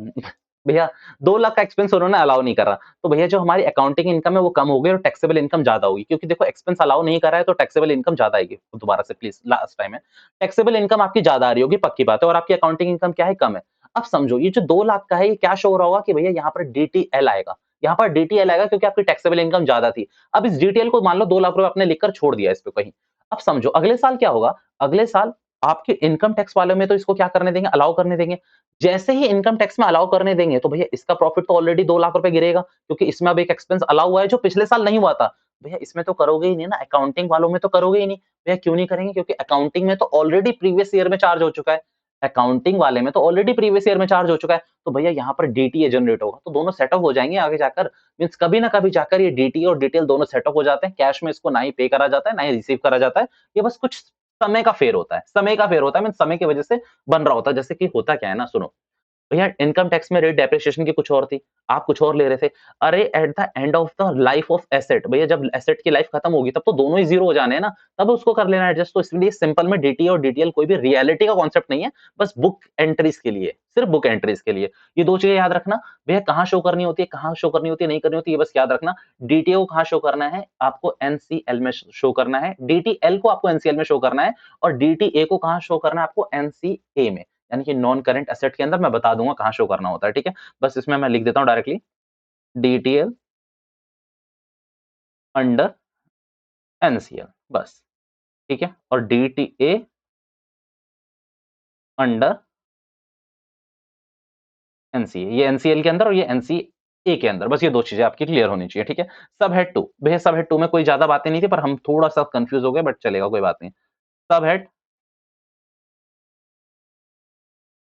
भैया 2 लाख का एक्सपेंस उन्होंने अलाउ नहीं करा, तो भैया जो हमारी अकाउंटिंग इनकम है वो कम हो गई और टैक्सेबल इनकम ज़्यादा होगी, क्योंकि देखो एक्सपेंस अलाउ नहीं कर रहा है तो टैक्सेबल इनकम ज़्यादा आएगी। दोबारा से प्लीज़, लास्ट टाइम है। टैक्सेबल इनकम आपकी ज़्यादा आ रही होगी, पक्की बात है, और आपकी अकाउंटिंग इनकम क्या है? कम है। अब समझो ये जो 2 लाख का है, ये क्या शो हो रहा होगा कि भैया यहाँ पर डीटीएल आएगा। यहाँ पर डीटीएल आएगा क्योंकि आपकी टैक्सेबल इनकम ज़्यादा थी। अब इस डीटीएल को मान लो 2 लाख रुपए आपने लिख कर छोड़ दिया इस पे कहीं। अब समझो अगले साल क्या होगा? अगले साल आपके इनकम टैक्स वाले में तो इसको क्या करने देंगे, अलाउ करने देंगे। जैसे ही इनकम टैक्स में अलाउ करने देंगे, तो भैया इसका प्रॉफिट तो ऑलरेडी 2 लाख रुपए गिरेगा, क्योंकि इसमें अब एक एक्सपेंस अलाउ हुआ है जो पिछले साल नहीं हुआ था। भैया इसमें तो करोगे ही नहीं ना, अकाउंटिंग वालों में तो करोगे ही नहीं। भैया क्यों नहीं करेंगे? क्योंकि अकाउंटिंग में तो ऑलरेडी प्रीवियस ईयर में चार्ज हो चुका है। अकाउंटिंग वाले में तो ऑलरेडी प्रीवियस ईयर में चार्ज हो चुका है। तो भैया यहाँ पर डीटीए जनरेट होगा, तो दोनों सेटअप हो जाएँगे आगे जाकर। मीन्स कभी ना कभी जाकर ये डीटीए और डीटीएल दोनों सेटअप हो जाते हैं। कैश में इसको ना ही पे करा जाता है, ना ही रिसीव करा जाता है। ये बस कुछ समय का फेर होता है, समय का फेर होता है, मीन्स समय की वजह से बन रहा होता है। जैसे कि होता क्या है ना, सुनो, भैया इनकम टैक्स में रेट डेप्रिसिएशन की कुछ और थी, आप कुछ और ले रहे थे। अरे at the end of the life of asset, भैया जब एसेट की लाइफ खत्म होगी तब तो दोनों ही ज़ीरो हो जाने हैं ना, तब उसको कर लेना एडजस्ट। तो इसलिए सिंपल में डीटीए और डीटीएल कोई भी रियलिटी का कॉन्सेप्ट नहीं है, बस बुक एंट्रीज़ के लिए, सिर्फ बुक एंट्रीज़ के लिए। ये 2 चीज़ें याद रखना, भैया कहाँ शो करनी होती है, कहाँ शो करनी होती है, नहीं करनी होती है, ये बस याद रखना। डीटीए को कहाँ शो करना है, आपको एनसीएल में शो करना है, डीटीएल को आपको एनसीएल में शो करना है, और डीटीए को कहाँ शो करना है आपको, एनसीए में। यानी कि नॉन करंट एसेट के अंदर मैं बता दूँगा कहाँ शो करना होता है, ठीक है? बस इसमें मैं लिख देता हूँ डायरेक्टली, डीटीएल अंडर एनसीएल, बस, ठीक है? और डीटीए अंडर एनसीए, ये एनसीएल के अंदर और ये एनसीए के अंदर, बस ये 2 चीज़ें आपकी क्लियर होनी चाहिए, ठीक है? सब हेड 2, भैया सब हेड 2 में कोई ज़्यादा बातें नहीं थी, पर हम थोड़ा-सा कन्फ्यूज़ हो गए, बट चलेगा, कोई बात नहीं। सब head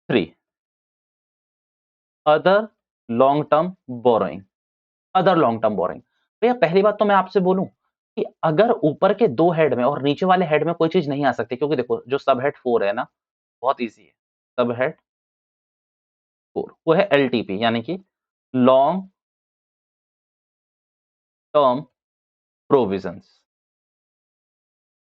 3, other long term borrowing, other long term borrowing. भैया पहली बात तो मैं आपसे बोलूं कि अगर ऊपर के 2 हेड में और नीचे वाले हेड में कोई चीज नहीं आ सकती, क्योंकि देखो जो सब हेड 4 है ना, बहुत इजी है। सब हेड 4 वो है एलटीपी, यानी कि लॉन्ग टर्म प्रोविजंस।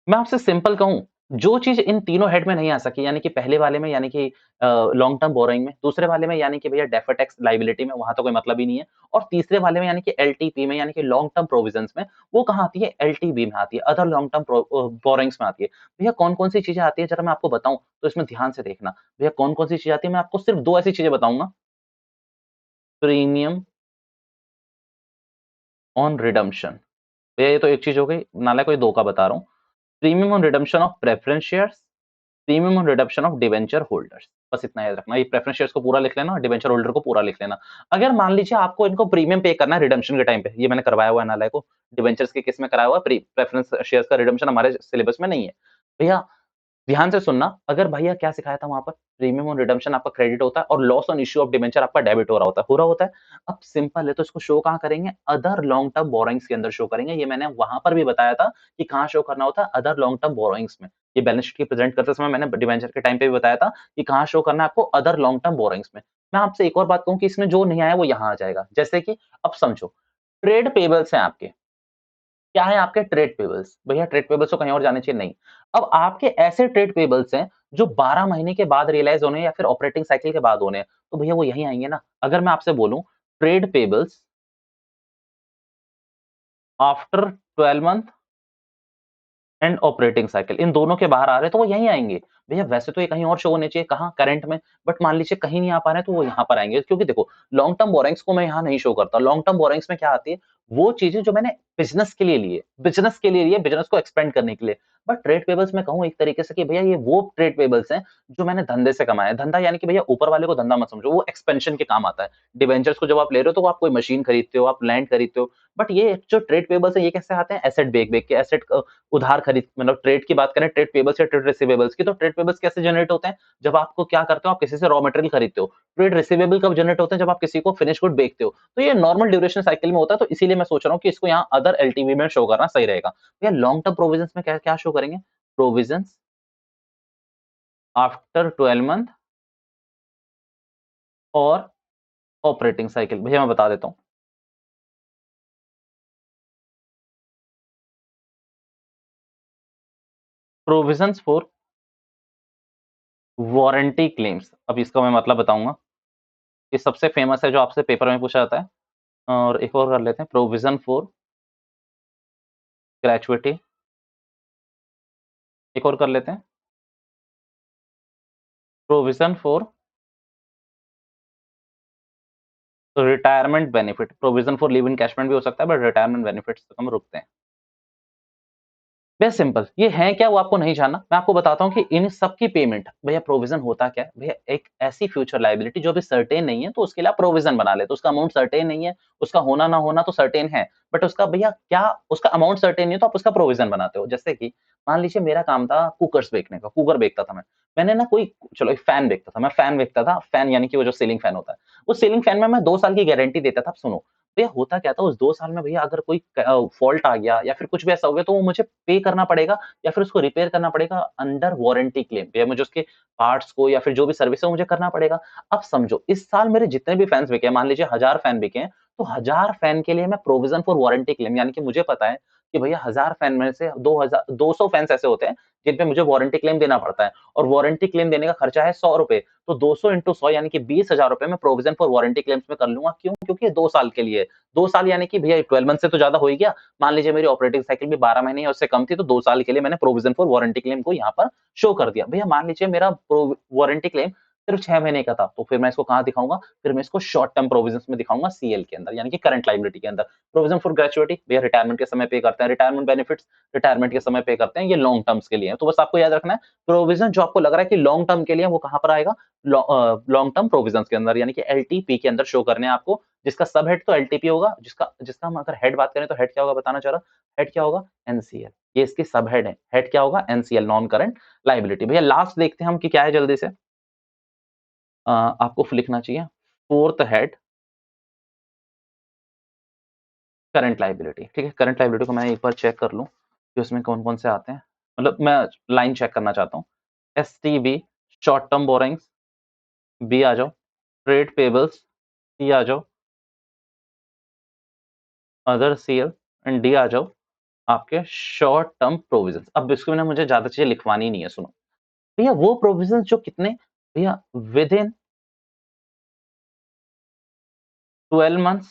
मैं आपसे सिंपल कहूँ, जो चीज़ इन तीनों हेड में नहीं आ सकी, यानी कि पहले वाले में, यानी कि लॉन्ग टर्म बोरोइंग में, दूसरे वाले में यानी कि भैया डेफर्ड टैक्स लायबिलिटी में, वहाँ तो कोई मतलब ही नहीं है, और तीसरे वाले में यानी कि एलटीपी में, यानी कि लॉन्ग टर्म प्रोविजंस में, वो कहाँ आती है, एलटीबी में आती है, अदर लॉन्ग टर्म बोरोइंग्स में आती है। भैया कौन-कौन सी चीज़ें आती है, ज़रा मैं आपको बताऊँ, तो इसमें ध्यान से देखना। भैया कौन-कौन सी चीज़ आती है, मैं आपको सिर्फ 2 ऐसी चीज़ें बताऊँगा, प्रीमियम ऑन रिडम्पशन। भैया ये तो एक चीज़ हो गई, नाले कोई 2 का बता रहा हूँ। Premium on redemption of preference shares, premium on redemption of debenture holders. बस इतना याद रखना, ये प्रेफरेंस शेयर्स को पूरा लिख लेना और डिबेंचर होल्डर को पूरा लिख लेना। अगर मान लीजिए आपको इनको प्रीमियम पे करना है रिडम्पशन के टाइम पे, ये मैंने करवाया हुआ है नालायक को, डिबेंचर्स के केस में कराया हुआ है, प्रेफरेंस शेयर्स का रिडम्पशन हमारे सिलेबस में नहीं है। भैया ध्यान से सुनना, अगर भैया क्या सिखाया था वहाँ पर, प्रीमियम ऑन रिडम्पशन आपका क्रेडिट होता है और loss on issue of debenture आपका डेबिट हो रहा होता है, हो रहा होता है। अब सिंपल है, तो इसको शो कहाँ करेंगे, अदर लॉन्ग टर्म बोरोइंग्स के अंदर शो करेंगे। ये मैंने वहाँ पर भी बताया था कि कहाँ शो करना होता है, अदर लॉन्ग टर्म बोरोइंग्स में। ये बैलेंस शीट की प्रेजेंट करते समय मैंने डिबेंचर के टाइम पे भी बताया था कि कहाँ शो करना है आपको, अदर लॉन्ग टर्म बोरोइंग्स में। मैं आपसे एक और बात कहूँ कि इसमें जो नहीं आया वो यहाँ आ जाएगा। जैसे कि अब समझो, ट्रेड पेबल्स हैं आपके, क्या है आपके ट्रेड पेबल्स, भैया ट्रेड पेबल्स तो कहीं और जाने चाहिए, नहीं। अब आपके ऐसे ट्रेड पेबल्स हैं जो 12 महीने के बाद रियलाइज होने हैं या फिर ऑपरेटिंग साइकिल के बाद होने हैं, तो भैया वो यहीं आएंगे ना। अगर मैं आपसे बोलूं trade payables after 12 month and operating cycle, इन दोनों के बाहर आ रहे हैं तो वो यहीं आएँगे। भैया वैसे तो ये कहीं और शो होने चाहिए, कहाँ? करंट में, बट मान लीजिए कहीं नहीं आ पा रहे हैं तो वो यहाँ पर आएँगे, क्योंकि देखो लॉन्ग टर्म बोरोइंग्स को मैं यहाँ नहीं शो करता। लॉन्ग टर्म बोरोइंग्स में क्या आती है, वो चीज़ें जो मैंने बिज़नेस के लिए लिए, बिज़नेस के लिए लिए, बिज़नेस को एक्सपेंड करने के लिए। बट ट्रेड पेबल्स मैं कहूँ एक तरीके से कि भैया ये वो ट्रेड पेबल्स हैं जो मैंने धंधे से कमाए हैं। धंधा यानी कि भैया ऊपर वाले को धंधा मत समझो, वो एक्सपेंशन के काम आता है। डिबेंचर्स को जब आप ले रहे हो तो वो आप कोई मशीन खरीदते हो, आप लैंड खरीदते हो। बट ये जो ट्रेड पेबल्स है ये कैसे आते हैं? एसेट बेच-बेच के, एसेट उधार खरीद, मतलब ट्रेड की बात करें, ट्रेड पेबल्स या ट्रेड रिसीवेबल्स की, तो ट्रेड पेबल्स कैसे जनरेट होते हैं? जब आपको क्या करते हो, आप किसी से रॉ मटेरियल खरीदते हो। ट्रेड रिसीवेबल कब जनरेट होते हैं? जब आप किसी को फिनिश गुड बेचते हो। तो ये नॉर्मल ड्यूरेशन साइकिल में होता है, तो इसीलिए मैं सोच रहा हूँ कि इसको यहाँ अदर एलटीवी में शो करना सही रहेगा। भैया लॉन्ग टर्म प्रोविजंस में क्या क्या शो करेंगे? प्रोविजंस आफ्टर 12 मंथ और ऑपरेटिंग साइकिल। भैया मैं बता देता हूँ। प्रोविजंस फॉर वारंटी क्लेम्स, अब इसका मैं मतलब बताऊंगा। ये सबसे फेमस है जो आपसे पेपर में पूछा जाता है। और एक और कर लेते हैं, प्रोविजन फॉर ग्रेचुइटी, एक और कर लेते हैं, provision for retirement benefit. Provision for leave encashment भी हो सकता है, बट रिटायरमेंट बेनिफिट्स तक हम रुकते हैं। भैया सिंपल, ये है क्या वो आपको नहीं जानना। मैं आपको बताता हूँ कि इन सब की पेमेंट भैया प्रोविज़न होता क्या है? भैया एक ऐसी फ्यूचर लायबिलिटी जो अभी सर्टेन नहीं है, तो उसके लिए आप प्रोविज़न बना लेते हो। उसका अमाउंट सर्टेन नहीं है, उसका होना ना होना तो सर्टेन है। बट उसका भैया क्या उसका अमाउंट सर्टेन नहीं है तो आप उसका प्रोविज़न बनाते हो। जैसे कि मान लीजिए मेरा काम था कुकर्स बेचने का, कुकर बेचता था मैं। मैंने ना कोई चलो एक फैन बेचता था, मैं फैन बेचता था, फैन यानी कि वो जो सीलिंग फैन होता है। उस सीलिंग फैन में मैं 2 साल की गारंटी देता था। अब सुनो, भैया होता क्या था उस 2 साल में भैया अगर कोई फ़ॉल्ट आ गया या फिर कुछ भी ऐसा हो गया तो वो मुझे पे करना पड़ेगा या फिर उसको रिपेयर करना पड़ेगा अंडर वारंटी क्लेम या मुझे उसके पार्ट्स को या फिर जो भी सर्विस है वो मुझे करना पड़ेगा। अब समझो इस साल मेरे जितने भी फैन्स बिके हैं, मान लीजिए 1000 फैन बिके हैं, तो 1000 फैन के लिए मैं प्रोविज़न फॉर वारंटी क्लेम यानी कि मुझे पता है कि भैया 1000 फैन में से 2000 200 फैन्स ऐसे होते हैं जिन पे मुझे वारंटी क्लेम देना पड़ता है और वारंटी क्लेम देने का खर्चा है ₹100 तो 200 इंटू 100 यानी कि ₹20,000 मैं प्रोविज़न फॉर वारंटी क्लेम्स में कर लूँगा। क्यों? क्योंकि ये 2 साल के लिए है। 2 साल यानी कि भैया 12 मंथ से तो ज़्यादा हो ही गया। मान लीजिए मेरी ऑपरेटिंग साइकिल भी 12 महीने या उससे कम थी, तो 2 साल के लिए मैंने प्रोविज़न फॉर वारंटी क्लेम को यहाँ पर शो कर दिया। भैया मान लीजिए मेरा वारंटी क्लेम सिर्फ 6 महीने का था, तो फिर मैं इसको कहाँ दिखाऊँगा? फिर मैं इसको शॉर्ट टर्म प्रोविज़न्स में दिखाऊँगा सीएल के अंदर, यानी कि करंट लायबिलिटी के अंदर। प्रोविज़न फॉर ग्रेच्युइटी भैया रिटायरमेंट के समय पे करते हैं, रिटायरमेंट बेनिफिट्स रिटायरमेंट के समय पे करते हैं, ये लॉन्ग टर्म्स के लिए है। तो बस आपको याद रखना है, प्रोविज़न जो आपको लग रहा है कि लॉन्ग टर्म के लिए है, वो कहाँ पर आएगा? लॉन्ग टर्म प्रोविज़न्स के अंदर, यानी कि एलटीपी के अंदर शो करने हैं आपको, जिसका सब हेड तो एलटीपी होगा, जिसका जिसका हम अगर हेड बात करें तो हेड क्या होगा बताना चाह रहा? हेड क्या होगा? एनसीएल। ये इसकी सब हेड है। हेड क्या होगा? NCL non current liability. भैया लास्ट देखते हैं हम कि क्या है जल्दी से। आपको लिखना चाहिए 4th हेड करंट लायबिलिटी, ठीक है? करंट लायबिलिटी को मैं एक बार चेक कर लूँ कि उसमें कौन-कौन से आते हैं। मतलब मैं लाइन चेक करना चाहता हूँ। STB short term borrowings, B आ जाओ, ट्रेड पेबल्स, सी आ जाओ, अदर सीएल एंड डी आ जाओ आपके शॉर्ट टर्म प्रोविजंस। अब इसको ना मुझे ज़्यादा चीज़ें लिखवानी नहीं है, सुनो। भैया वो प्रोविजंस जो कितने भैया विद इन 12 मंथ्स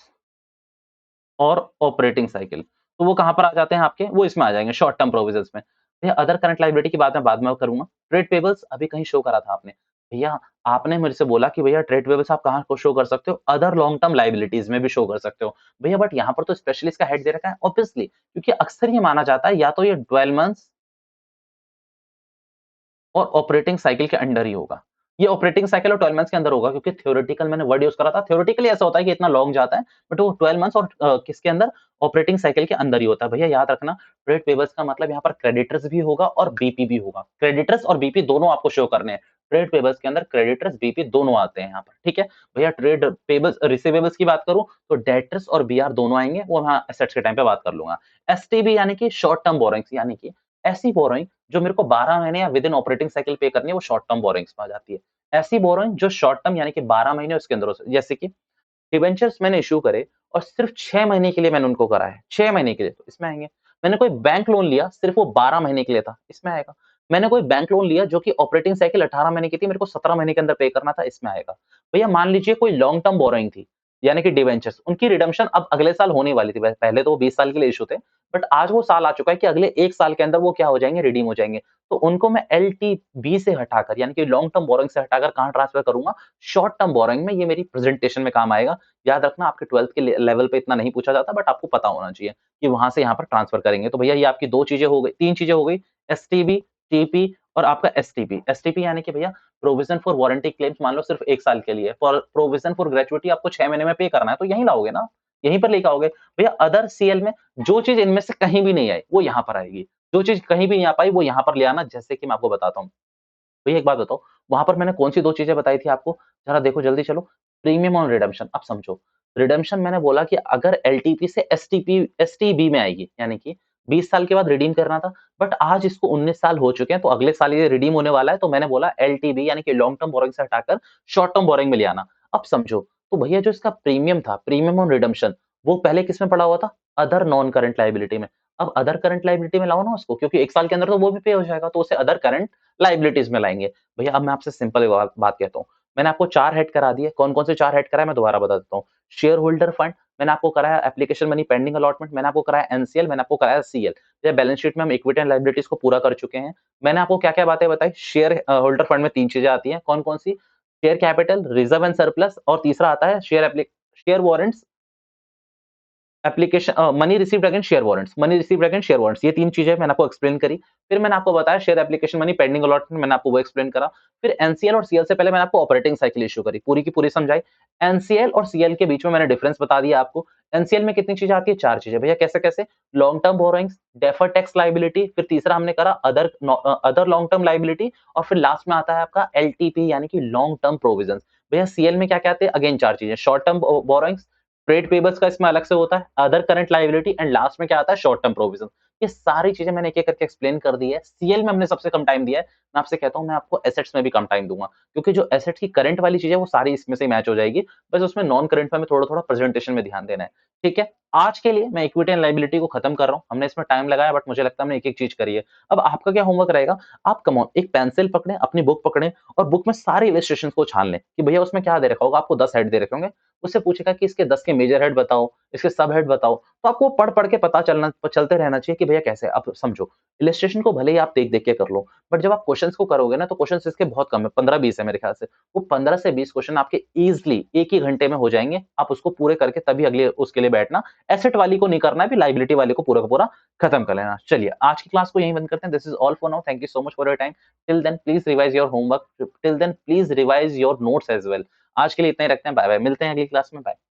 और ऑपरेटिंग साइकिल। तो वो कहाँ पर आ जाते हैं आपके? वो इसमें आ जाएँगे शॉर्ट टर्म प्रोविजंस में। भैया अदर करंट लायबिलिटी की बात मैं बाद में करूँगा। ट्रेड पेबल्स अभी कहीं शो करा था आपने। भैया आपने मेरे से बोला कि भैया ट्रेड पेबल्स आप कहाँ को शो कर सकते हो? अदर लॉन्ग टर्म लायबिलिटीज़ में भी शो कर सकते हो। भैया बट यहाँ पर तो स्पेशली इसका हेड दे रखा है ऑब्वियसली क्योंकि अक्सर ये माना जाता है या तो ये 12 मंथ्स और ऑपरेटिंग साइकिल के अंडर ही होगा। ये ऑपरेटिंग साइकिल और 12 मंथ्स के अंदर होगा क्योंकि थ्योरेटिकल मैंने वर्ड यूज़ करा था। थ्योरेटिकली ऐसा होता है कि इतना लॉन्ग जाता है, बट वो 12 मंथ्स और किसके अंदर? ऑपरेटिंग साइकिल के अंदर ही होता है। भैया याद रखना ट्रेड पेबल्स का मतलब यहाँ पर क्रेडिटर्स भी होगा और बीपी भी होगा। क्रेडिटर्स और बीपी दोनों आपको शो करने हैं। ट्रेड पेबल्स के अंदर क्रेडिटर्स, बीपी दोनों आते हैं यहाँ पर, ठीक है? भैया ट्रेड पेबल्स रिसीवेबल्स की बात करूँ तो डेटर्स और बीआर दोनों आएँगे, वो मैं एसेट्स के टाइम पे बात कर लूँगा। एसटीबी यानी कि शॉर्ट टर्म बोरोइंग्स यानी कि ऐसी बोरोइंग जो मेरे को 12 महीने या विद इन ऑपरेटिंग साइकिल पे करनी है वो शॉर्ट टर्म बोरोइंग्स में आ जाती है। ऐसी बोरोइंग जो शॉर्ट टर्म यानी कि 12 महीने उसके अंदर हो जैसे कि डिबेंचर्स मैंने इश्यू करे और सिर्फ 6 महीने के लिए मैंने उनको करा है, 6 महीने के लिए तो इसमें आएँगे। मैंने कोई बैंक लोन लिया सिर्फ वो 12 महीने के लिए था, इसमें आएगा। मैंने कोई बैंक लोन लिया जो कि ऑपरेटिंग साइकिल 18 महीने की थी, मेरे को 17 महीने के अंदर पे करना था, इसमें आएगा। भैया मान लीजिए कोई लॉन्ग टर्म बोरोइंग थी, यानी कि डिबेंचर्स, उनकी रिडेम्पशन अब अगले साल होने वाली थी। पहले तो वो 20 साल के लिए इश्यू थे, बट आज वो साल आ चुका है कि अगले 1 साल के अंदर वो क्या हो जाएँगे, रिडीम हो जाएँगे। तो उनको मैं एलटीबी से हटाकर यानी कि लॉन्ग टर्म बोरोइंग से हटाकर कहाँ ट्रांसफर करूँगा? शॉर्ट टर्म बोरोइंग में। ये मेरी प्रेजेंटेशन में काम आएगा। याद रखना आपके 12th के लेवल पे इतना नहीं पूछा जाता बट आपको पता होना चाहिए कि वहाँ से यहाँ पर ट्रांसफर करेंगे। तो भैया ये आपकी 2 चीज़ें हो गई, 3 चीज़ें हो गई, एसटीबी, टीपी और आपका एसटीपी। एसटीपी यानी कि भैया प्रोविज़न फॉर वारंटी क्लेम्स मान लो सिर्फ 1 साल के लिए। फॉर प्रोविज़न फॉर ग्रेच्युइटी आपको 6 महीने में पे करना है तो यहीं लाओगे ना, यहीं पर लेके आओगे। भैया अदर सीएल में जो चीज़ इनमें से कहीं भी नहीं आई, वो यहाँ पर आएगी। जो चीज़ कहीं भी नहीं आ पाई वो यहाँ पर ले आना जैसे कि मैं आपको बताता हूँ। भैया एक बात बताओ, वहाँ पर मैंने कौन-सी 2 चीज़ें बताई थी आपको? ज़रा देखो जल्दी चलो। प्रीमियम ऑन रिडेम्पशन, अब समझो। रिडेम्पशन मैंने बोला कि अगर एलटीपी से एसटीबी में आएगी, यानी कि 20 साल के बाद रिडीम करना था, बट आज इसको 19 साल हो चुके हैं, तो अगले साल ये रिडीम होने वाला है, तो मैंने बोला एलटीबी यानी कि लॉन्ग टर्म बोरोइंग से हटाकर शॉर्ट टर्म बोरोइंग में ले आना। अब समझो, तो भैया जो इसका प्रीमियम था, प्रीमियम ऑन रिडेम्पशन, वो पहले किसमें पड़ा हुआ था? अदर नॉन करंट लायबिलिटी में। अब अदर करंट लायबिलिटी में लाओ ना उसको, क्योंकि 1 साल के अंदर तो वो भी पे हो जाएगा, तो उसे अदर करंट लायबिलिटीज़ में लाएँगे। भैया अब मैं आपसे सिंपल एक बात कहता हूँ। मैंने आपको 4 हेड करा दिए, कौन-कौन से 4 हेड कराए मैं दोबारा बता देता हूँ। शेयर होल्डर फंड मैंने आपको कराया, एप्लीकेशन मनी पेंडिंग अलॉटमेंट मैंने आपको कराया, एनसीएल मैंने आपको कराया, सीएल। ये बैलेंस शीट में हम इक्विटी एंड लायबिलिटीज़ को पूरा कर चुके हैं। मैंने आपको क्या-क्या बातें बताई, शेयर होल्डर फंड में 3 चीज़ें आती हैं, कौन-कौन सी? Share capital, reserve and surplus और तीसरा आता है share warrants application money received against share warrants, money received against share warrants, ये 3 चीजें मैंने आपको एक्सप्लेन करी। फिर मैंने आपको बताया share application money pending allotment, मैंने आपको वो एक्सप्लेन करा। फिर एनसीएल और सीएल से पहले मैंने आपको ऑपरेटिंग साइकिल इश्यू करी, पूरी की पूरी समझाई। एनसीएल और सीएल के बीच में मैंने डिफरेंस बता दिया आपको। एनसीएल में कितनी चीजें आती है? 4 चीजें। भैया कैसे-कैसे? Long term borrowings, deferred tax liability, फिर तीसरा हमने करा अदर लॉन्ग टर्म लायबिलिटी, और फिर लास्ट में आता है आपका एलटीपी यानी कि लॉन्ग टर्म प्रोविजंस। भैया सीएल में क्या-क्या आते हैं? अगेन 4 चीजें, short term borrowings, trade payables का इसमें अलग से होता है, other current liability and last में क्या आता है? Short term provision. ये सारी चीजें मैंने एक-एक करके एक्सप्लेन कर दी है। सीएल में हमने सबसे कम टाइम दिया है। मैं आपसे कहता हूँ मैं आपको एसेट्स में भी कम टाइम दूँगा, क्योंकि जो एसेट्स की करंट वाली चीज़ है वो सारी इसमें से मैच हो जाएगी। बस उसमें नॉन करंट में हमें थोड़ा-थोड़ा प्रेजेंटेशन में ध्यान देना है। ठीक है? आज के लिए मैं इक्विटी एंड लायबिलिटी को खत्म कर रहा हूँ। हमने इसमें टाइम लगाया बट मुझे लगता है हमने एक-एक चीज़ करी है। अब आपका क्या होमवर्क रहेगा? आप कम ऑन एक पेंसिल पकड़ें, अपनी बुक पकड़ें और बुक में सारे इलस्ट्रेशंस को छान लें कि भैया उसमें क्या दे रखा होगा। आपको 10 हेड दे रखे होंगे। उससे पूछेगा कि इसके 10 के मेजर हेड बताओ, इसके सब हेड बताओ। तो आपको पढ़-पढ़ के पता चलते रहना चाहिए कि भैया कैसे है। अब समझो, इलस्ट्रेशन को भले ही आप देख-देख के कर लो, बट जब आप क्वेश्चन्स को करोगे ना तो क्वेश्चन्स इसके बहुत कम है, 15-20 है मेरे ख्याल से। वो 15 से 20 क्वेश्चन आपके ईज़िली 1 ही घंटे में हो जाएँगे। आप उसको पूरे करके तभी अगले उसके लिए बैठना। एसेट वाली को नहीं करना है, फिर लायबिलिटी वाले को पूरा का पूरा खत्म कर लेना। चलिए, आज की क्लास को यहीं बंद करते हैं। This is all for now. Thank you so much for your time. Till then please revise your homework. Till then please revise your notes as well. आज के लिए इतना ही रखते हैं। बाय-बाय। मिलते हैं अगली क्लास में। बाय।